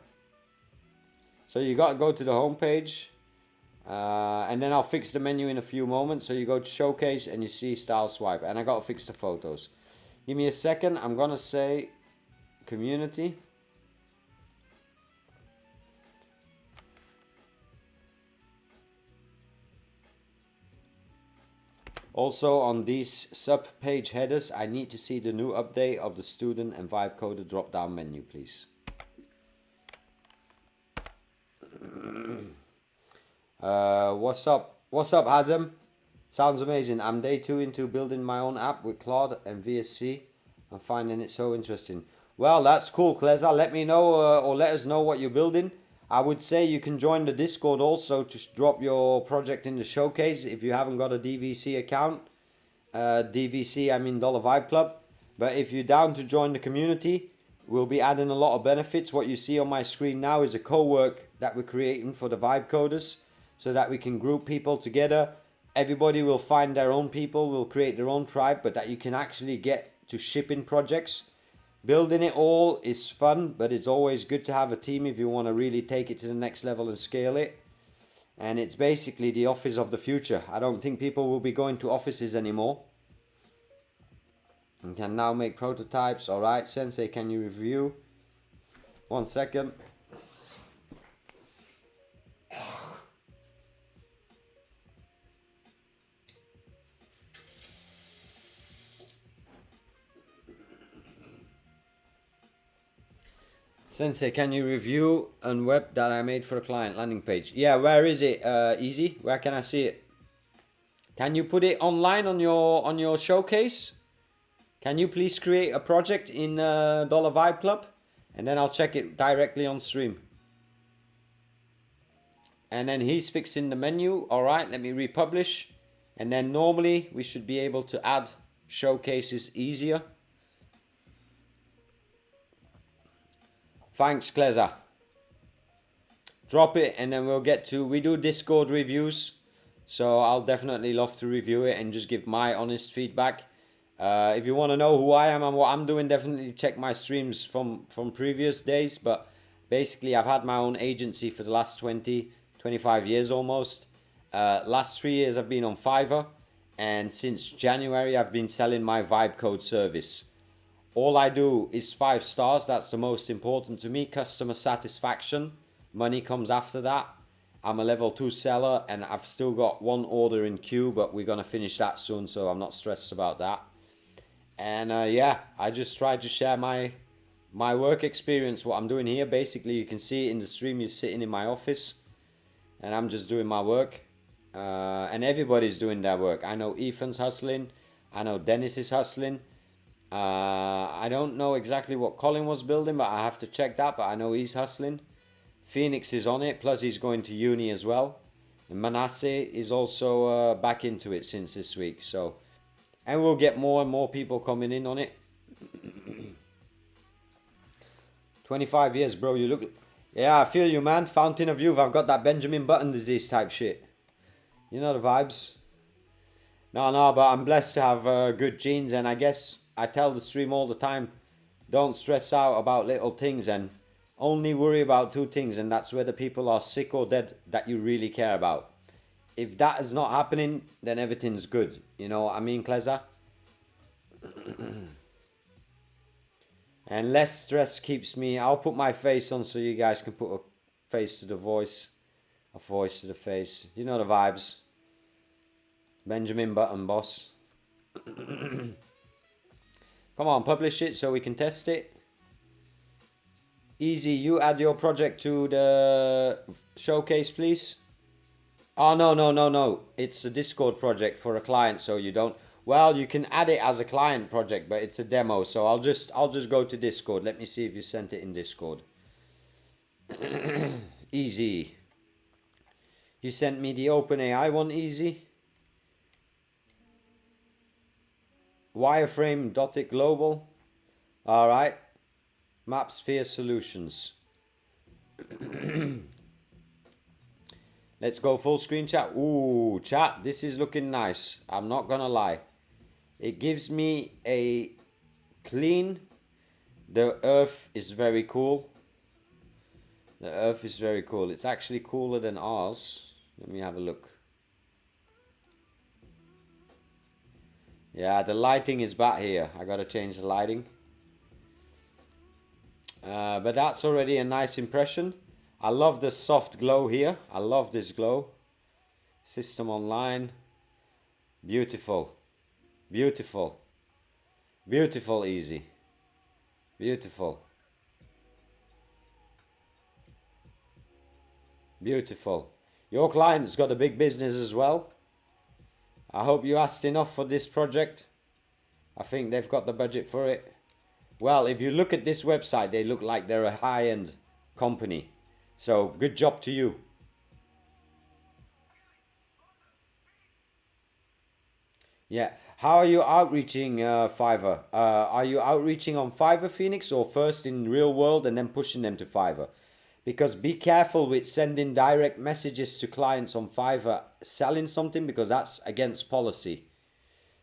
So you got to go to the home page. And then I'll fix the menu in a few moments. So you go to Showcase and you see Style Swipe. And I got to fix the photos. Give me a second. I'm going to say Community. Also on these sub-page headers, I need to see the new update of the student and vibe coder drop-down menu, please. What's up? What's up, Azam? Sounds amazing. I'm day 2 into building my own app with Claude and VSC. I'm finding it so interesting. Well, that's cool, Kleza. Let me know or let us know what you're building. I would say you can join the Discord also to drop your project in the showcase if you haven't got a DVC account. DVC, I mean Dollar Vibe Club. But if you're down to join the community, we'll be adding a lot of benefits. What you see on my screen now is a co-work that we're creating for the Vibe coders so that we can group people together. Everybody will find their own people, will create their own tribe, but that you can actually get to shipping projects. Building it all is fun, but it's always good to have a team if you want to really take it to the next level and scale it. And it's basically the office of the future. I don't think people will be going to offices anymore. You can now make prototypes. All right, Sensei, can you review? 1 second. Sensei, can you review a web that I made for a client landing page? Yeah, where is it? Easy. Where can I see it? Can you put it online on your showcase? Can you please create a project in Dollar Vibe Club? And then I'll check it directly on stream. And then he's fixing the menu. All right, let me republish. And then normally we should be able to add showcases easier. Thanks, Kleza. Drop it and then we'll get to... We do Discord reviews. So I'll definitely love to review it and just give my honest feedback. If you want to know who I am and what I'm doing, definitely check my streams from previous days. But basically, I've had my own agency for the last 25 years almost. Last 3 years I've been on Fiverr. And since January, I've been selling my Vibe Code service. All I do is 5 stars. That's the most important to me. Customer satisfaction. Money comes after that. I'm a level 2 seller and I've still got 1 order in queue, but we're going to finish that soon, so I'm not stressed about that. And yeah, I just try to share my work experience, what I'm doing here. Basically, you can see in the stream, you're sitting in my office and I'm just doing my work. And everybody's doing their work. I know Ethan's hustling. I know Dennis is hustling. I don't know exactly what Colin was building, but I have to check that. But I know he's hustling. Phoenix is on it, plus he's going to uni as well. And Manasseh is also back into it since this week. So, and we'll get more and more people coming in on it. 25 years, bro. You look... Yeah, I feel you, man. Fountain of youth. I've got that Benjamin Button disease type shit. You know the vibes. No, but I'm blessed to have good genes. And I guess I tell the stream all the time, don't stress out about little things and only worry about 2 things. And that's whether people are sick or dead that you really care about. If that is not happening, then everything's good. You know what I mean, Kleza? And less stress keeps me... I'll put my face on so you guys can put a face to the voice. A voice to the face. You know the vibes. Benjamin Button, boss. Come on, publish it so we can test it. Easy, you add your project to the showcase, please. Oh, no. It's a Discord project for a client, so you don't... Well, you can add it as a client project, but it's a demo, so I'll just go to Discord. Let me see if you sent it in Discord. Easy. You sent me the OpenAI one, Easy. Wireframe Dotic Global. Alright. MapSphere Solutions. Let's go full screen chat. Ooh, chat, this is looking nice. I'm not gonna lie. It gives me a clean... The earth is very cool. The earth is very cool. It's actually cooler than ours. Let me have a look. Yeah, the lighting is bad here. I gotta change the lighting. But that's already a nice impression. I love the soft glow here. I love this glow. System online. Beautiful. Beautiful. Beautiful, Easy. Beautiful. Beautiful. Your client's got a big business as well. I hope you asked enough for this project. I think they've got the budget for it. Well, if you look at this website, they look like they're a high-end company. So, good job to you. Yeah. How are you outreaching, Fiverr? Are you outreaching on Fiverr, Phoenix, or first in real world and then pushing them to Fiverr? Because be careful with sending direct messages to clients on Fiverr selling something, because that's against policy.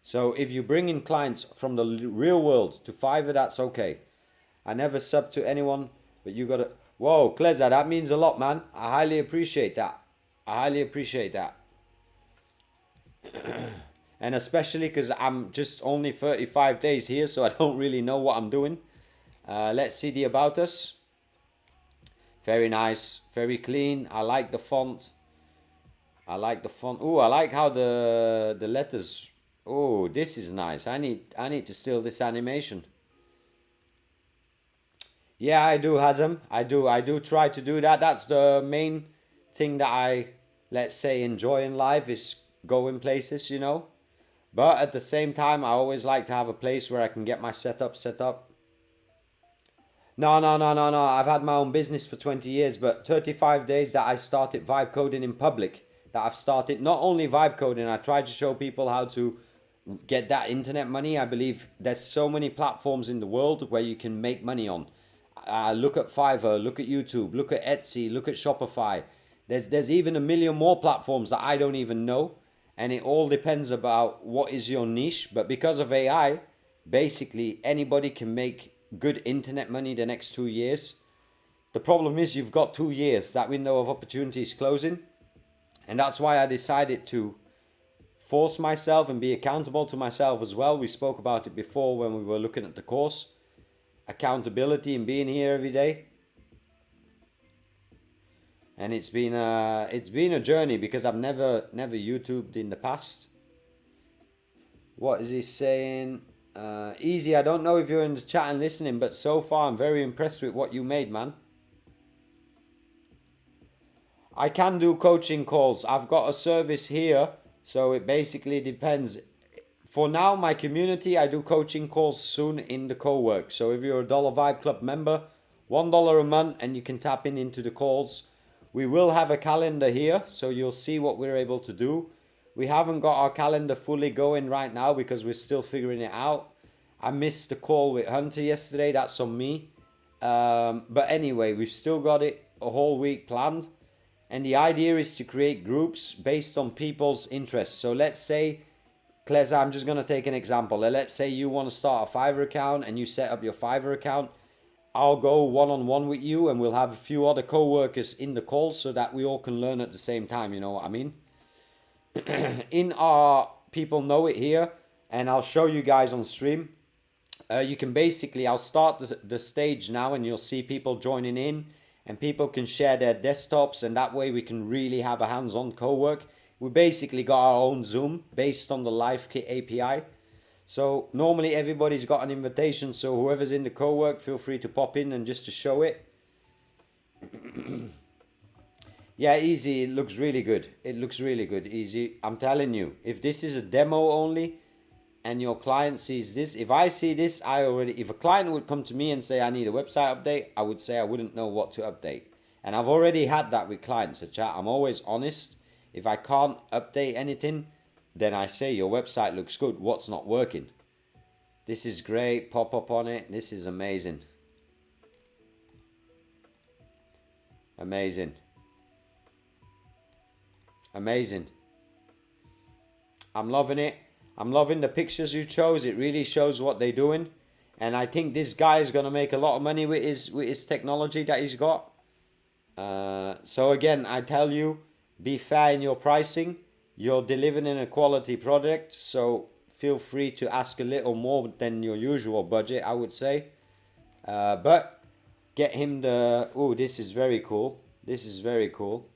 So if you bring in clients from the real world to Fiverr, that's okay. I never sub to anyone, but you gotta... Whoa, Kleza, that means a lot, man. I highly appreciate that. I highly appreciate that. And especially because I'm just only 35 days here, so I don't really know what I'm doing. Let's see the About Us. Very nice, very clean. I like the font. I like the font. Oh, I like how the letters... Oh, this is nice. I need to steal this animation. Yeah, I do, Hazem. I do try to do that. That's the main thing that I, let's say, enjoy in life, is going places, you know. But at the same time, I always like to have a place where I can get my setup set up. No. I've had my own business for 20 years, but 35 days that I started vibe coding in public, that I've started not only vibe coding, I try to show people how to get that internet money. I believe there's so many platforms in the world where you can make money on. Look at Fiverr, look at YouTube, look at Etsy, look at Shopify. There's even a million more platforms that I don't even know. And it all depends about what is your niche. But because of AI, basically anybody can make good internet money the next 2 years. The problem is you've got 2 years. That window of opportunity is closing. And that's why I decided to force myself and be accountable to myself as well. We spoke about it before when we were looking at the course. Accountability and being here every day. And it's been a journey, because I've never YouTubed in the past. What is he saying? Easy, I don't know if you're in the chat and listening, but so far I'm very impressed with what you made, man. I can do coaching calls. I've got a service here, so it basically depends. For now, my community, I do coaching calls soon in the co-work. So if you're a Dollar Vibe Club member, $1 a month, and you can tap into the calls. We will have a calendar here, so you'll see what we're able to do. We haven't got our calendar fully going right now because we're still figuring it out. I missed the call with Hunter yesterday, that's on me. But anyway, we've still got it a whole week planned. And the idea is to create groups based on people's interests. So let's say, Kleza, I'm just going to take an example. Let's say you want to start a Fiverr account and you set up your Fiverr account. I'll go one-on-one with you, and we'll have a few other co-workers in the call so that we all can learn at the same time, you know what I mean? In our People Know It here, and I'll show you guys on stream. You can basically, I'll start the stage now, and you'll see people joining in, and people can share their desktops, and that way we can really have a hands-on co-work. we basically got our own Zoom based on the LiveKit API. So normally everybody's got an invitation, so whoever's in the co-work, feel free to pop in and just to show it. Yeah, easy. It looks really good. It looks really good. Easy. I'm telling you, if this is a demo only and your client sees this, if I see this, if a client would come to me and say I need a website update, I would say I wouldn't know what to update. And I've already had that with clients, chat. I'm always honest. If I can't update anything, then I say your website looks good. What's not working? This is great. Pop up on it. This is amazing. Amazing. Amazing. I'm loving it. I'm loving the pictures you chose. It really shows what they're doing. And I think this guy is going to make a lot of money with his technology that he's got. So again, I tell you, be fair in your pricing. You're delivering a quality product, so feel free to ask a little more than your usual budget, I would say. But get him the... Oh, this is very cool. This is very cool.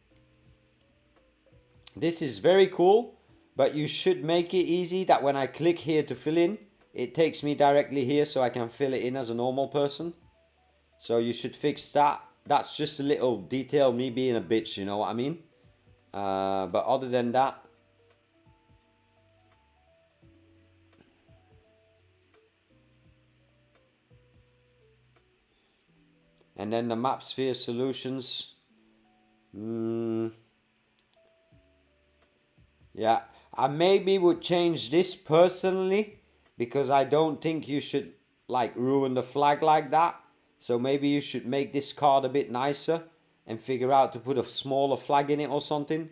This is very cool, but you should make it easy that when I click here to fill in, it takes me directly here so I can fill it in as a normal person. So you should fix that. That's just a little detail, me being a bitch, you know what I mean? But other than that, and then the map sphere solutions. Yeah, I maybe would change this personally because I don't think you should like ruin the flag like that. So maybe you should make this card a bit nicer and figure out to put a smaller flag in it or something.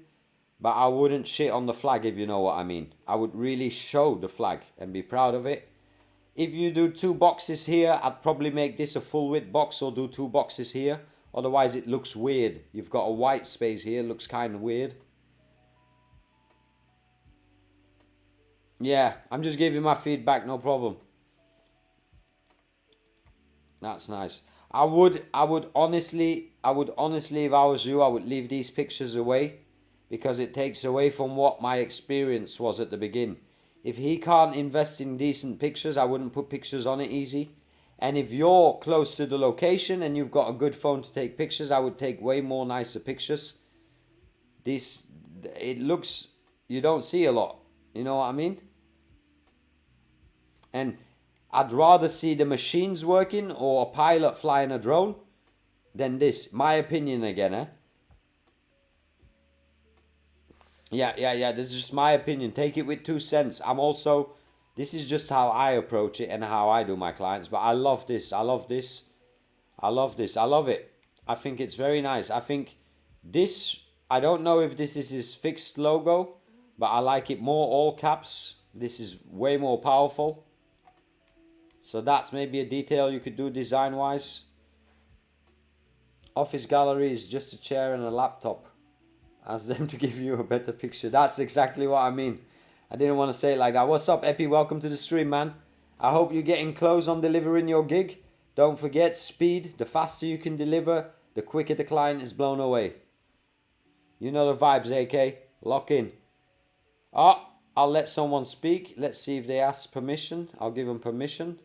But I wouldn't shit on the flag, if you know what I mean. I would really show the flag and be proud of it. If you do 2 boxes here, I'd probably make this a full width box or do 2 boxes here. Otherwise it looks weird. You've got a white space here, looks kind of weird. Yeah, I'm just giving my feedback, no problem. That's nice. I would honestly, if I was you, I would leave these pictures away because it takes away from what my experience was at the beginning. If he can't invest in decent pictures, I wouldn't put pictures on it easy. And if you're close to the location and you've got a good phone to take pictures, I would take way more nicer pictures. It looks, you don't see a lot. You know what I mean? And I'd rather see the machines working or a pilot flying a drone than this. My opinion again, eh? Yeah, this is just my opinion. Take it with 2 cents. This is just how I approach it and how I do my clients. But I love this. I love this. I love this. I love it. I think it's very nice. I think this, I don't know if this is his fixed logo, but I like it more all caps. This is way more powerful. So that's maybe a detail you could do design wise. Office gallery is just a chair and a laptop. Ask them to give you a better picture. That's exactly what I mean. I didn't want to say it like that. What's up, Epi? Welcome to the stream, man. I hope you're getting close on delivering your gig. Don't forget speed. The faster you can deliver, the quicker the client is blown away. You know the vibes, AK. Lock in. Oh, I'll let someone speak. Let's see if they ask permission. I'll give them permission.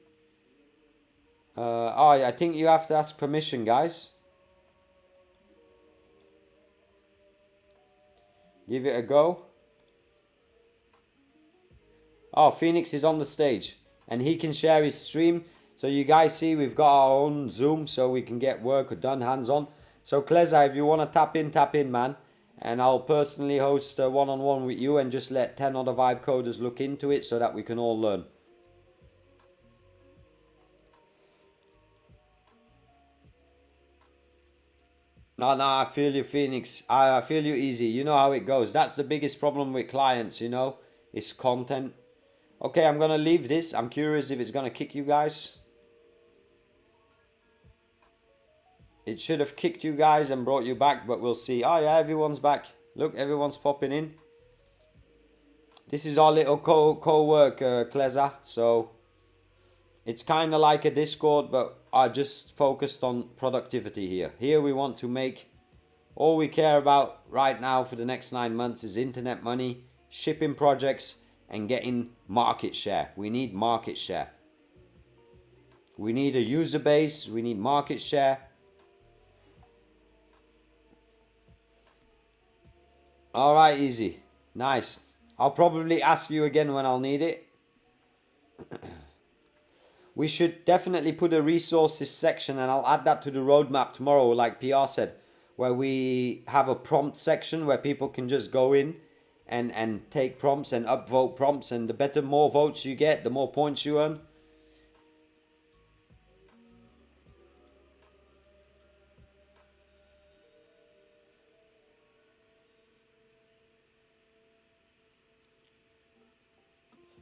I think you have to ask permission, guys. Give it a go. Oh, Phoenix is on the stage and he can share his stream. So you guys see we've got our own Zoom so we can get work done hands-on. So Kleza, if you want to tap in, man. And I'll personally host a one-on-one with you and just let 10 other vibe coders look into it so that we can all learn. No, I feel you, Phoenix. I feel you easy. You know how it goes. That's the biggest problem with clients, you know. It's content. Okay, I'm going to leave this. I'm curious if it's going to kick you guys. It should have kicked you guys and brought you back, but we'll see. Oh, yeah, everyone's back. Look, everyone's popping in. This is our little co-work, Kleza. So, it's kind of like a Discord, but I just focused on productivity here. Here we want to make All we care about right now for the next 9 months is internet money, shipping projects, and getting market share. We need market share. We need a user base. We need market share. All right, easy. Nice. I'll probably ask you again when I'll need it. We should definitely put a resources section, and I'll add that to the roadmap tomorrow, like PR said, where we have a prompt section where people can just go in and take prompts and upvote prompts, and the more votes you get, the more points you earn.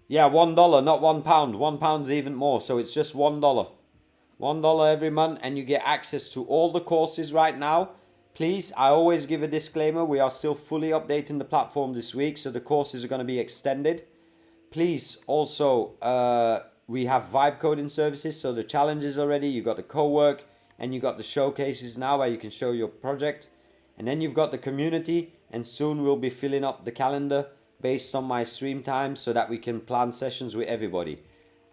Yeah, $1, not £1. £1 even more, so it's just $1. $1 every month, and you get access to all the courses right now. Please, I always give a disclaimer, we are still fully updating the platform this week, so the courses are going to be extended. Please, also, we have vibe coding services, so the challenges already, you've got the co-work, and you've got the showcases now where you can show your project. And then you've got the community, and soon we'll be filling up the calendar based on my stream times so that we can plan sessions with everybody.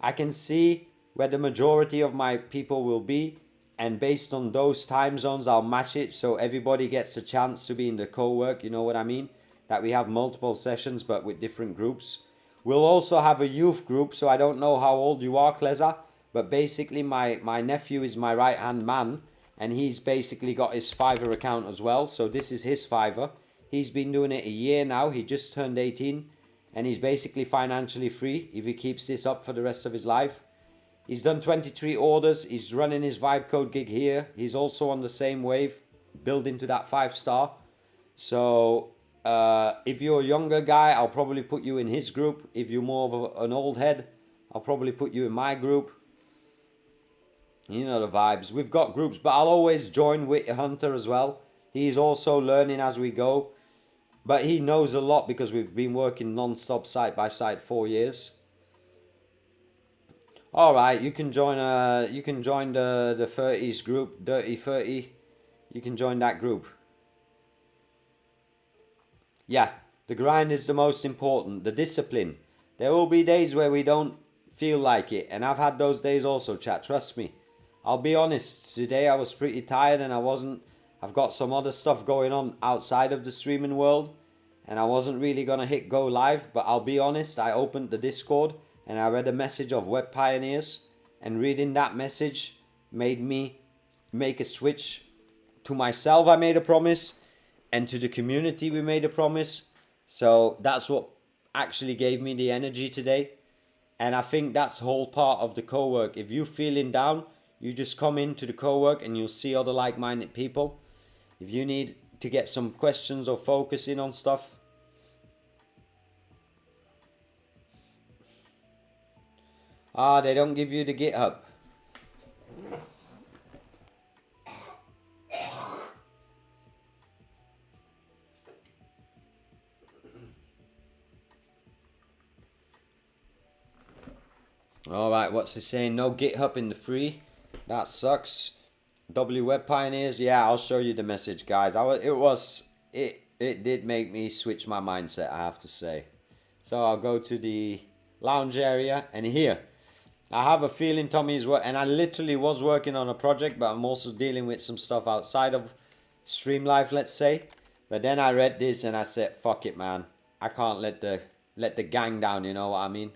I can see where the majority of my people will be, and based on those time zones I'll match it so everybody gets a chance to be in the co-work, you know what I mean? That we have multiple sessions but with different groups. We'll also have a youth group, so I don't know how old you are, Kleza, but basically my nephew is my right hand man, and he's basically got his Fiverr account as well, so this is his Fiverr. He's been doing it a year now. He just turned 18, and he's basically financially free if he keeps this up for the rest of his life. He's done 23 orders. He's running his vibe code gig here. He's also on the same wave, building to that 5-star. So if you're a younger guy, I'll probably put you in his group. If you're more of an old head, I'll probably put you in my group. You know the vibes. We've got groups, but I'll always join with Hunter as well. He's also learning as we go. But he knows a lot because we've been working non-stop side by side 4 years. All right, you can join the 30s group, Dirty 30. You can join that group. Yeah, the grind is the most important, the discipline. There will be days where we don't feel like it, and I've had those days also, chat, trust me. I'll be honest, today I was pretty tired and I've got some other stuff going on outside of the streaming world, and I wasn't really going to hit go live, but I'll be honest, I opened the Discord and I read a message of Web Pioneers, and reading that message made me make a switch. To myself I made a promise, and to the community we made a promise. So that's what actually gave me the energy today, and I think that's the whole part of the co-work. If you're feeling down, you just come into the co-work and you'll see other like-minded people. If you need to get some questions or focus in on stuff. They don't give you the GitHub. Alright, what's it saying? No GitHub in the free. That sucks. W Web Pioneers, yeah, I'll show you the message, guys. It did make me switch my mindset, I have to say. So I'll go to the lounge area, and here I have a feeling Tommy's work, and I literally was working on a project, but I'm also dealing with some stuff outside of stream life, let's say. But then I read this and I said, fuck it, man. I can't let the gang down, you know what I mean?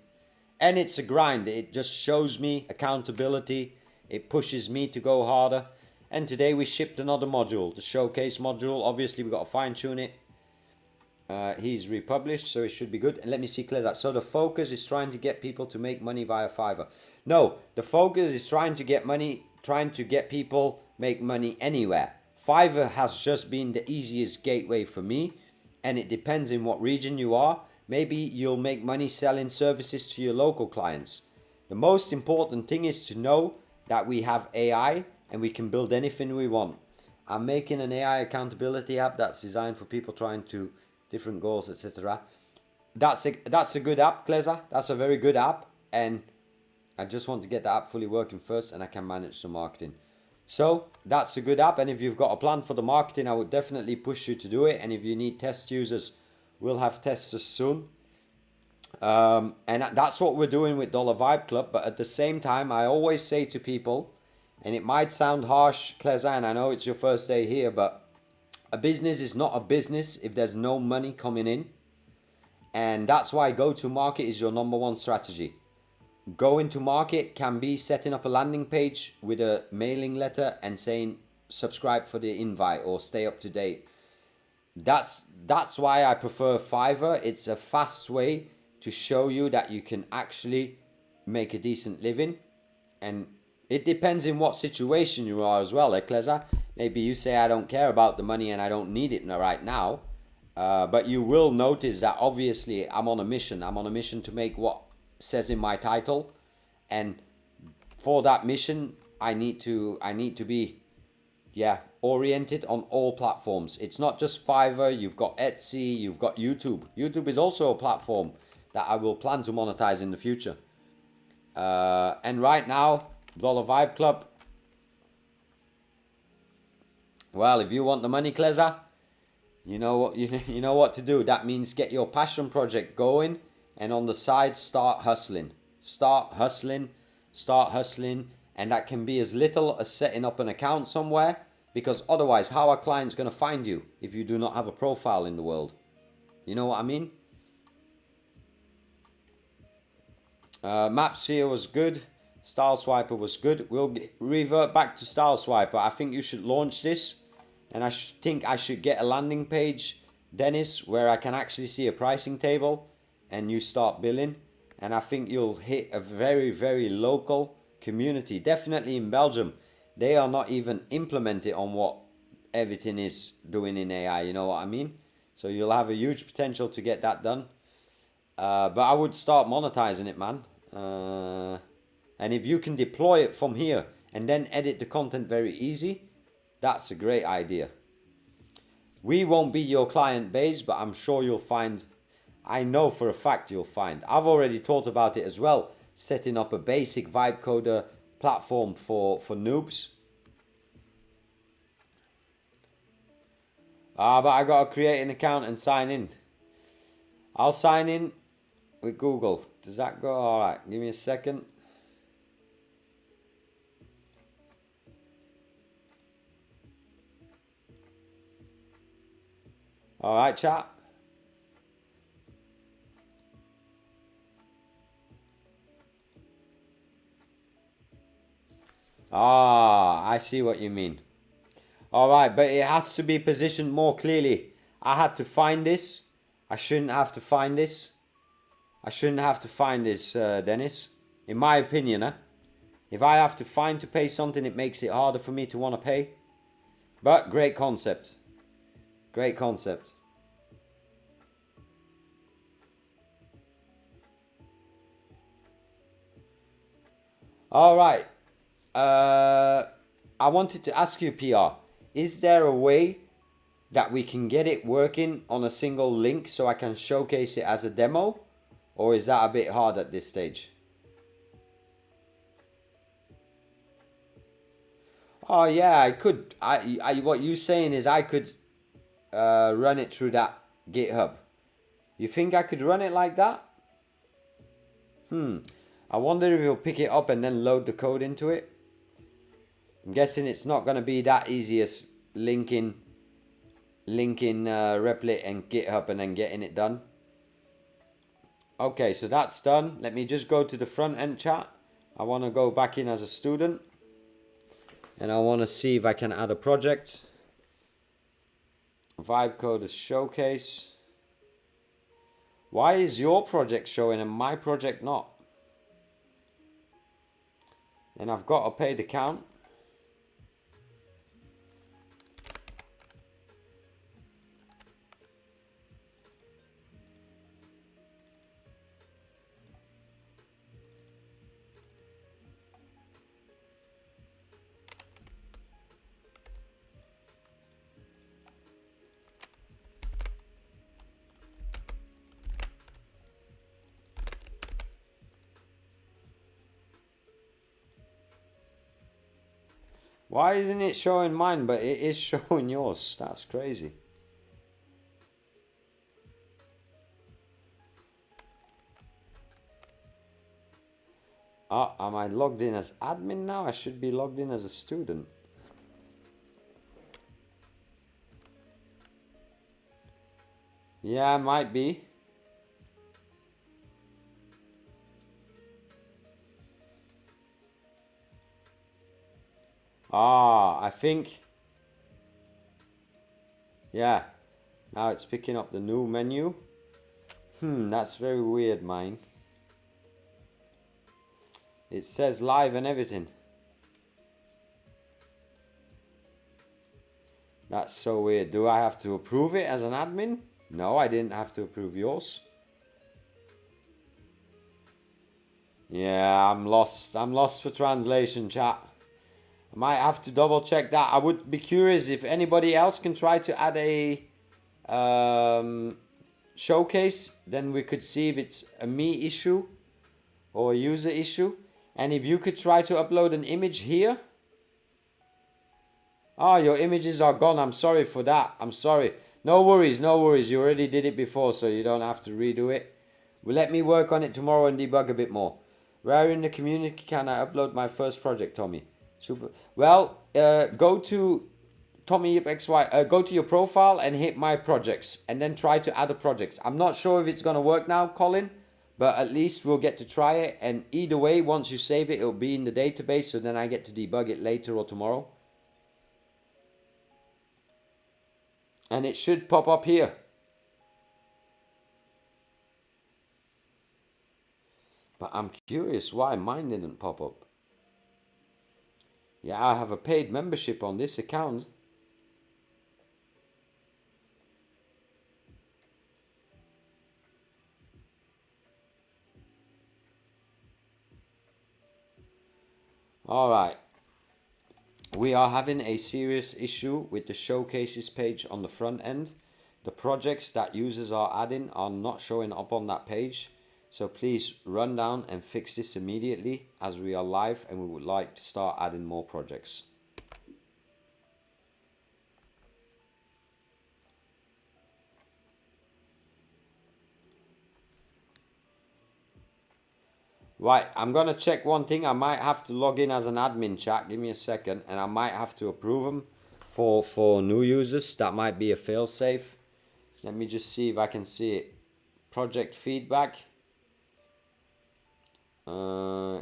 And it's a grind. It just shows me accountability. It pushes me to go harder. And today we shipped another module, the showcase module. Obviously we got to fine tune it. He's republished, so it should be good. And let me see, clear that. So the focus is trying to get people to make money via Fiverr. No, the focus is trying to get people make money anywhere. Fiverr has just been the easiest gateway for me, and it depends in what region you are. Maybe you'll make money selling services to your local clients. The most important thing is to know that we have AI and we can build anything we want. I'm making an AI accountability app that's designed for people trying to different goals, etc. That's a good app, Kleza. That's a very good app, and I just want to get the app fully working first, and I can manage the marketing. So that's a good app, and if you've got a plan for the marketing, I would definitely push you to do it. And if you need test users, we'll have testers soon. And that's what we're doing with Dollar Vibe Club. But at the same time, I always say to people, and it might sound harsh, Klezan, I know it's your first day here, but a business is not a business if there's no money coming in. And that's why go-to-market is your number one strategy. Going to market can be setting up a landing page with a mailing letter and saying subscribe for the invite or stay up to date. That's why I prefer Fiverr. It's a fast way to show you that you can actually make a decent living. And it depends in what situation you are as well, Kleza. Maybe you say I don't care about the money and I don't need it right now. But you will notice that obviously I'm on a mission. I'm on a mission to make what says in my title, and for that mission I need to be oriented on all platforms. It's not just Fiverr, you've got Etsy, you've got YouTube. YouTube is also a platform that I will plan to monetize in the future. And right now, Dollar Vibe Club, well, if you want the money, Kleza, you know what to do. That means get your passion project going, and on the side, start hustling. And that can be as little as setting up an account somewhere, because otherwise, how are clients going to find you if you do not have a profile in the world? You know what I mean? Mapsphere was good. Style Swiper was good. We'll revert back to Style Swiper. I think you should launch this, and I think I should get a landing page, Dennis, where I can actually see a pricing table and you start billing. And I think you'll hit a very, very local community. Definitely in Belgium, they are not even implemented on what everything is doing in AI, you know what I mean? So you'll have a huge potential to get that done. But I would start monetizing it, man. And if you can deploy it from here and then edit the content very easy, that's a great idea. We won't be your client base, but I'm sure you'll find, I know for a fact you'll find. I've already thought about it as well, setting up a basic vibe coder platform for noobs. But I gotta create an account and sign in. I'll sign in with Google. Does that go? All right, give me a second. All right, chat. Ah, I see what you mean. All right, but it has to be positioned more clearly. I had to find this. I shouldn't have to find this. Dennis. In my opinion, huh? If I have to find to pay something, it makes it harder for me to want to pay. But great concept. Great concept. All right. I wanted to ask you, PR, is there a way that we can get it working on a single link so I can showcase it as a demo? Or is that a bit hard at this stage? Oh yeah, I could. What you're saying is I could run it through that GitHub. You think I could run it like that? I wonder if he'll pick it up and then load the code into it. I'm guessing it's not going to be that easy as linking Replit and GitHub and then getting it done. Okay, so that's done. Let me just go to the front end chat. I want to go back in as a student. And I want to see if I can add a project. Vibe coders showcase. Why is your project showing and my project not? And I've got a paid account. Why isn't it showing mine, but it is showing yours? That's crazy. Am I logged in as admin now? I should be logged in as a student. Yeah, I might be. I think. Yeah, now it's picking up the new menu. That's very weird, mine. It says live and everything. That's so weird. Do I have to approve it as an admin? No, I didn't have to approve yours. Yeah, I'm lost. I'm lost for translation, chat. I might have to double check that. I would be curious if anybody else can try to add a showcase. Then we could see if it's a me issue or a user issue. And if you could try to upload an image here. Oh, your images are gone. I'm sorry for that. I'm sorry. No worries, no worries. You already did it before, so you don't have to redo it. Well, let me work on it tomorrow and debug a bit more. Where in the community can I upload my first project, Tommy? Super. Well, go to Tommy XY. Go to your profile and hit my projects, and then try to add a project. I'm not sure if it's gonna work now, Colin, but at least we'll get to try it. And either way, once you save it, it'll be in the database, so then I get to debug it later or tomorrow. And it should pop up here. But I'm curious why mine didn't pop up. Yeah, I have a paid membership on this account. Alright. We are having a serious issue with the showcases page on the front end. The projects that users are adding are not showing up on that page. So please run down and fix this immediately, as we are live and we would like to start adding more projects. Right, I'm gonna check one thing. I might have to log in as an admin, chat. Give me a second, and I might have to approve them for new users. That might be a failsafe. Let me just see if I can see it. Project feedback,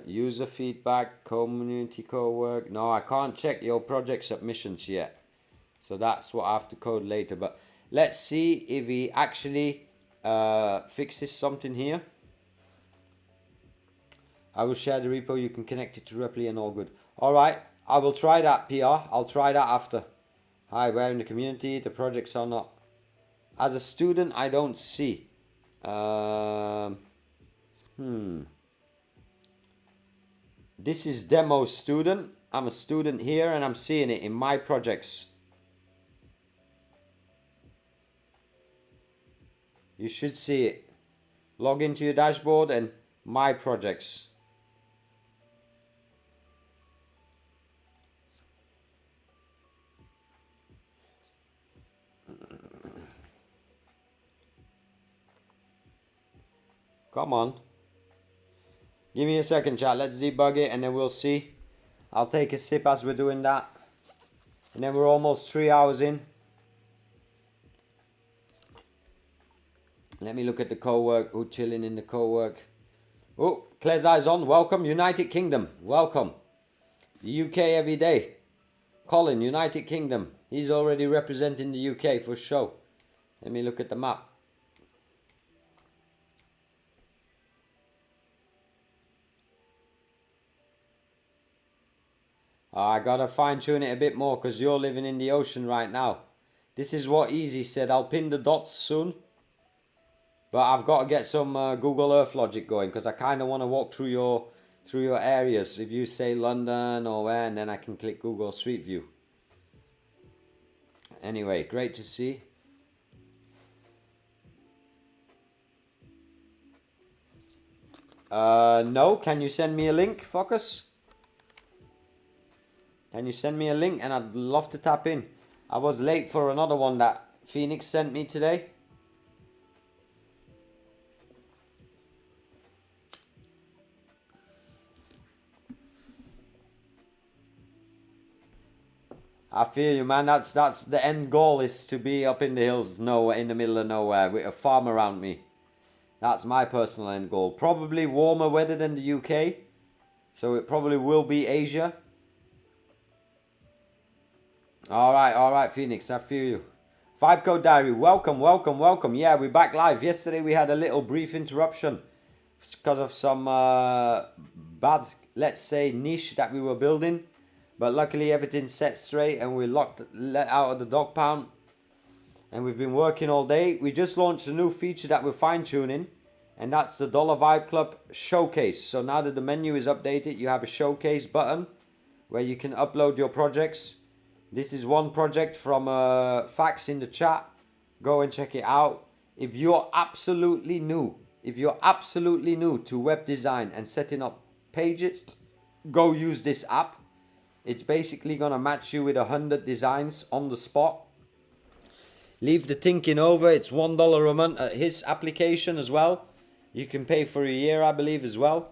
user feedback, community co-work. No, I can't check your project submissions yet, so that's what I have to code later. But let's see if he actually fixes something here. I will share the repo. You can connect it to Replit and all good. Alright, I will try that, PR. I'll try that after. Hi, we're in the community. The projects are not. As a student, I don't see. This is demo student. I'm a student here and I'm seeing it in my projects. You should see it. Log into your dashboard and my projects. Come on. Give me a second, chat. Let's debug it and then we'll see. I'll take a sip as we're doing that. And then we're almost 3 hours in. Let me look at the co-work. Who's chilling in the co-work? Oh, Claire's eyes on. Welcome. United Kingdom. Welcome. The UK every day. Colin, United Kingdom. He's already representing the UK for show. Let me look at the map. I gotta fine tune it a bit more because you're living in the ocean right now. This is what Easy said. I'll pin the dots soon. But I've got to get some Google Earth logic going because I kind of want to walk through your areas. If you say London or where, and then I can click Google Street View. Anyway, great to see. No, can you send me a link, Focus? Can you send me a link? And I'd love to tap in. I was late for another one that Phoenix sent me today. I feel you, man. That's the end goal, is to be up in the hills, nowhere, in the middle of nowhere, with a farm around me. That's my personal end goal. Probably warmer weather than the UK, so it probably will be Asia. All right, Phoenix. I feel you. Vibe Code Diary, welcome. Yeah, we're back live. Yesterday we had a little brief interruption because of some bad, let's say, niche that we were building. But luckily everything's set straight and we let out of the dog pound. And we've been working all day. We just launched a new feature that we're fine tuning. And that's the Dollar Vibe Club Showcase. So now that the menu is updated, you have a Showcase button where you can upload your projects. This is one project from Fax in the chat. Go and check it out. If you're absolutely new to web design and setting up pages, go use this app. It's basically gonna match you with 100 designs on the spot. Leave the thinking over. It's $1 a month at his application as well. You can pay for a year, I believe, as well.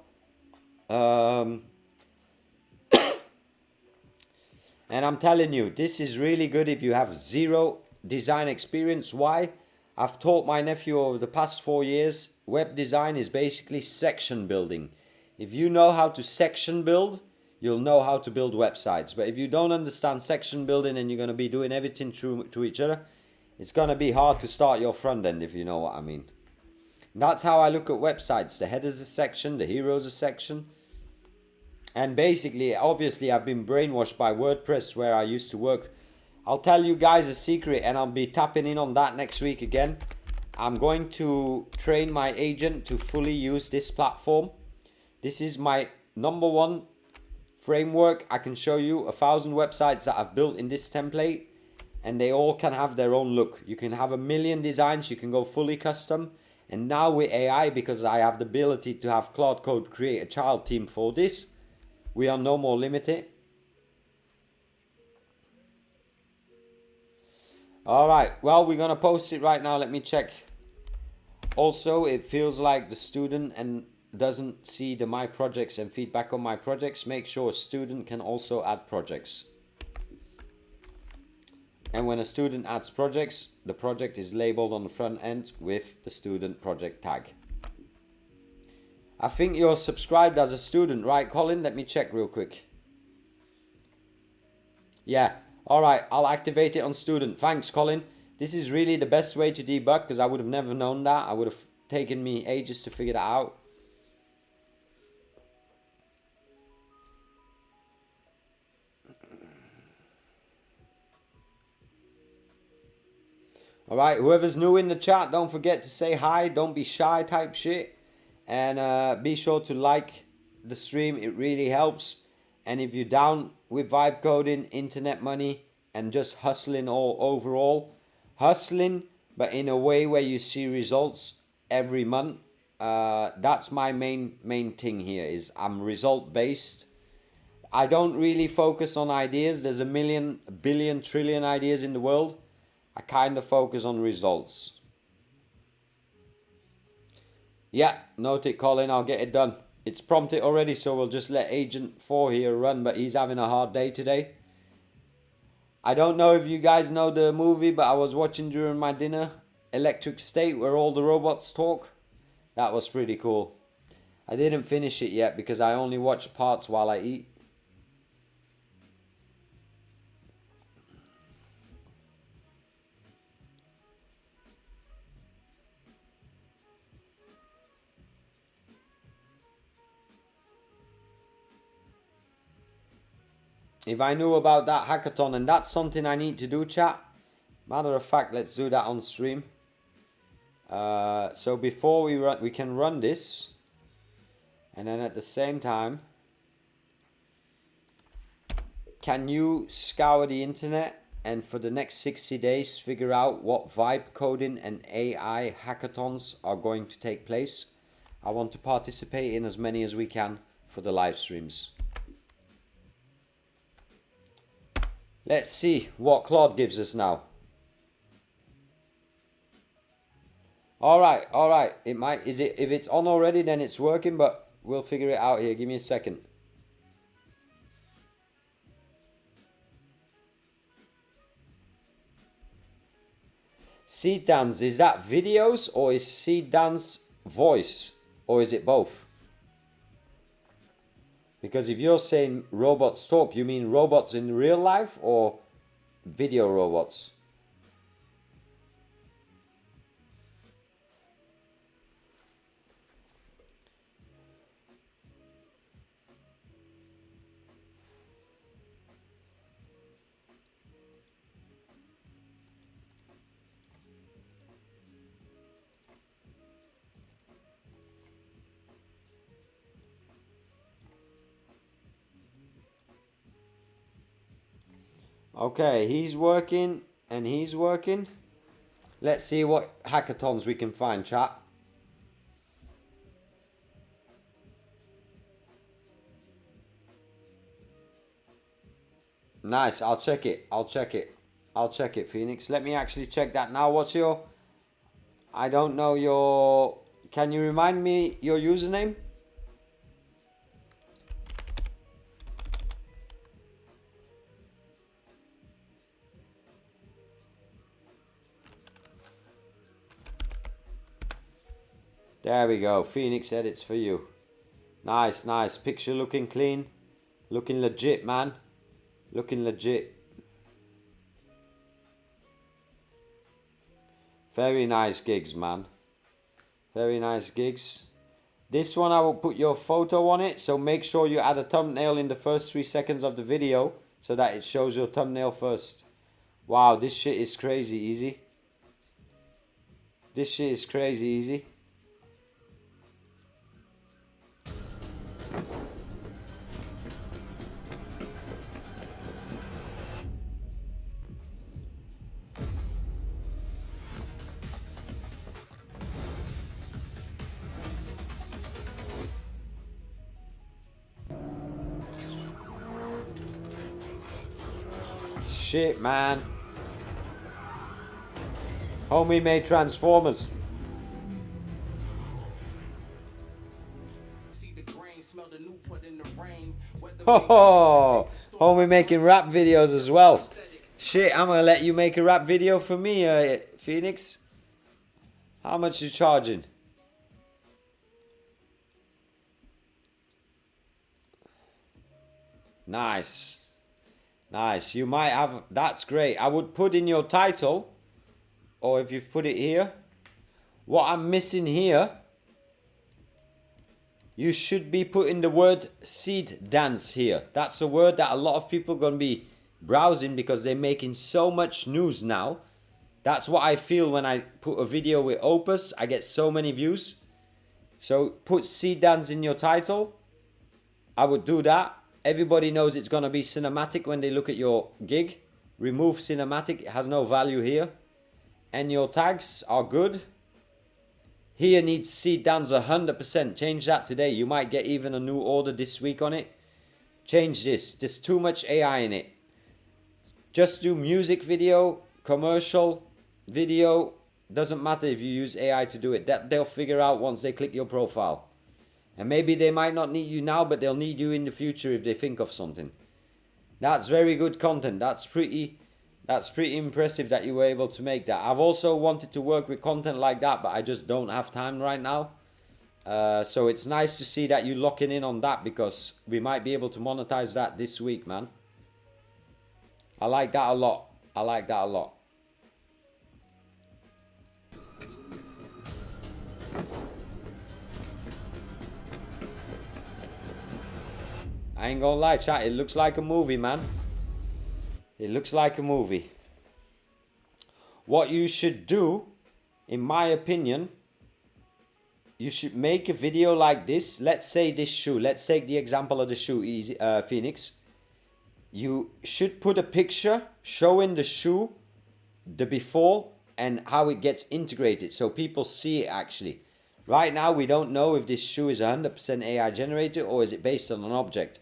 And I'm telling you, this is really good if you have zero design experience. Why? I've taught my nephew over the past 4 years, web design is basically section building. If you know how to section build, you'll know how to build websites. But if you don't understand section building and you're going to be doing everything to each other, it's going to be hard to start your front end, if you know what I mean. That's how I look at websites. The header's a section, the hero's a section. And basically, obviously, I've been brainwashed by WordPress where I used to work. I'll tell you guys a secret, and I'll be tapping in on that next week again. I'm going to train my agent to fully use this platform. This is my #1 framework. I can show you 1,000 websites that I've built in this template, and they all can have their own look. You can have 1,000,000 designs, you can go fully custom. And now with AI, because I have the ability to have Claude Code create a child team for this, we are no more limited. All right, well, we're gonna post it right now. Let me check. Also, it feels like the student and doesn't see the my projects and feedback on my projects. Make sure a student can also add projects. And when a student adds projects, the project is labeled on the front end with the student project tag. I think you're subscribed as a student, right, Colin? Let me check real quick. Yeah, all right, I'll activate it on student. Thanks, Colin. This is really the best way to debug because I would have never known that. I would have taken me ages to figure that out. All right, whoever's new in the chat, don't forget to say hi. Don't be shy type shit. And be sure to like the stream. It really helps. And if you're down with vibe coding, internet money, and just hustling all overall, hustling, but in a way where you see results every month. That's my main thing here is I'm result based. I don't really focus on ideas. There's a million, billion, trillion ideas in the world. I kind of focus on results. Yeah, note it, Colin. I'll get it done. It's prompted already, so we'll just let Agent 4 here run, but he's having a hard day today. I don't know if you guys know the movie, but I was watching during my dinner, Electric State, where all the robots talk. That was pretty cool. I didn't finish it yet because I only watch parts while I eat. If I knew about that hackathon, and that's something I need to do, chat. Matter of fact, let's do that on stream. So before we can run this, and then at the same time, can you scour the internet and for the next 60 days figure out what vibe coding and AI hackathons are going to take place? I want to participate in as many as we can for the live streams. Let's see what Claude gives us now. All right. It might, if it's on already, then it's working, but we'll figure it out here. Give me a second. Seed dance, is that videos or is seed dance voice, or is it both? Because if you're saying robots talk, you mean robots in real life or video robots? Okay, he's working and he's working. Let's see what hackathons we can find, chat. Nice, I'll check it, Phoenix. Let me actually check that now. What's your... I don't know your... Can you remind me your username? There we go. Phoenix edits for you. Nice. Picture looking clean. Looking legit, man. Looking legit. Very nice gigs, man. Very nice gigs. This one I will put your photo on it, so make sure you add a thumbnail in the first 3 seconds of the video so that it shows your thumbnail first. Wow, this shit is crazy easy. This shit is crazy easy. Shit, man. Homie made Transformers. Oh, homie making rap videos as well. Shit, I'm gonna let you make a rap video for me, Phoenix. How much you charging? Nice. Nice. You might have... That's great. I would put in your title, or if you've put it here, what I'm missing here, you should be putting the word seed dance here. That's a word that a lot of people are going to be browsing because they're making so much news now. That's what I feel when I put a video with Opus. I get so many views. So put seed dance in your title. I would do that. Everybody knows it's going to be cinematic when they look at your gig. Remove cinematic. It has no value here. And your tags are good. Here needs seed dance 100%. Change that today. You might get even a new order this week on it. Change this. There's too much AI in it. Just do music video, commercial video. Doesn't matter if you use AI to do it. That they'll figure out once they click your profile. And maybe they might not need you now, but they'll need you in the future if they think of something. That's very good content. That's pretty impressive that you were able to make that. I've also wanted to work with content like that, but I just don't have time right now. So it's nice to see that you're locking in on that, because we might be able to monetize that this week, man. I like that a lot. I like that a lot. I ain't gonna lie, chat, it looks like a movie, man. It looks like a movie. What you should do, in my opinion, you should make a video like this. Let's say this shoe. Let's take the example of the shoe, Phoenix. You should put a picture showing the shoe, the before, and how it gets integrated so people see it actually. Right now, we don't know if this shoe is 100% AI generated or is it based on an object.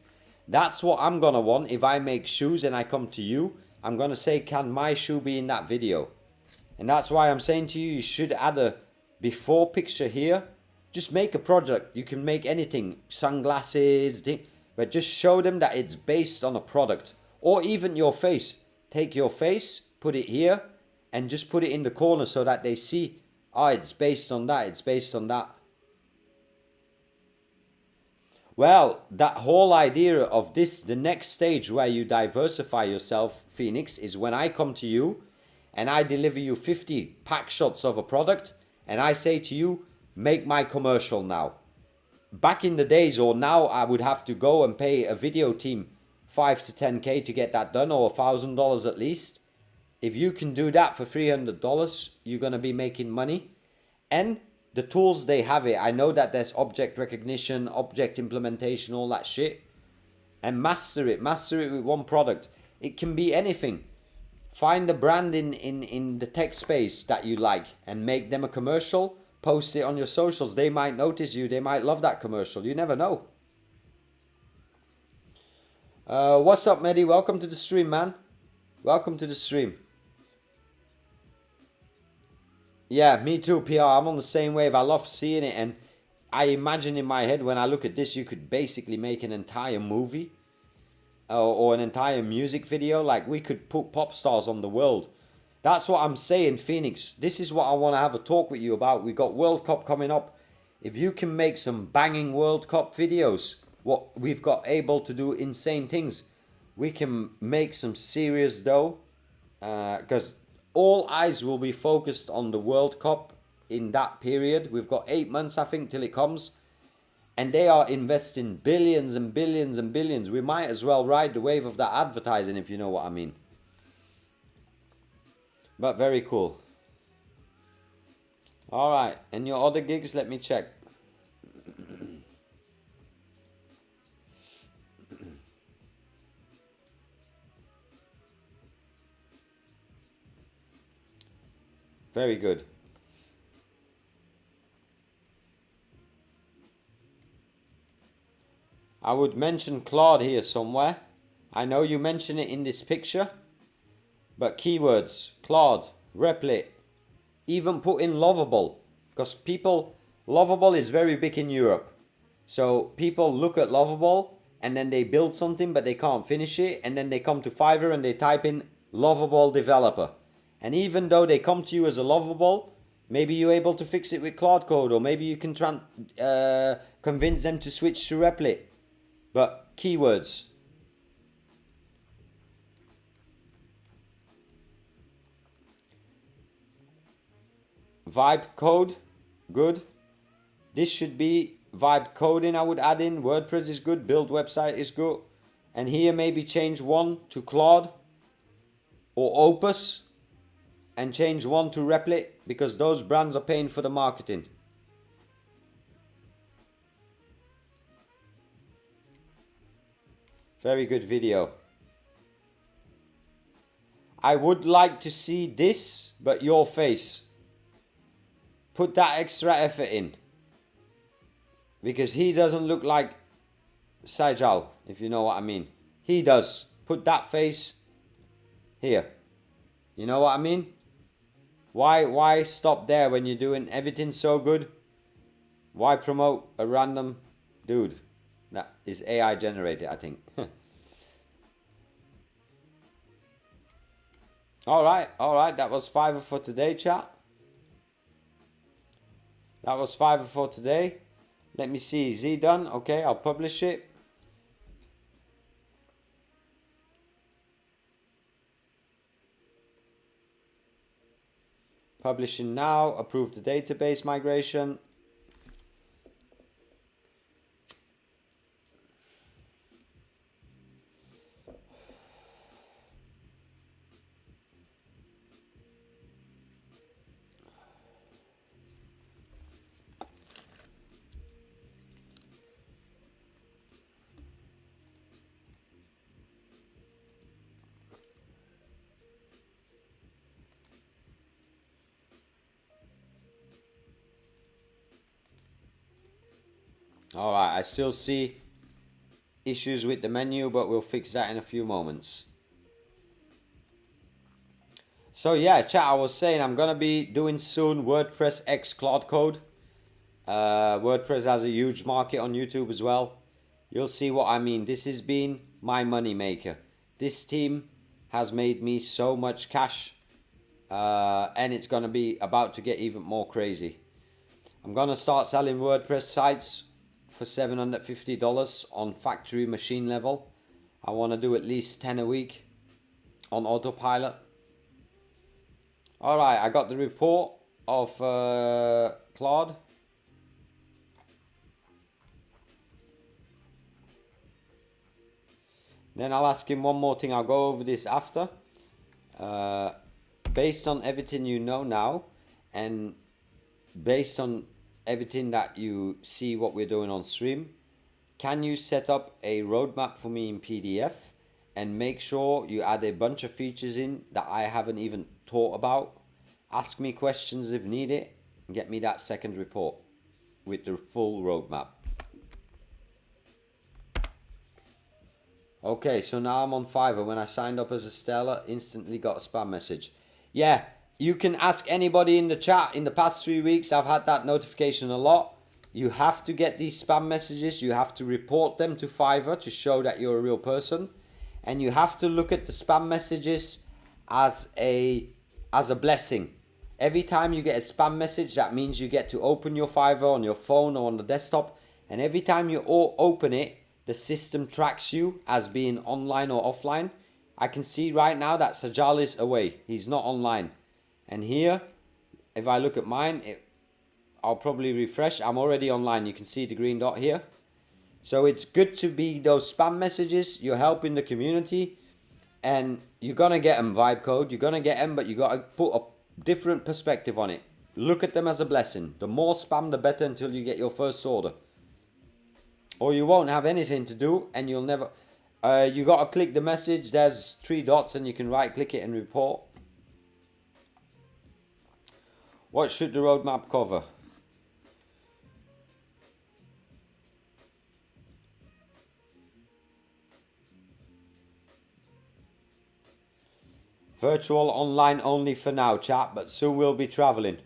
That's what I'm gonna want if I make shoes and I come to you I'm going to say, can my shoe be in that video? And that's why I'm saying to you, you should add a before picture here. Just make a product. You can make anything, sunglasses, but just show them that it's based on a product. Or even your face. Take your face, put it here, and just put it in the corner so that they see, oh, it's based on that, it's based on that. Well, that whole idea of this, the next stage where you diversify yourself, Phoenix, is when I come to you and I deliver you 50 pack shots of a product and I say to you, make my commercial now. Back in the days, or now, I would have to go and pay a video team 5 to 10K to get that done, or $1,000 at least. If you can do that for $300, you're going to be making money. And the tools, they have it. I know that there's object recognition, object implementation, all that shit. And master it with one product. It can be anything. Find a brand in the tech space that you like and make them a commercial. Post it on your socials. They might notice you. They might love that commercial. You never know. What's up, Mehdi? Welcome to the stream, man. Welcome to the stream. Yeah, me too, PR. I'm on the same wave. I love seeing it. And I imagine in my head when I look at this, you could basically make an entire movie. Or an entire music video. Like, we could put pop stars on the world. That's what I'm saying, Phoenix. This is what I want to have a talk with you about. We got World Cup coming up. If you can make some banging World Cup videos, what we've got able to do insane things. We can make some serious dough. Because all eyes will be focused on the World Cup in that period. We've got 8 months, I think, till it comes. And they are investing billions and billions and billions. We might as well ride the wave of that advertising, if you know what I mean. But very cool. Alright, and your other gigs, let me check. Very good. I would mention Claude here somewhere. I know you mention it in this picture. But keywords, Claude, Replit, even put in Lovable. Because people, Lovable is very big in Europe. So people look at Lovable and then they build something but they can't finish it. And then they come to Fiverr and they type in Lovable developer. And even though they come to you as a Lovable, maybe you're able to fix it with Claude Code. Or maybe you can convince them to switch to Replit. But keywords. Vibe code, good. This should be vibe coding, I would add in. WordPress is good, build website is good. And here maybe change one to Claude or Opus and change one to Replit because those brands are paying for the marketing. Very good video. I would like to see this, but your face. Put that extra effort in. Because he doesn't look like Sajal, if you know what I mean. He does. Put that face here. You know what I mean? Why stop there when you're doing everything so good? Why promote a random dude? That is AI generated, I think. Alright, that was Fiverr for today, chat. That was Fiverr for today. Let me see, is he done? Okay, I'll publish it. Publishing now, approve the database migration. Alright, I still see issues with the menu, but we'll fix that in a few moments. So yeah, chat, I was saying I'm gonna be doing soon WordPress X Claude Code. WordPress has a huge market on YouTube as well. You'll see what I mean. This has been my money maker. This team has made me so much cash, and it's gonna be about to get even more crazy. I'm gonna start selling WordPress sites for $750 on factory machine level. I want to do at least 10 a week on autopilot. Alright, I got the report of Claude. Then I'll ask him one more thing. I'll go over this after. Based on everything you know now, and based on everything that you see what we're doing on stream, can you set up a roadmap for me in PDF and make sure you add a bunch of features in that I haven't even thought about? Ask me questions if needed and get me that second report with the full roadmap. Okay, so now I'm on Fiverr. When I signed up as a seller, instantly got a spam message. Yeah, you can ask anybody in the chat. In the past 3 weeks, I've had that notification a lot. You have to get these spam messages. You have to report them to Fiverr to show that you're a real person. And you have to look at the spam messages as a blessing. Every time you get a spam message, that means you get to open your Fiverr on your phone or on the desktop. And every time you open it, the system tracks you as being online or offline. I can see right now that Sajal is away. He's not online. And here, if I look at mine, I'll probably refresh. I'm already online. You can see the green dot here. So it's good to be those spam messages. You're helping the community. And you're going to get them, vibe code. You're going to get them, but you got to put a different perspective on it. Look at them as a blessing. The more spam, the better until you get your first order. Or you won't have anything to do and you'll never... you got to click the message. There's 3 dots and you can right click it and report. What should the roadmap cover? Virtual online only for now, chat, but soon we'll be traveling.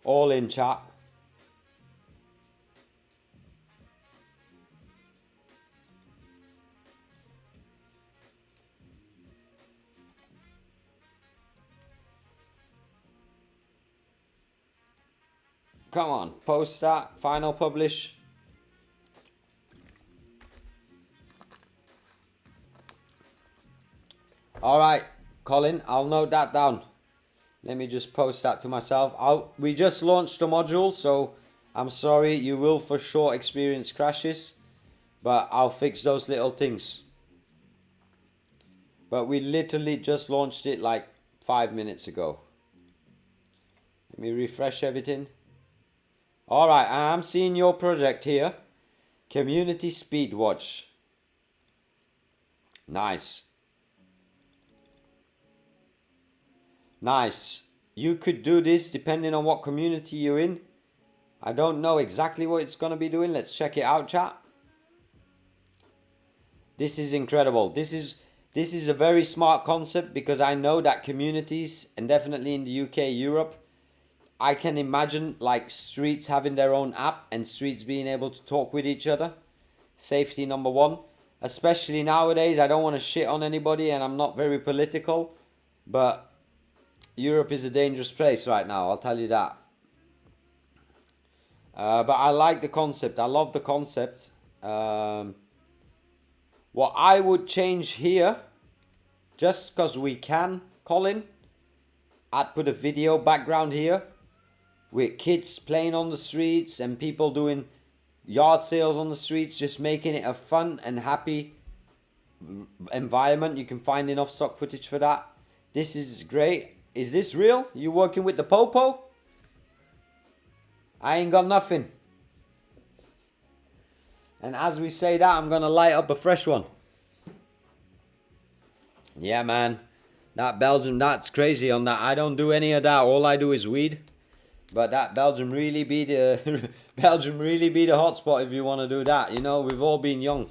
All in, chat. Come on, post that, final publish. Alright, Colin, I'll note that down. Let me just post that to myself. We just launched the module, so I'm sorry, you will for sure experience crashes, but I'll fix those little things. But we literally just launched it like 5 minutes ago. Let me refresh everything. Alright, I'm seeing your project here. Community Speed Watch. Nice. Nice. You could do this depending on what community you're in. I don't know exactly what it's going to be doing. Let's check it out, chat. This is incredible. This is a very smart concept because I know that communities, and definitely in the UK, Europe, I can imagine like streets having their own app and streets being able to talk with each other. Safety number one. Especially nowadays, I don't want to shit on anybody and I'm not very political, but Europe is a dangerous place right now, I'll tell you that. But I like the concept. I love the concept. What I would change here, just because we can, Colin, I'd put a video background here with kids playing on the streets and people doing yard sales on the streets, just making it a fun and happy environment. You can find enough stock footage for that. This is great. Is this real? You working with the popo? I ain't got nothing. And as we say that, I'm gonna light up a fresh one. Yeah, man. That Belgium, that's crazy on that. I don't do any of that. All I do is weed. But that Belgium really be the Belgium really be the hotspot if you want to do that. You know, we've all been young.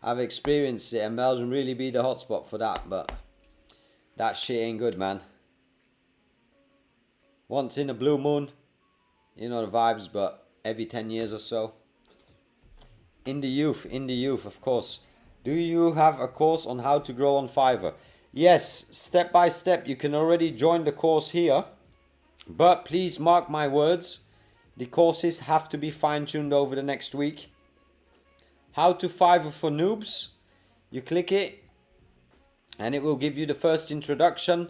I've experienced it, and Belgium really be the hotspot for that, but that shit ain't good, man. Once in a blue moon, you know the vibes, but every 10 years or so. In the youth, of course. Do you have a course on how to grow on Fiverr? Yes, step by step. You can already join the course here, but please mark my words. The courses have to be fine-tuned over the next week. How to Fiverr for noobs. You click it, and it will give you the first introduction.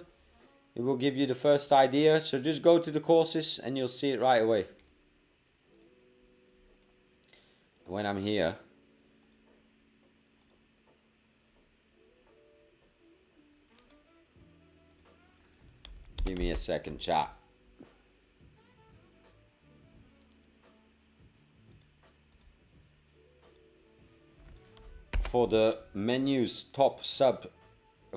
It will give you the first idea. So just go to the courses, and you'll see it right away. When I'm here. Give me a second, chat. For the menus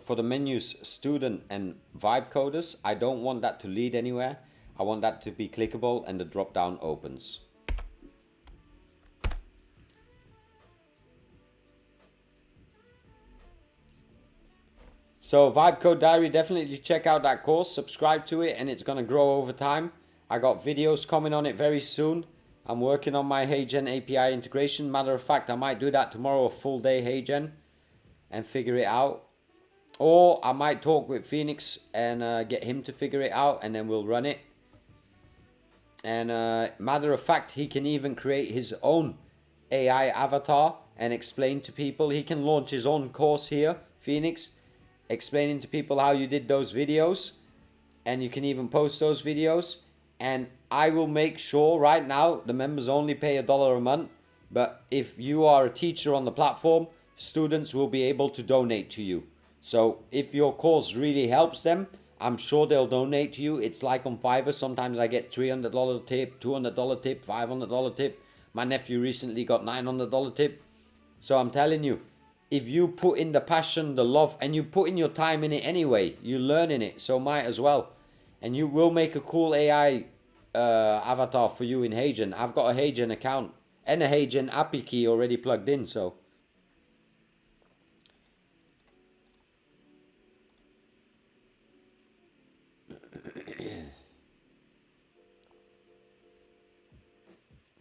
for the menus student and vibe coders, I don't want that to lead anywhere. I want that to be clickable and the drop down opens. So Vibe Code Diary, definitely check out that course, subscribe to it, and it's going to grow over time. I got videos coming on it very soon. I'm working on my HeyGen API integration. Matter of fact, I might do that tomorrow, a full day HeyGen, and figure it out. Or I might talk with Phoenix and get him to figure it out, and then we'll run it. And matter of fact, he can even create his own AI avatar and explain to people. He can launch his own course here, Phoenix, explaining to people how you did those videos, and you can even post those videos. And I will make sure right now the members only pay $1 a month, but if you are a teacher on the platform, students will be able to donate to you. So if your course really helps them, I'm sure they'll donate to you. It's like on Fiverr, sometimes I get $300 tip, $200 tip, $500 tip. My nephew recently got $900 tip. So I'm telling you, if you put in the passion, the love, and you put in your time in it anyway, you learn in it, so might as well. And you will make a cool AI avatar for you in HeyGen. I've got a HeyGen account and a HeyGen API key already plugged in, so.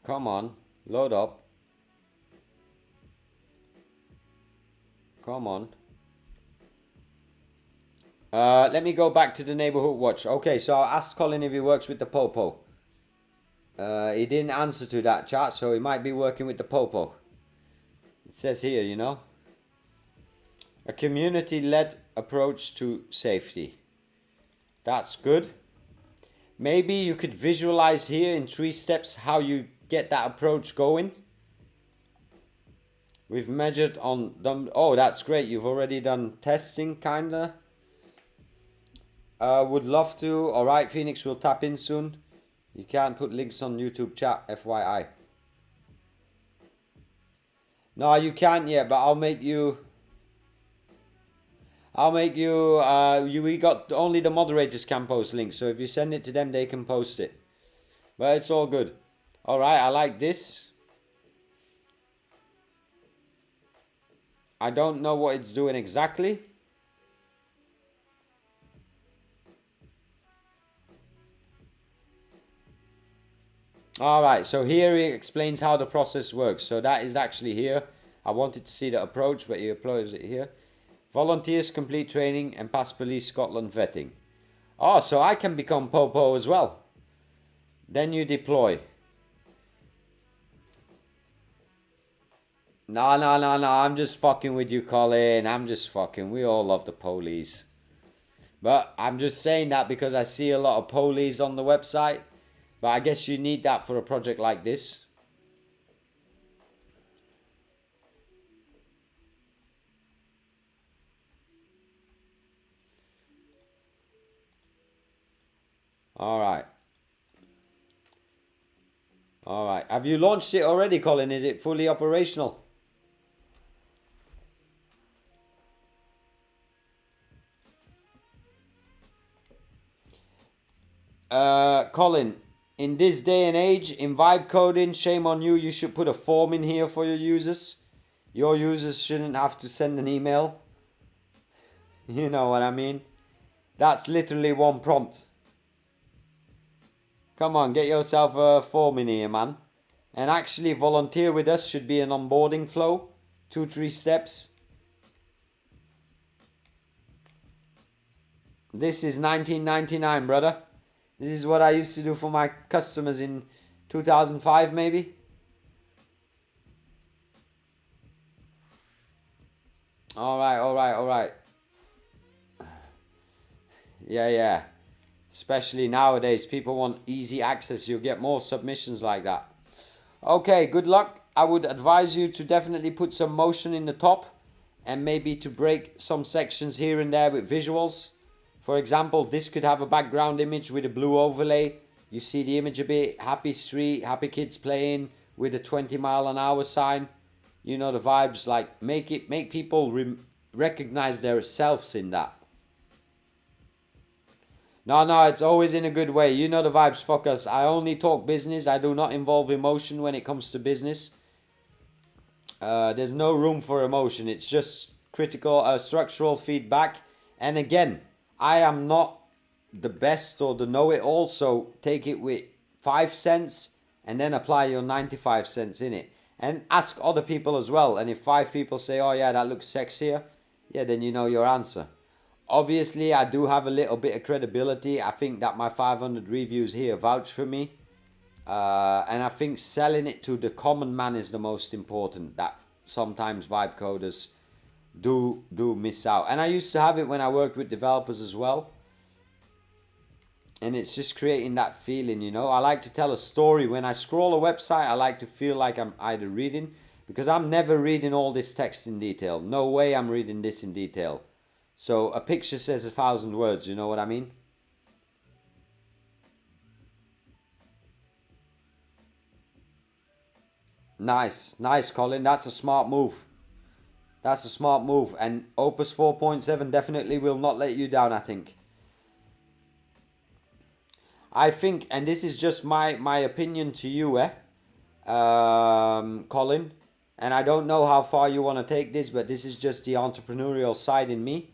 Come on, load up. Come on. Let me go back to the neighborhood watch. Okay, so I asked Colin if he works with the Popo. He didn't answer to that, chat, so he might be working with the Popo. It says here, you know. A community-led approach to safety. That's good. Maybe you could visualize here in 3 steps how you get that approach going. We've measured on them. Oh, that's great. You've already done testing, kinda. Would love to. All right, Phoenix will tap in soon. You can't put links on YouTube chat, FYI. No, you can't yet, but I'll make you. We got only the moderators can post links, so if you send it to them, they can post it. But it's all good. All right, I like this. I don't know what it's doing exactly. Alright, so here he explains how the process works. So that is actually here. I wanted to see the approach, but he uploads it here. Volunteers complete training and pass Police Scotland vetting. Oh, so I can become Popo as well. Then you deploy. No, I'm just fucking with you, Colin. I'm just fucking. We all love the police. But I'm just saying that because I see a lot of police on the website. But I guess you need that for a project like this. Alright. Alright. Have you launched it already, Colin? Is it fully operational? Colin, in this day and age, in vibe coding, shame on you. You should put a form in here for your users. Your users shouldn't have to send an email. You know what I mean? That's literally one prompt. Come on, get yourself a form in here, man. And actually volunteer with us. Should be an onboarding flow. 2-3 steps. This is 1999, brother. This is what I used to do for my customers in 2005, maybe. Alright. Yeah. Especially nowadays, people want easy access. You'll get more submissions like that. Okay, good luck. I would advise you to definitely put some motion in the top and maybe to break some sections here and there with visuals. For example, this could have a background image with a blue overlay. You see the image a bit. Happy street, happy kids playing with a 20-mile-an-hour sign. You know the vibes. Like make people recognize their selves in that. No, it's always in a good way. You know the vibes, fuckers. I only talk business. I do not involve emotion when it comes to business. There's no room for emotion. It's just critical, structural feedback. And again, I am not the best or the know-it-all, so take it with 5 cents and then apply your 95 cents in it. And ask other people as well. And if 5 people say, oh yeah, that looks sexier, yeah, then you know your answer. Obviously, I do have a little bit of credibility. I think that my 500 reviews here vouch for me. And I think selling it to the common man is the most important. That sometimes vibe coders do miss out. And I used to have it when I worked with developers as well. And it's just creating that feeling, you know. I like to tell a story. When I scroll a website, I like to feel like I'm either reading. Because I'm never reading all this text in detail. No way I'm reading this in detail. So a picture says 1,000 words, you know what I mean? Nice, Colin. That's a smart move. And Opus 4.7 definitely will not let you down, I think. And this is just my opinion to you, Colin. And I don't know how far you want to take this, but this is just the entrepreneurial side in me.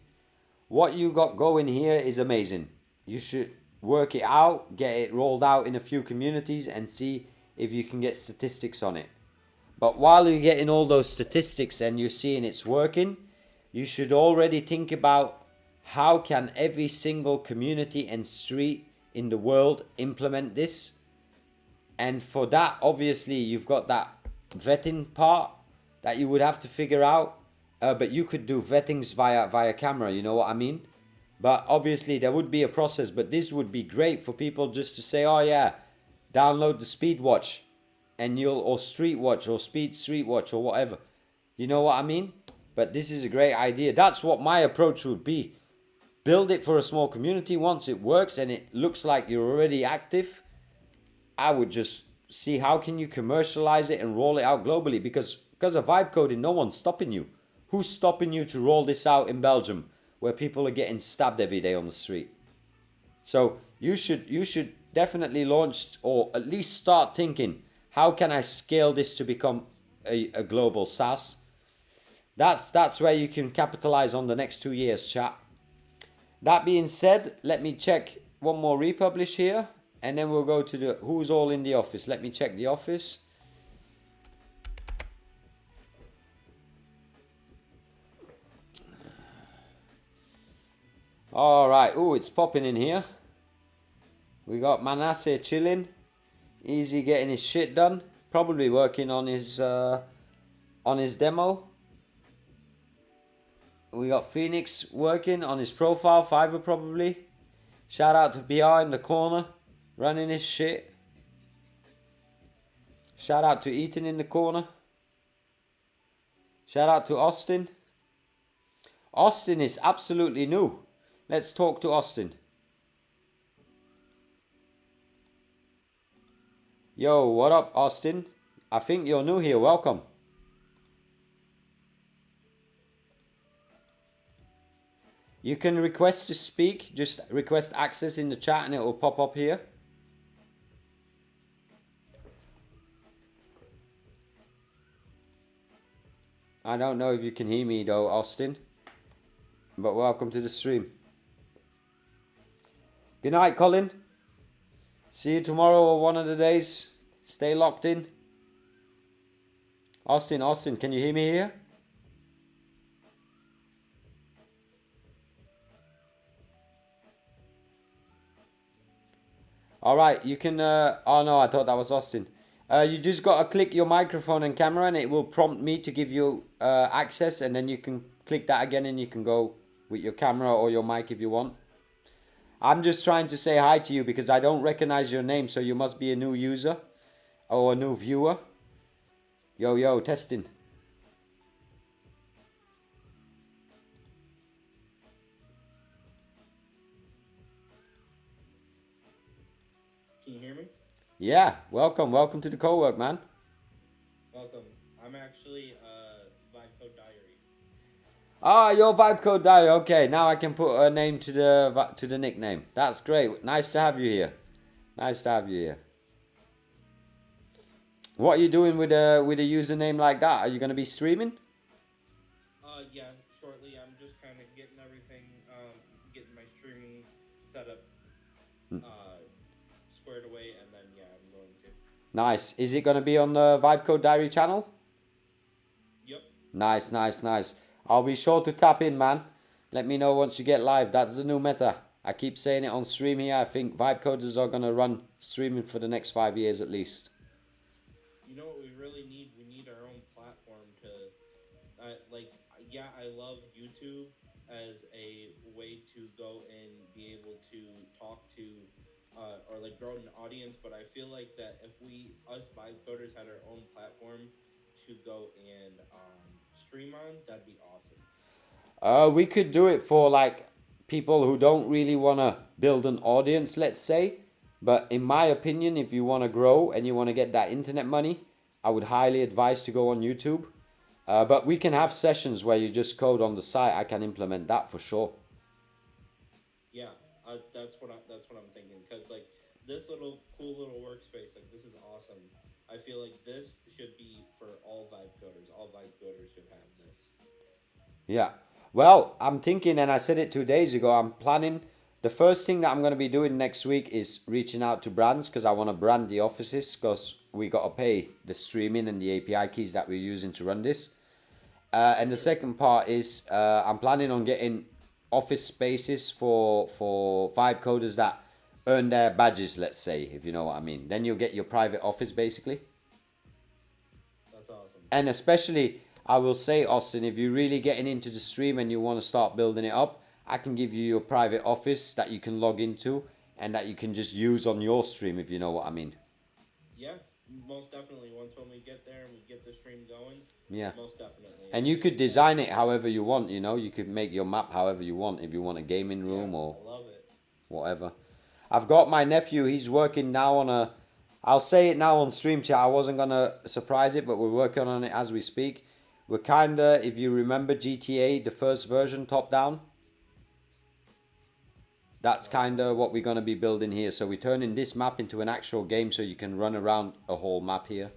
What you got going here is amazing. You should work it out, get it rolled out in a few communities and see if you can get statistics on it. But while you're getting all those statistics and you're seeing it's working, you should already think about how can every single community and street in the world implement this. And for that, obviously, you've got that vetting part that you would have to figure out. But you could do vettings via camera, you know what I mean? But obviously there would be a process, but this would be great for people just to say, oh yeah, download the speed watch and or street watch or speed street watch or whatever. You know what I mean? But this is a great idea. That's what my approach would be. Build it for a small community. Once it works and it looks like you're already active, I would just see how can you commercialize it and roll it out globally, because of vibe coding, no one's stopping you. Who's stopping you to roll this out in Belgium, where people are getting stabbed every day on the street? So you should definitely launch, or at least start thinking, how can I scale this to become a global SaaS? That's where you can capitalize on the next 2 years, chat. That being said, let me check one more republish here, and then we'll go to the who's all in the office. Let me check the office. All right. Oh, it's popping in here. We got Manasseh chilling, easy getting his shit done. Probably working on his demo. We got Phoenix working on his profile, Fiverr probably. Shout out to BR in the corner, running his shit. Shout out to Ethan in the corner. Shout out to Austin. Austin is absolutely new. Let's talk to Austin. Yo, what up, Austin? I think you're new here. Welcome. You can request to speak. Just request access in the chat and it will pop up here. I don't know if you can hear me though, Austin. But welcome to the stream. Good night, Colin. See you tomorrow or one of the days. Stay locked in. Austin, can you hear me here? Alright, you can, oh no, I thought that was Austin. You just gotta click your microphone and camera and it will prompt me to give you access, and then you can click that again and you can go with your camera or your mic if you want. I'm just trying to say hi to you because I don't recognize your name, so you must be a new user or a new viewer. Yo, testing. Can you hear me? Yeah, welcome to the co-work, man. Welcome. I'm actually Vibe Code Diary. Ah, your Vibe Code Diary. Okay, now I can put a name to the nickname. That's great. Nice to have you here. Nice to have you here. What are you doing with a username like that? Are you gonna be streaming? Yeah, shortly. I'm just kind of getting everything, getting my streaming setup squared away, and then yeah, I'm going to. Nice. Is it gonna be on the Vibe Code Diary channel? Yep. Nice. I'll be sure to tap in, man. Let me know once you get live. That's the new meta. I keep saying it on stream here. I think Vibe Coders are gonna run streaming for the next 5 years at least. You know what we really need? We need our own platform to, I love YouTube as a way to go and be able to talk to, or like grow an audience, but I feel like that if us vibe coders had our own platform to go and stream on, that'd be awesome. We could do it for like people who don't really want to build an audience, let's say. But in my opinion, if you want to grow and you want to get that internet money, I would highly advise to go on YouTube. But we can have sessions where you just code on the site. I can implement that for sure. Yeah, that's what I'm thinking. Cause like this cool little workspace, like this is awesome. I feel like this should be for all vibe coders. All vibe coders should have this. Yeah. Well, I'm thinking, and I said it 2 days ago, I'm planning. The first thing that I'm going to be doing next week is reaching out to brands because I want to brand the offices because we got to pay the streaming and the API keys that we're using to run this. And the second part is I'm planning on getting office spaces for vibe coders that earn their badges, let's say, if you know what I mean. Then you'll get your private office basically. That's awesome. And especially, I will say, Austin, if you're really getting into the stream and you want to start building it up, I can give you your private office that you can log into and that you can just use on your stream, if you know what I mean. Yeah, most definitely. Once when we get there and we get the stream going, yeah, most definitely. And you could design it however you want, you know. You could make your map however you want, if you want a gaming room or I love it. Whatever. I've got my nephew, he's working now on a... I'll say it now on stream chat, I wasn't going to surprise it, but we're working on it as we speak. We're kind of, if you remember GTA, the first version, top-down. That's kind of what we're going to be building here. So we're turning this map into an actual game so you can run around a whole map here.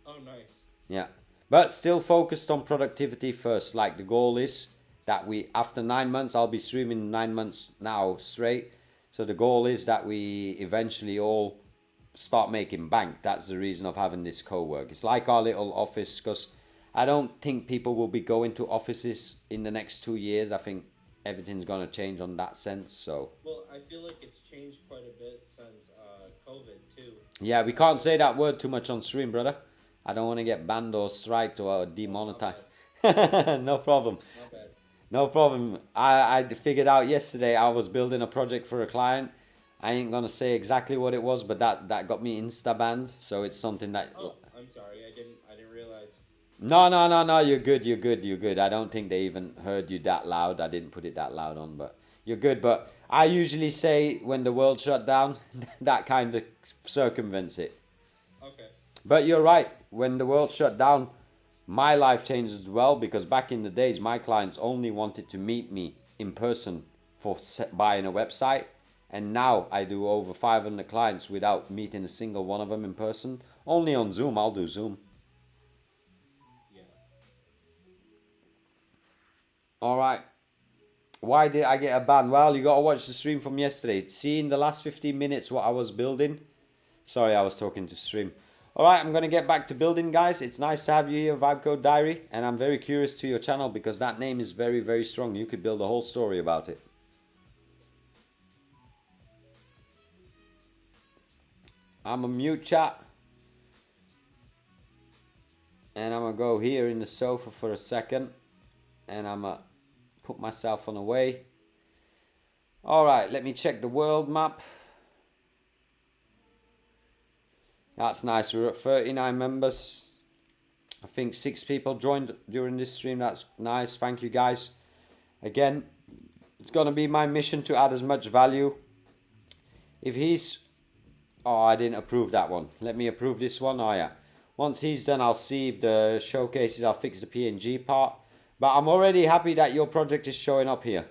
Oh, nice. Yeah. But still focused on productivity first. Like the goal is that we, after 9 months, I'll be streaming 9 months now straight. So the goal is that we eventually all start making bank. That's the reason of having this co-work. It's like our little office because I don't think people will be going to offices in the next 2 years. I think everything's going to change on that sense. So well, I feel like it's changed quite a bit since COVID too. Yeah, we can't say that word too much on stream, brother. I don't want to get banned or striked or demonetized. No problem. Not bad. No problem. I figured out yesterday I was building a project for a client. I ain't gonna say exactly what it was, but that got me insta banned. So it's something that. Oh, I'm sorry. I didn't realize. No. You're good. I don't think they even heard you that loud. I didn't put it that loud on, but you're good. But I usually say when the world shut down, that kind of circumvents it. Okay. But you're right. When the world shut down, my life changed as well because back in the days, my clients only wanted to meet me in person for buying a website. And now I do over 500 clients without meeting a single one of them in person. Only on Zoom. I'll do Zoom. Yeah. Alright. Why did I get a ban? Well, you gotta watch the stream from yesterday. See in the last 15 minutes what I was building. Sorry, I was talking to stream. Alright, I'm gonna get back to building, guys. It's nice to have you here, Vibe Code Diary. And I'm very curious to your channel because that name is very, very strong. You could build a whole story about it. I'm a mute, chat. And I'm gonna go here in the sofa for a second. And I'm gonna put myself on away. Alright, let me check the world map. That's nice. We're at 39 members. I think 6 people joined during this stream. That's nice. Thank you, guys. Again, it's gonna be my mission to add as much value. If he's... Oh, I didn't approve that one. Let me approve this one. Oh, yeah. Once he's done, I'll see if the showcases, I'll fix the PNG part. But I'm already happy that your project is showing up here.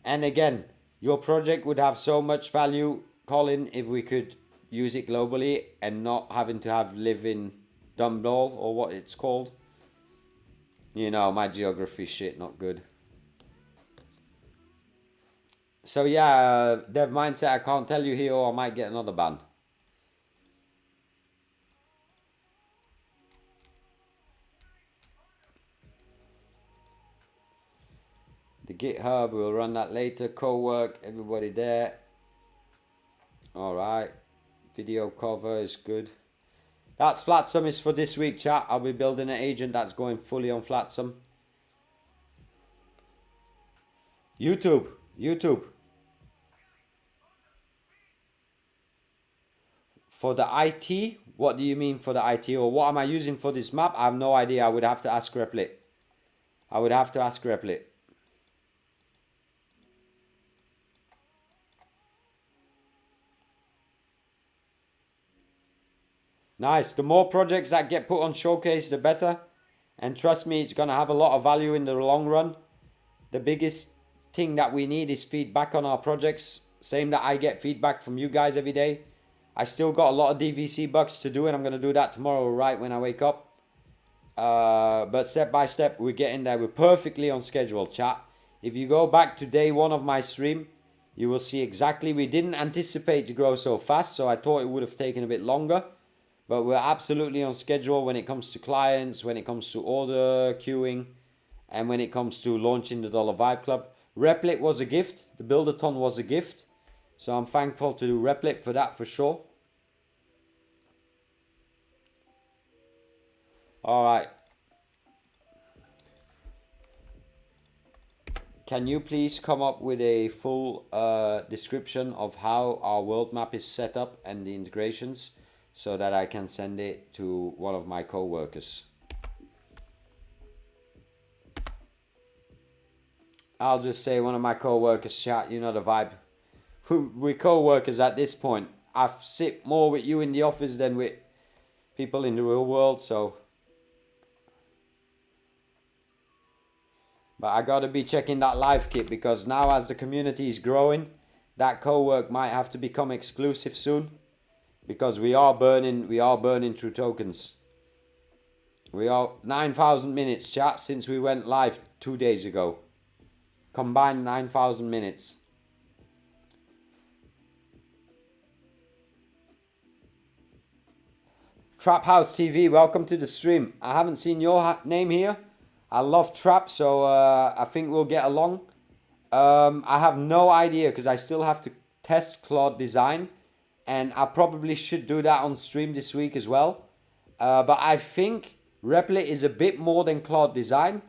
And again, your project would have so much value, Colin, if we could use it globally and not having to live in Dumble or what it's called. You know, my geography shit, not good. So yeah, dev mindset, I can't tell you here or I might get another ban. The GitHub, we'll run that later. Co-work, everybody there. Alright. Video cover is good. That's Flatsum is for this week, chat. I'll be building an agent that's going fully on Flatsum. YouTube. For the IT? What do you mean for the IT? Or what am I using for this map? I have no idea. I would have to ask Replit. Nice. The more projects that get put on Showcase, the better. And trust me, it's going to have a lot of value in the long run. The biggest thing that we need is feedback on our projects. Same that I get feedback from you guys every day. I still got a lot of DVC bugs to do, and I'm going to do that tomorrow right when I wake up. But step by step, we're getting there. We're perfectly on schedule, chat. If you go back to day 1 of my stream, you will see exactly. We didn't anticipate to grow so fast, so I thought it would have taken a bit longer. But we're absolutely on schedule when it comes to clients, when it comes to order queuing, and when it comes to launching the Dollar Vibe Club. Replit was a gift. The Buildathon was a gift. So I'm thankful to Replit for that for sure. Alright. Can you please come up with a full description of how our world map is set up and the integrations, so that I can send it to one of my co-workers? I'll just say one of my co-workers, chat, you know the vibe. We're co-workers at this point. I sit more with you in the office than with people in the real world, so. But I gotta be checking that live kit, because now as the community is growing, that co-work might have to become exclusive soon. Because we are burning through tokens. We are 9,000 minutes, chat, since we went live 2 days ago. Combined 9,000 minutes. Trap House TV, welcome to the stream. I haven't seen your name here. I love trap, so I think we'll get along. I have no idea because I still have to test Claude Design. And I probably should do that on stream this week as well. But I think Replit is a bit more than Claude Design.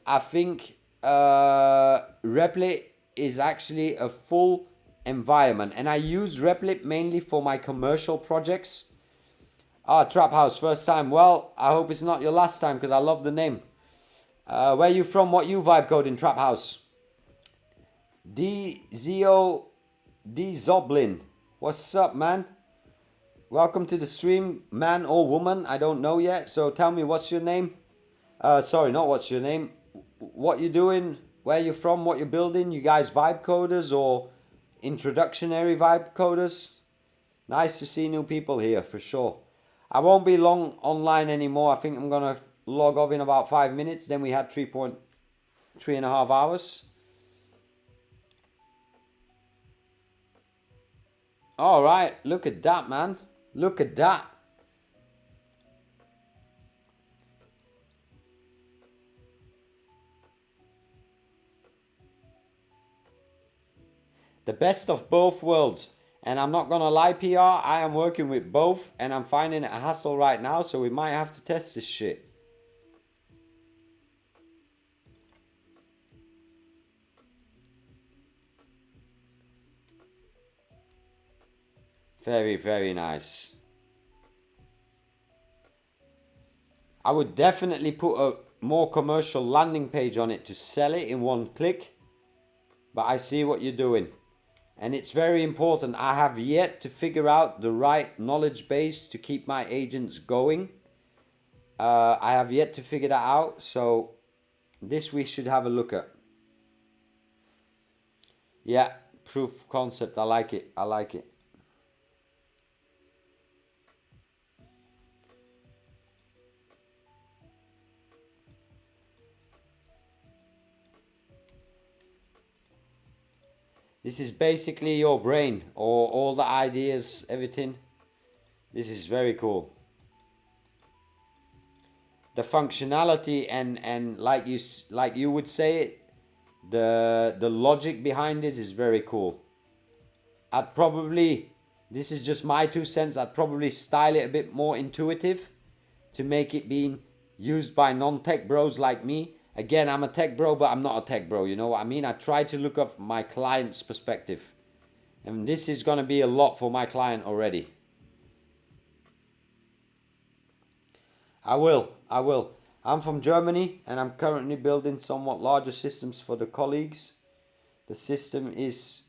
I think Replit is actually a full environment. And I use Replit mainly for my commercial projects. Trap House, first time. Well, I hope it's not your last time because I love the name. Where you from? What you vibe code in Trap House? D Zoblin. What's up, man? Welcome to the stream, man or woman. I don't know yet. So tell me, what's your name? Sorry, not what's your name. What you doing? Where you from? What you're building? You guys vibe coders or introductionary vibe coders? Nice to see new people here for sure. I won't be long online anymore. I think I'm gonna log off in about 5 minutes. Then we had 3.5 3.5 hours. All right, look at that, man. Look at that. The best of both worlds. And I'm not gonna lie, PR, I am working with both and I'm finding it a hassle right now, so we might have to test this shit. Very, very nice. I would definitely put a more commercial landing page on it to sell it in one click. But I see what you're doing. And it's very important. I have yet to figure out the right knowledge base to keep my agents going. I have yet to figure that out. So this we should have a look at. Yeah, proof of concept. I like it. I like it. This is basically your brain, or all the ideas, everything. This is very cool. The functionality and like you would say it, the logic behind this is very cool. I'd probably, this is just my 2 cents, I'd probably style it a bit more intuitive to make it being used by non-tech bros like me. Again, I'm a tech bro, but I'm not a tech bro, you know what I mean? I try to look at my client's perspective. And this is going to be a lot for my client already. I will. I'm from Germany and I'm currently building somewhat larger systems for the colleagues. The system is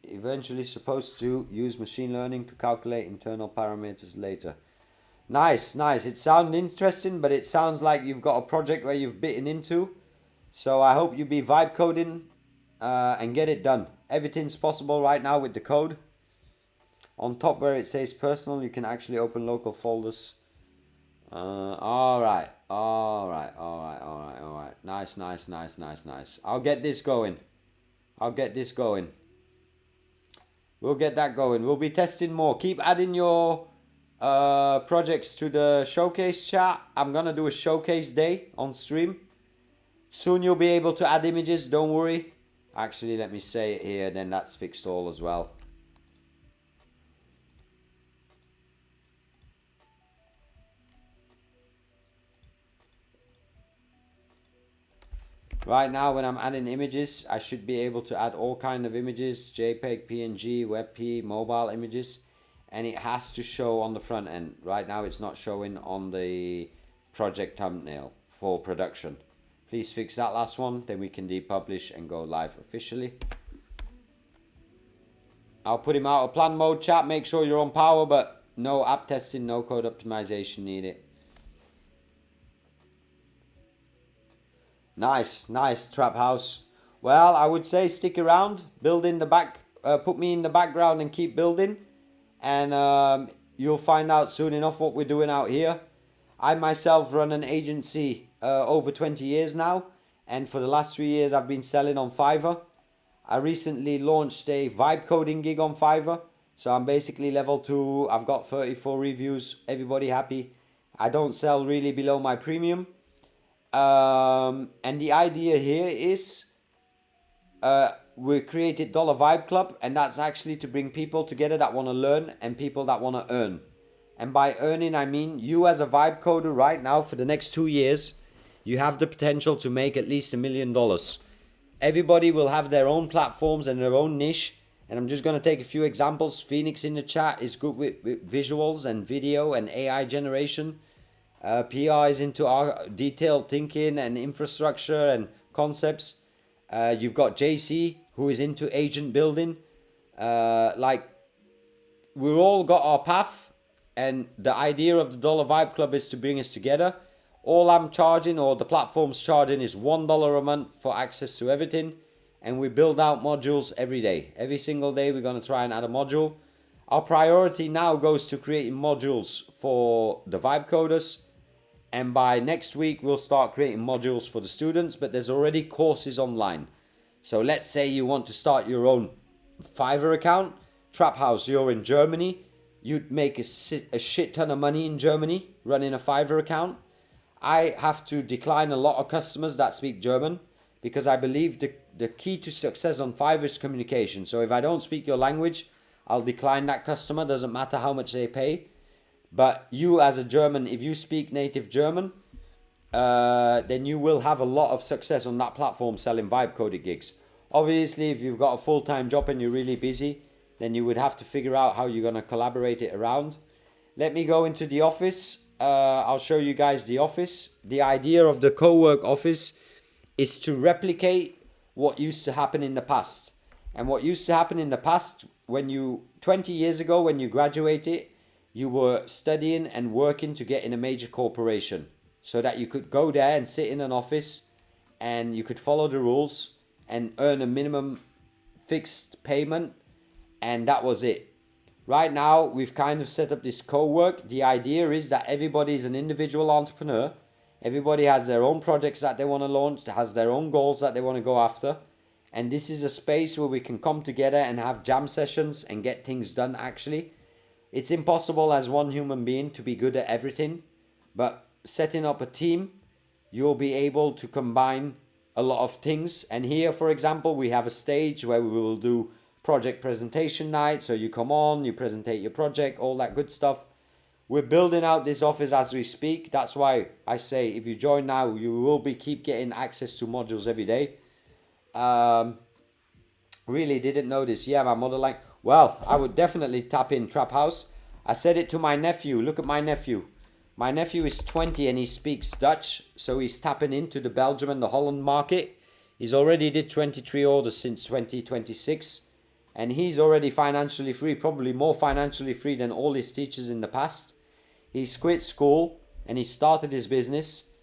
eventually supposed to use machine learning to calculate internal parameters later. Nice. It sounds interesting, but it sounds like you've got a project where you've bitten into. So I hope you be vibe coding and get it done. Everything's possible right now with the code. On top where it says personal, you can actually open local folders. All right. Nice. I'll get this going. We'll get that going. We'll be testing more. Keep adding your projects to the showcase chat. I'm gonna do a showcase day on stream. Soon you'll be able to add images, don't worry. Actually, let me say it here, then that's fixed all as well. Right now, when I'm adding images, I should be able to add all kind of images, JPEG, PNG, WebP, mobile images, and it has to show on the front end. Right now, it's not showing on the project thumbnail for production. Please fix that last one, then we can depublish and go live officially. I'll put him out of plan mode, chat. Make sure you're on power, but no app testing, no code optimization needed. Nice, Trap House. Well, I would say stick around, build in the back, put me in the background and keep building. And you'll find out soon enough what we're doing out here. I myself run an agency over 20 years now. And for the last 3 years, I've been selling on Fiverr. I recently launched a vibe coding gig on Fiverr. So I'm basically level 2. I've got 34 reviews. Everybody happy. I don't sell really below my premium. And the idea here is we created Dollar Vibe Club, and that's actually to bring people together that want to learn and people that want to earn. And by earning, I mean you as a vibe coder right now for the next 2 years, you have the potential to make at least $1 million. Everybody will have their own platforms and their own niche. And I'm just going to take a few examples. Phoenix in the chat is good with visuals and video and AI generation. PR is into our detailed thinking and infrastructure and concepts. You've got JC, who is into agent building. Like, we've all got our path, and the idea of the Dollar Vibe Club is to bring us together. All I'm charging, or the platform's charging, is $1 a month for access to everything, and we build out modules every day. Every single day we're going to try and add a module. Our priority now goes to creating modules for the vibe coders. And by next week, we'll start creating modules for the students, but there's already courses online. So let's say you want to start your own Fiverr account. Trap House, you're in Germany. You'd make a shit ton of money in Germany running a Fiverr account. I have to decline a lot of customers that speak German because I believe the key to success on Fiverr is communication. So if I don't speak your language, I'll decline that customer. Doesn't matter how much they pay. But you as a German, if you speak native German, then you will have a lot of success on that platform selling vibe coded gigs. Obviously, if you've got a full-time job and you're really busy, then you would have to figure out how you're going to collaborate it around. Let me go into the office. I'll show you guys the office. The idea of the co-work office is to replicate what used to happen in the past. And what used to happen in the past, 20 years ago when you graduated, you were studying and working to get in a major corporation so that you could go there and sit in an office and you could follow the rules and earn a minimum fixed payment, and that was it. Right now, we've kind of set up this co-work. The idea is that everybody is an individual entrepreneur. Everybody has their own projects that they want to launch, has their own goals that they want to go after. And this is a space where we can come together and have jam sessions and get things done actually. It's impossible as one human being to be good at everything, but setting up a team, you'll be able to combine a lot of things. And here, for example, we have a stage where we will do project presentation night. So you come on, you presentate your project, all that good stuff. We're building out this office as we speak. That's why I say if you join now, you will keep getting access to modules every day. Really didn't know this. Yeah, my mother like, well, I would definitely tap in Trap House. I said it to my nephew. Look at my nephew. My nephew is 20 and he speaks Dutch. So he's tapping into the Belgium and the Holland market. He's already did 23 orders since 2026. And he's already financially free, probably more financially free than all his teachers in the past. He's quit school and he started his business.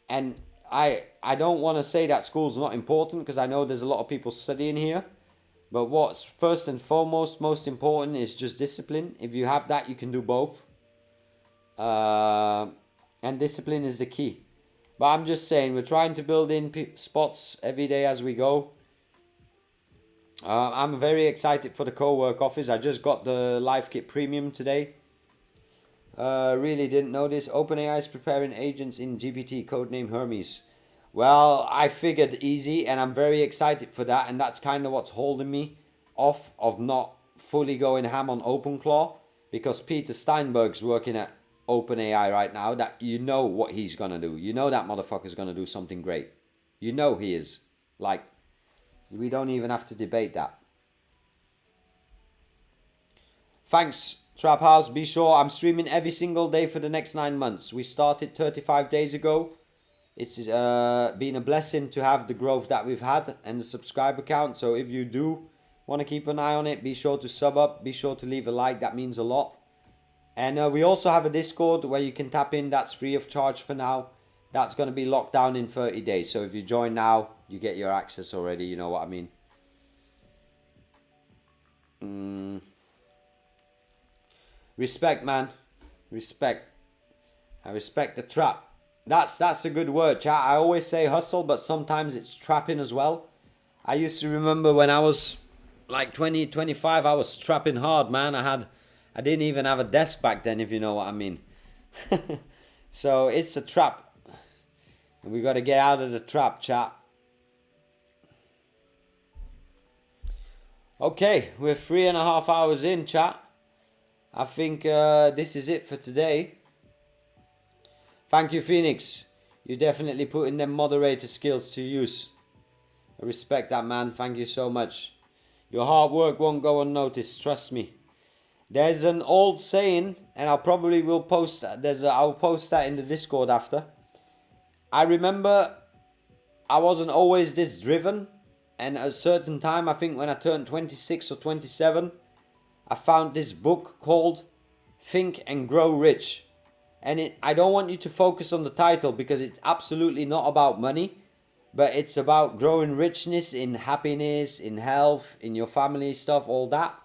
And I don't want to say that school's not important because I know there's a lot of people studying here. But what's first and foremost, most important is just discipline. If you have that, you can do both. And discipline is the key. But I'm just saying, we're trying to build in spots every day as we go. I'm very excited for the co-work office. I just got the Live Kit Premium today. Really didn't know this. OpenAI is preparing agents in GPT, codename Hermes. Well, I figured easy and I'm very excited for that. And that's kind of what's holding me off of not fully going ham on OpenClaw. Because Peter Steinberg's working at OpenAI right now. That you know what he's going to do. You know that motherfucker's going to do something great. You know he is. Like, we don't even have to debate that. Thanks, Trap House. Be sure I'm streaming every single day for the next 9 months. We started 35 days ago. It's been a blessing to have the growth that we've had and the subscriber count. So if you do want to keep an eye on it, be sure to sub up. Be sure to leave a like. That means a lot. And we also have a Discord where you can tap in. That's free of charge for now. That's going to be locked down in 30 days. So if you join now, you get your access already. You know what I mean. Respect, man. Respect. I respect the trap. That's a good word, chat. I always say hustle, but sometimes it's trapping as well. I used to remember when I was like 20, 25, I was trapping hard, man. I didn't even have a desk back then, if you know what I mean. So it's a trap. We got to get out of the trap, chat. Okay, we're 3.5 hours in, chat. I think this is it for today. Thank you, Phoenix. You definitely putting them moderator skills to use. I respect that, man. Thank you so much. Your hard work won't go unnoticed. Trust me. There's an old saying, and I'll post that. I'll post that in the Discord after. I remember I wasn't always this driven, and at a certain time, I think when I turned 26 or 27, I found this book called Think and Grow Rich. And I don't want you to focus on the title because it's absolutely not about money, but it's about growing richness in happiness, in health, in your family stuff, all that.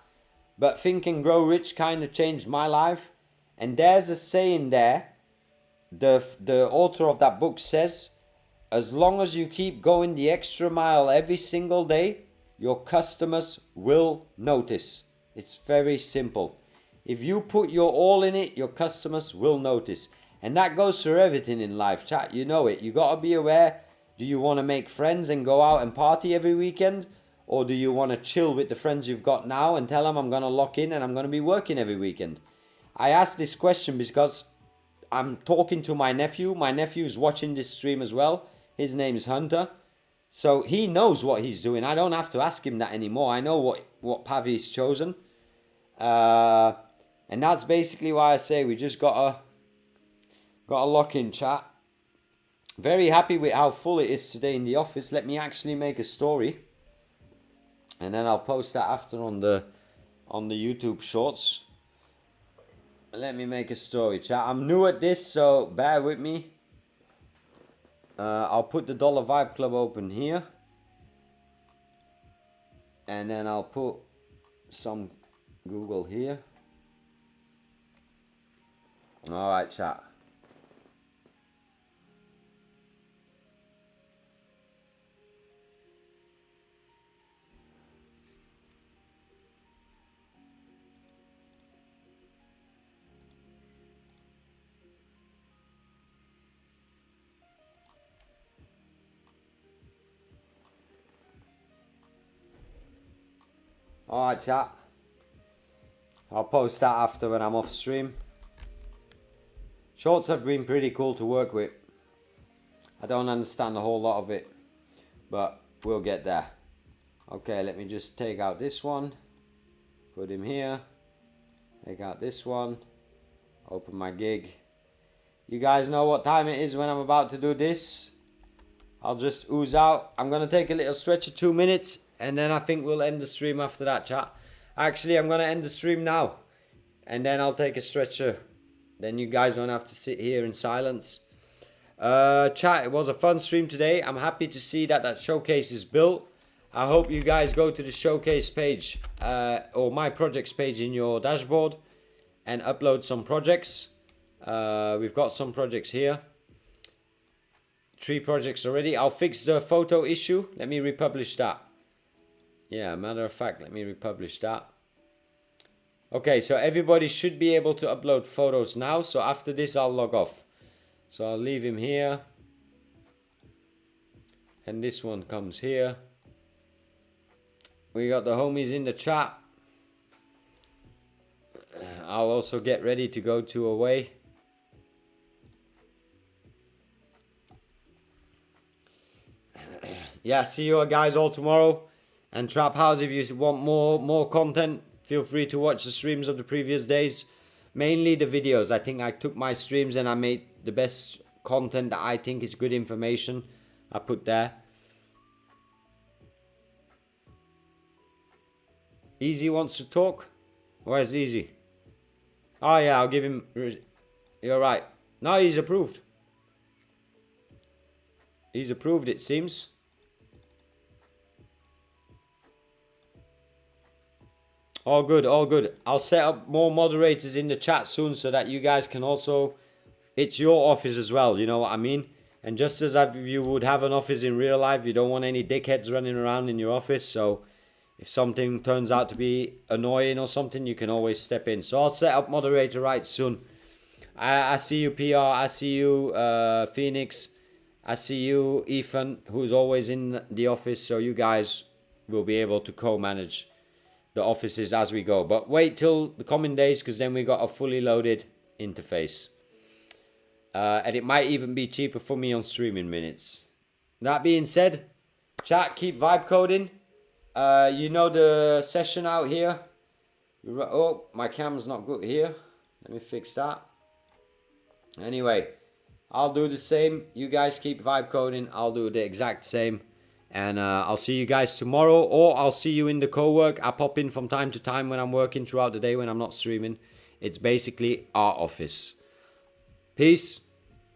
But Think and Grow Rich kind of changed my life. And there's a saying there the author of that book says, as long as you keep going the extra mile every single day, your customers will notice. It's very simple. If you put your all in it, your customers will notice. And that goes for everything in life, chat. You know it. You got to be aware. Do you want to make friends and go out and party every weekend? Or do you want to chill with the friends you've got now and tell them I'm going to lock in and I'm going to be working every weekend? I asked this question because I'm talking to my nephew. My nephew's watching this stream as well. His name's Hunter. So he knows what he's doing. I don't have to ask him that anymore. I know what path he's chosen. And that's basically why I say we just gotta lock in, chat. Very happy with how full it is today in the office. Let me actually make a story. And then I'll post that after on the YouTube shorts. Let me make a story, chat. I'm new at this, so bear with me. I'll put the Dollar Vibe Club open here. And then I'll put some Google here. Alright, chat. Alright, chat. I'll post that after when I'm off stream. Shorts have been pretty cool to work with. I don't understand a whole lot of it, but we'll get there. Okay, let me just take out this one. Put him here. Take out this one. Open my gig. You guys know what time it is when I'm about to do this. I'll just ooze out. I'm going to take a little stretch of 2 minutes. And then I think we'll end the stream after that, chat. Actually, I'm going to end the stream now. And then I'll take a stretcher. Then you guys don't have to sit here in silence. Chat, it was a fun stream today. I'm happy to see that showcase is built. I hope you guys go to the showcase page. Or my projects page in your dashboard. And upload some projects. We've got some projects here. 3 projects already. I'll fix the photo issue. Let me republish that. Yeah, matter of fact, let me republish that. Okay, so everybody should be able to upload photos now. So after this, I'll log off. So I'll leave him here. And this one comes here. We got the homies in the chat. I'll also get ready to go to away. Yeah, see you guys all tomorrow. And Trap House, if you want more content, feel free to watch the streams of the previous days. Mainly the videos. I think I took my streams and I made the best content that I think is good information. I put there. Easy wants to talk. Where's Easy? Oh yeah, I'll give him. You're right. No, he's approved. He's approved, it seems. All good, all good. I'll set up more moderators in the chat soon so that you guys can also... It's your office as well, you know what I mean? And just as you would have an office in real life, you don't want any dickheads running around in your office. So if something turns out to be annoying or something, you can always step in. So I'll set up moderator rights soon. I see you, PR. I see you, Phoenix. I see you, Ethan, who's always in the office. So you guys will be able to co-manage the offices as we go. But wait till the coming days, because then we got a fully loaded interface. And it might even be cheaper for me on streaming minutes. That being said, chat, keep vibe coding. You know the session out here. Oh, my camera's not good here. Let me fix that. Anyway, I'll do the same. You guys keep vibe coding. I'll do the exact same. And I'll see you guys tomorrow, or I'll see you in the co-work. I pop in from time to time when I'm working throughout the day when I'm not streaming. It's basically our office. Peace.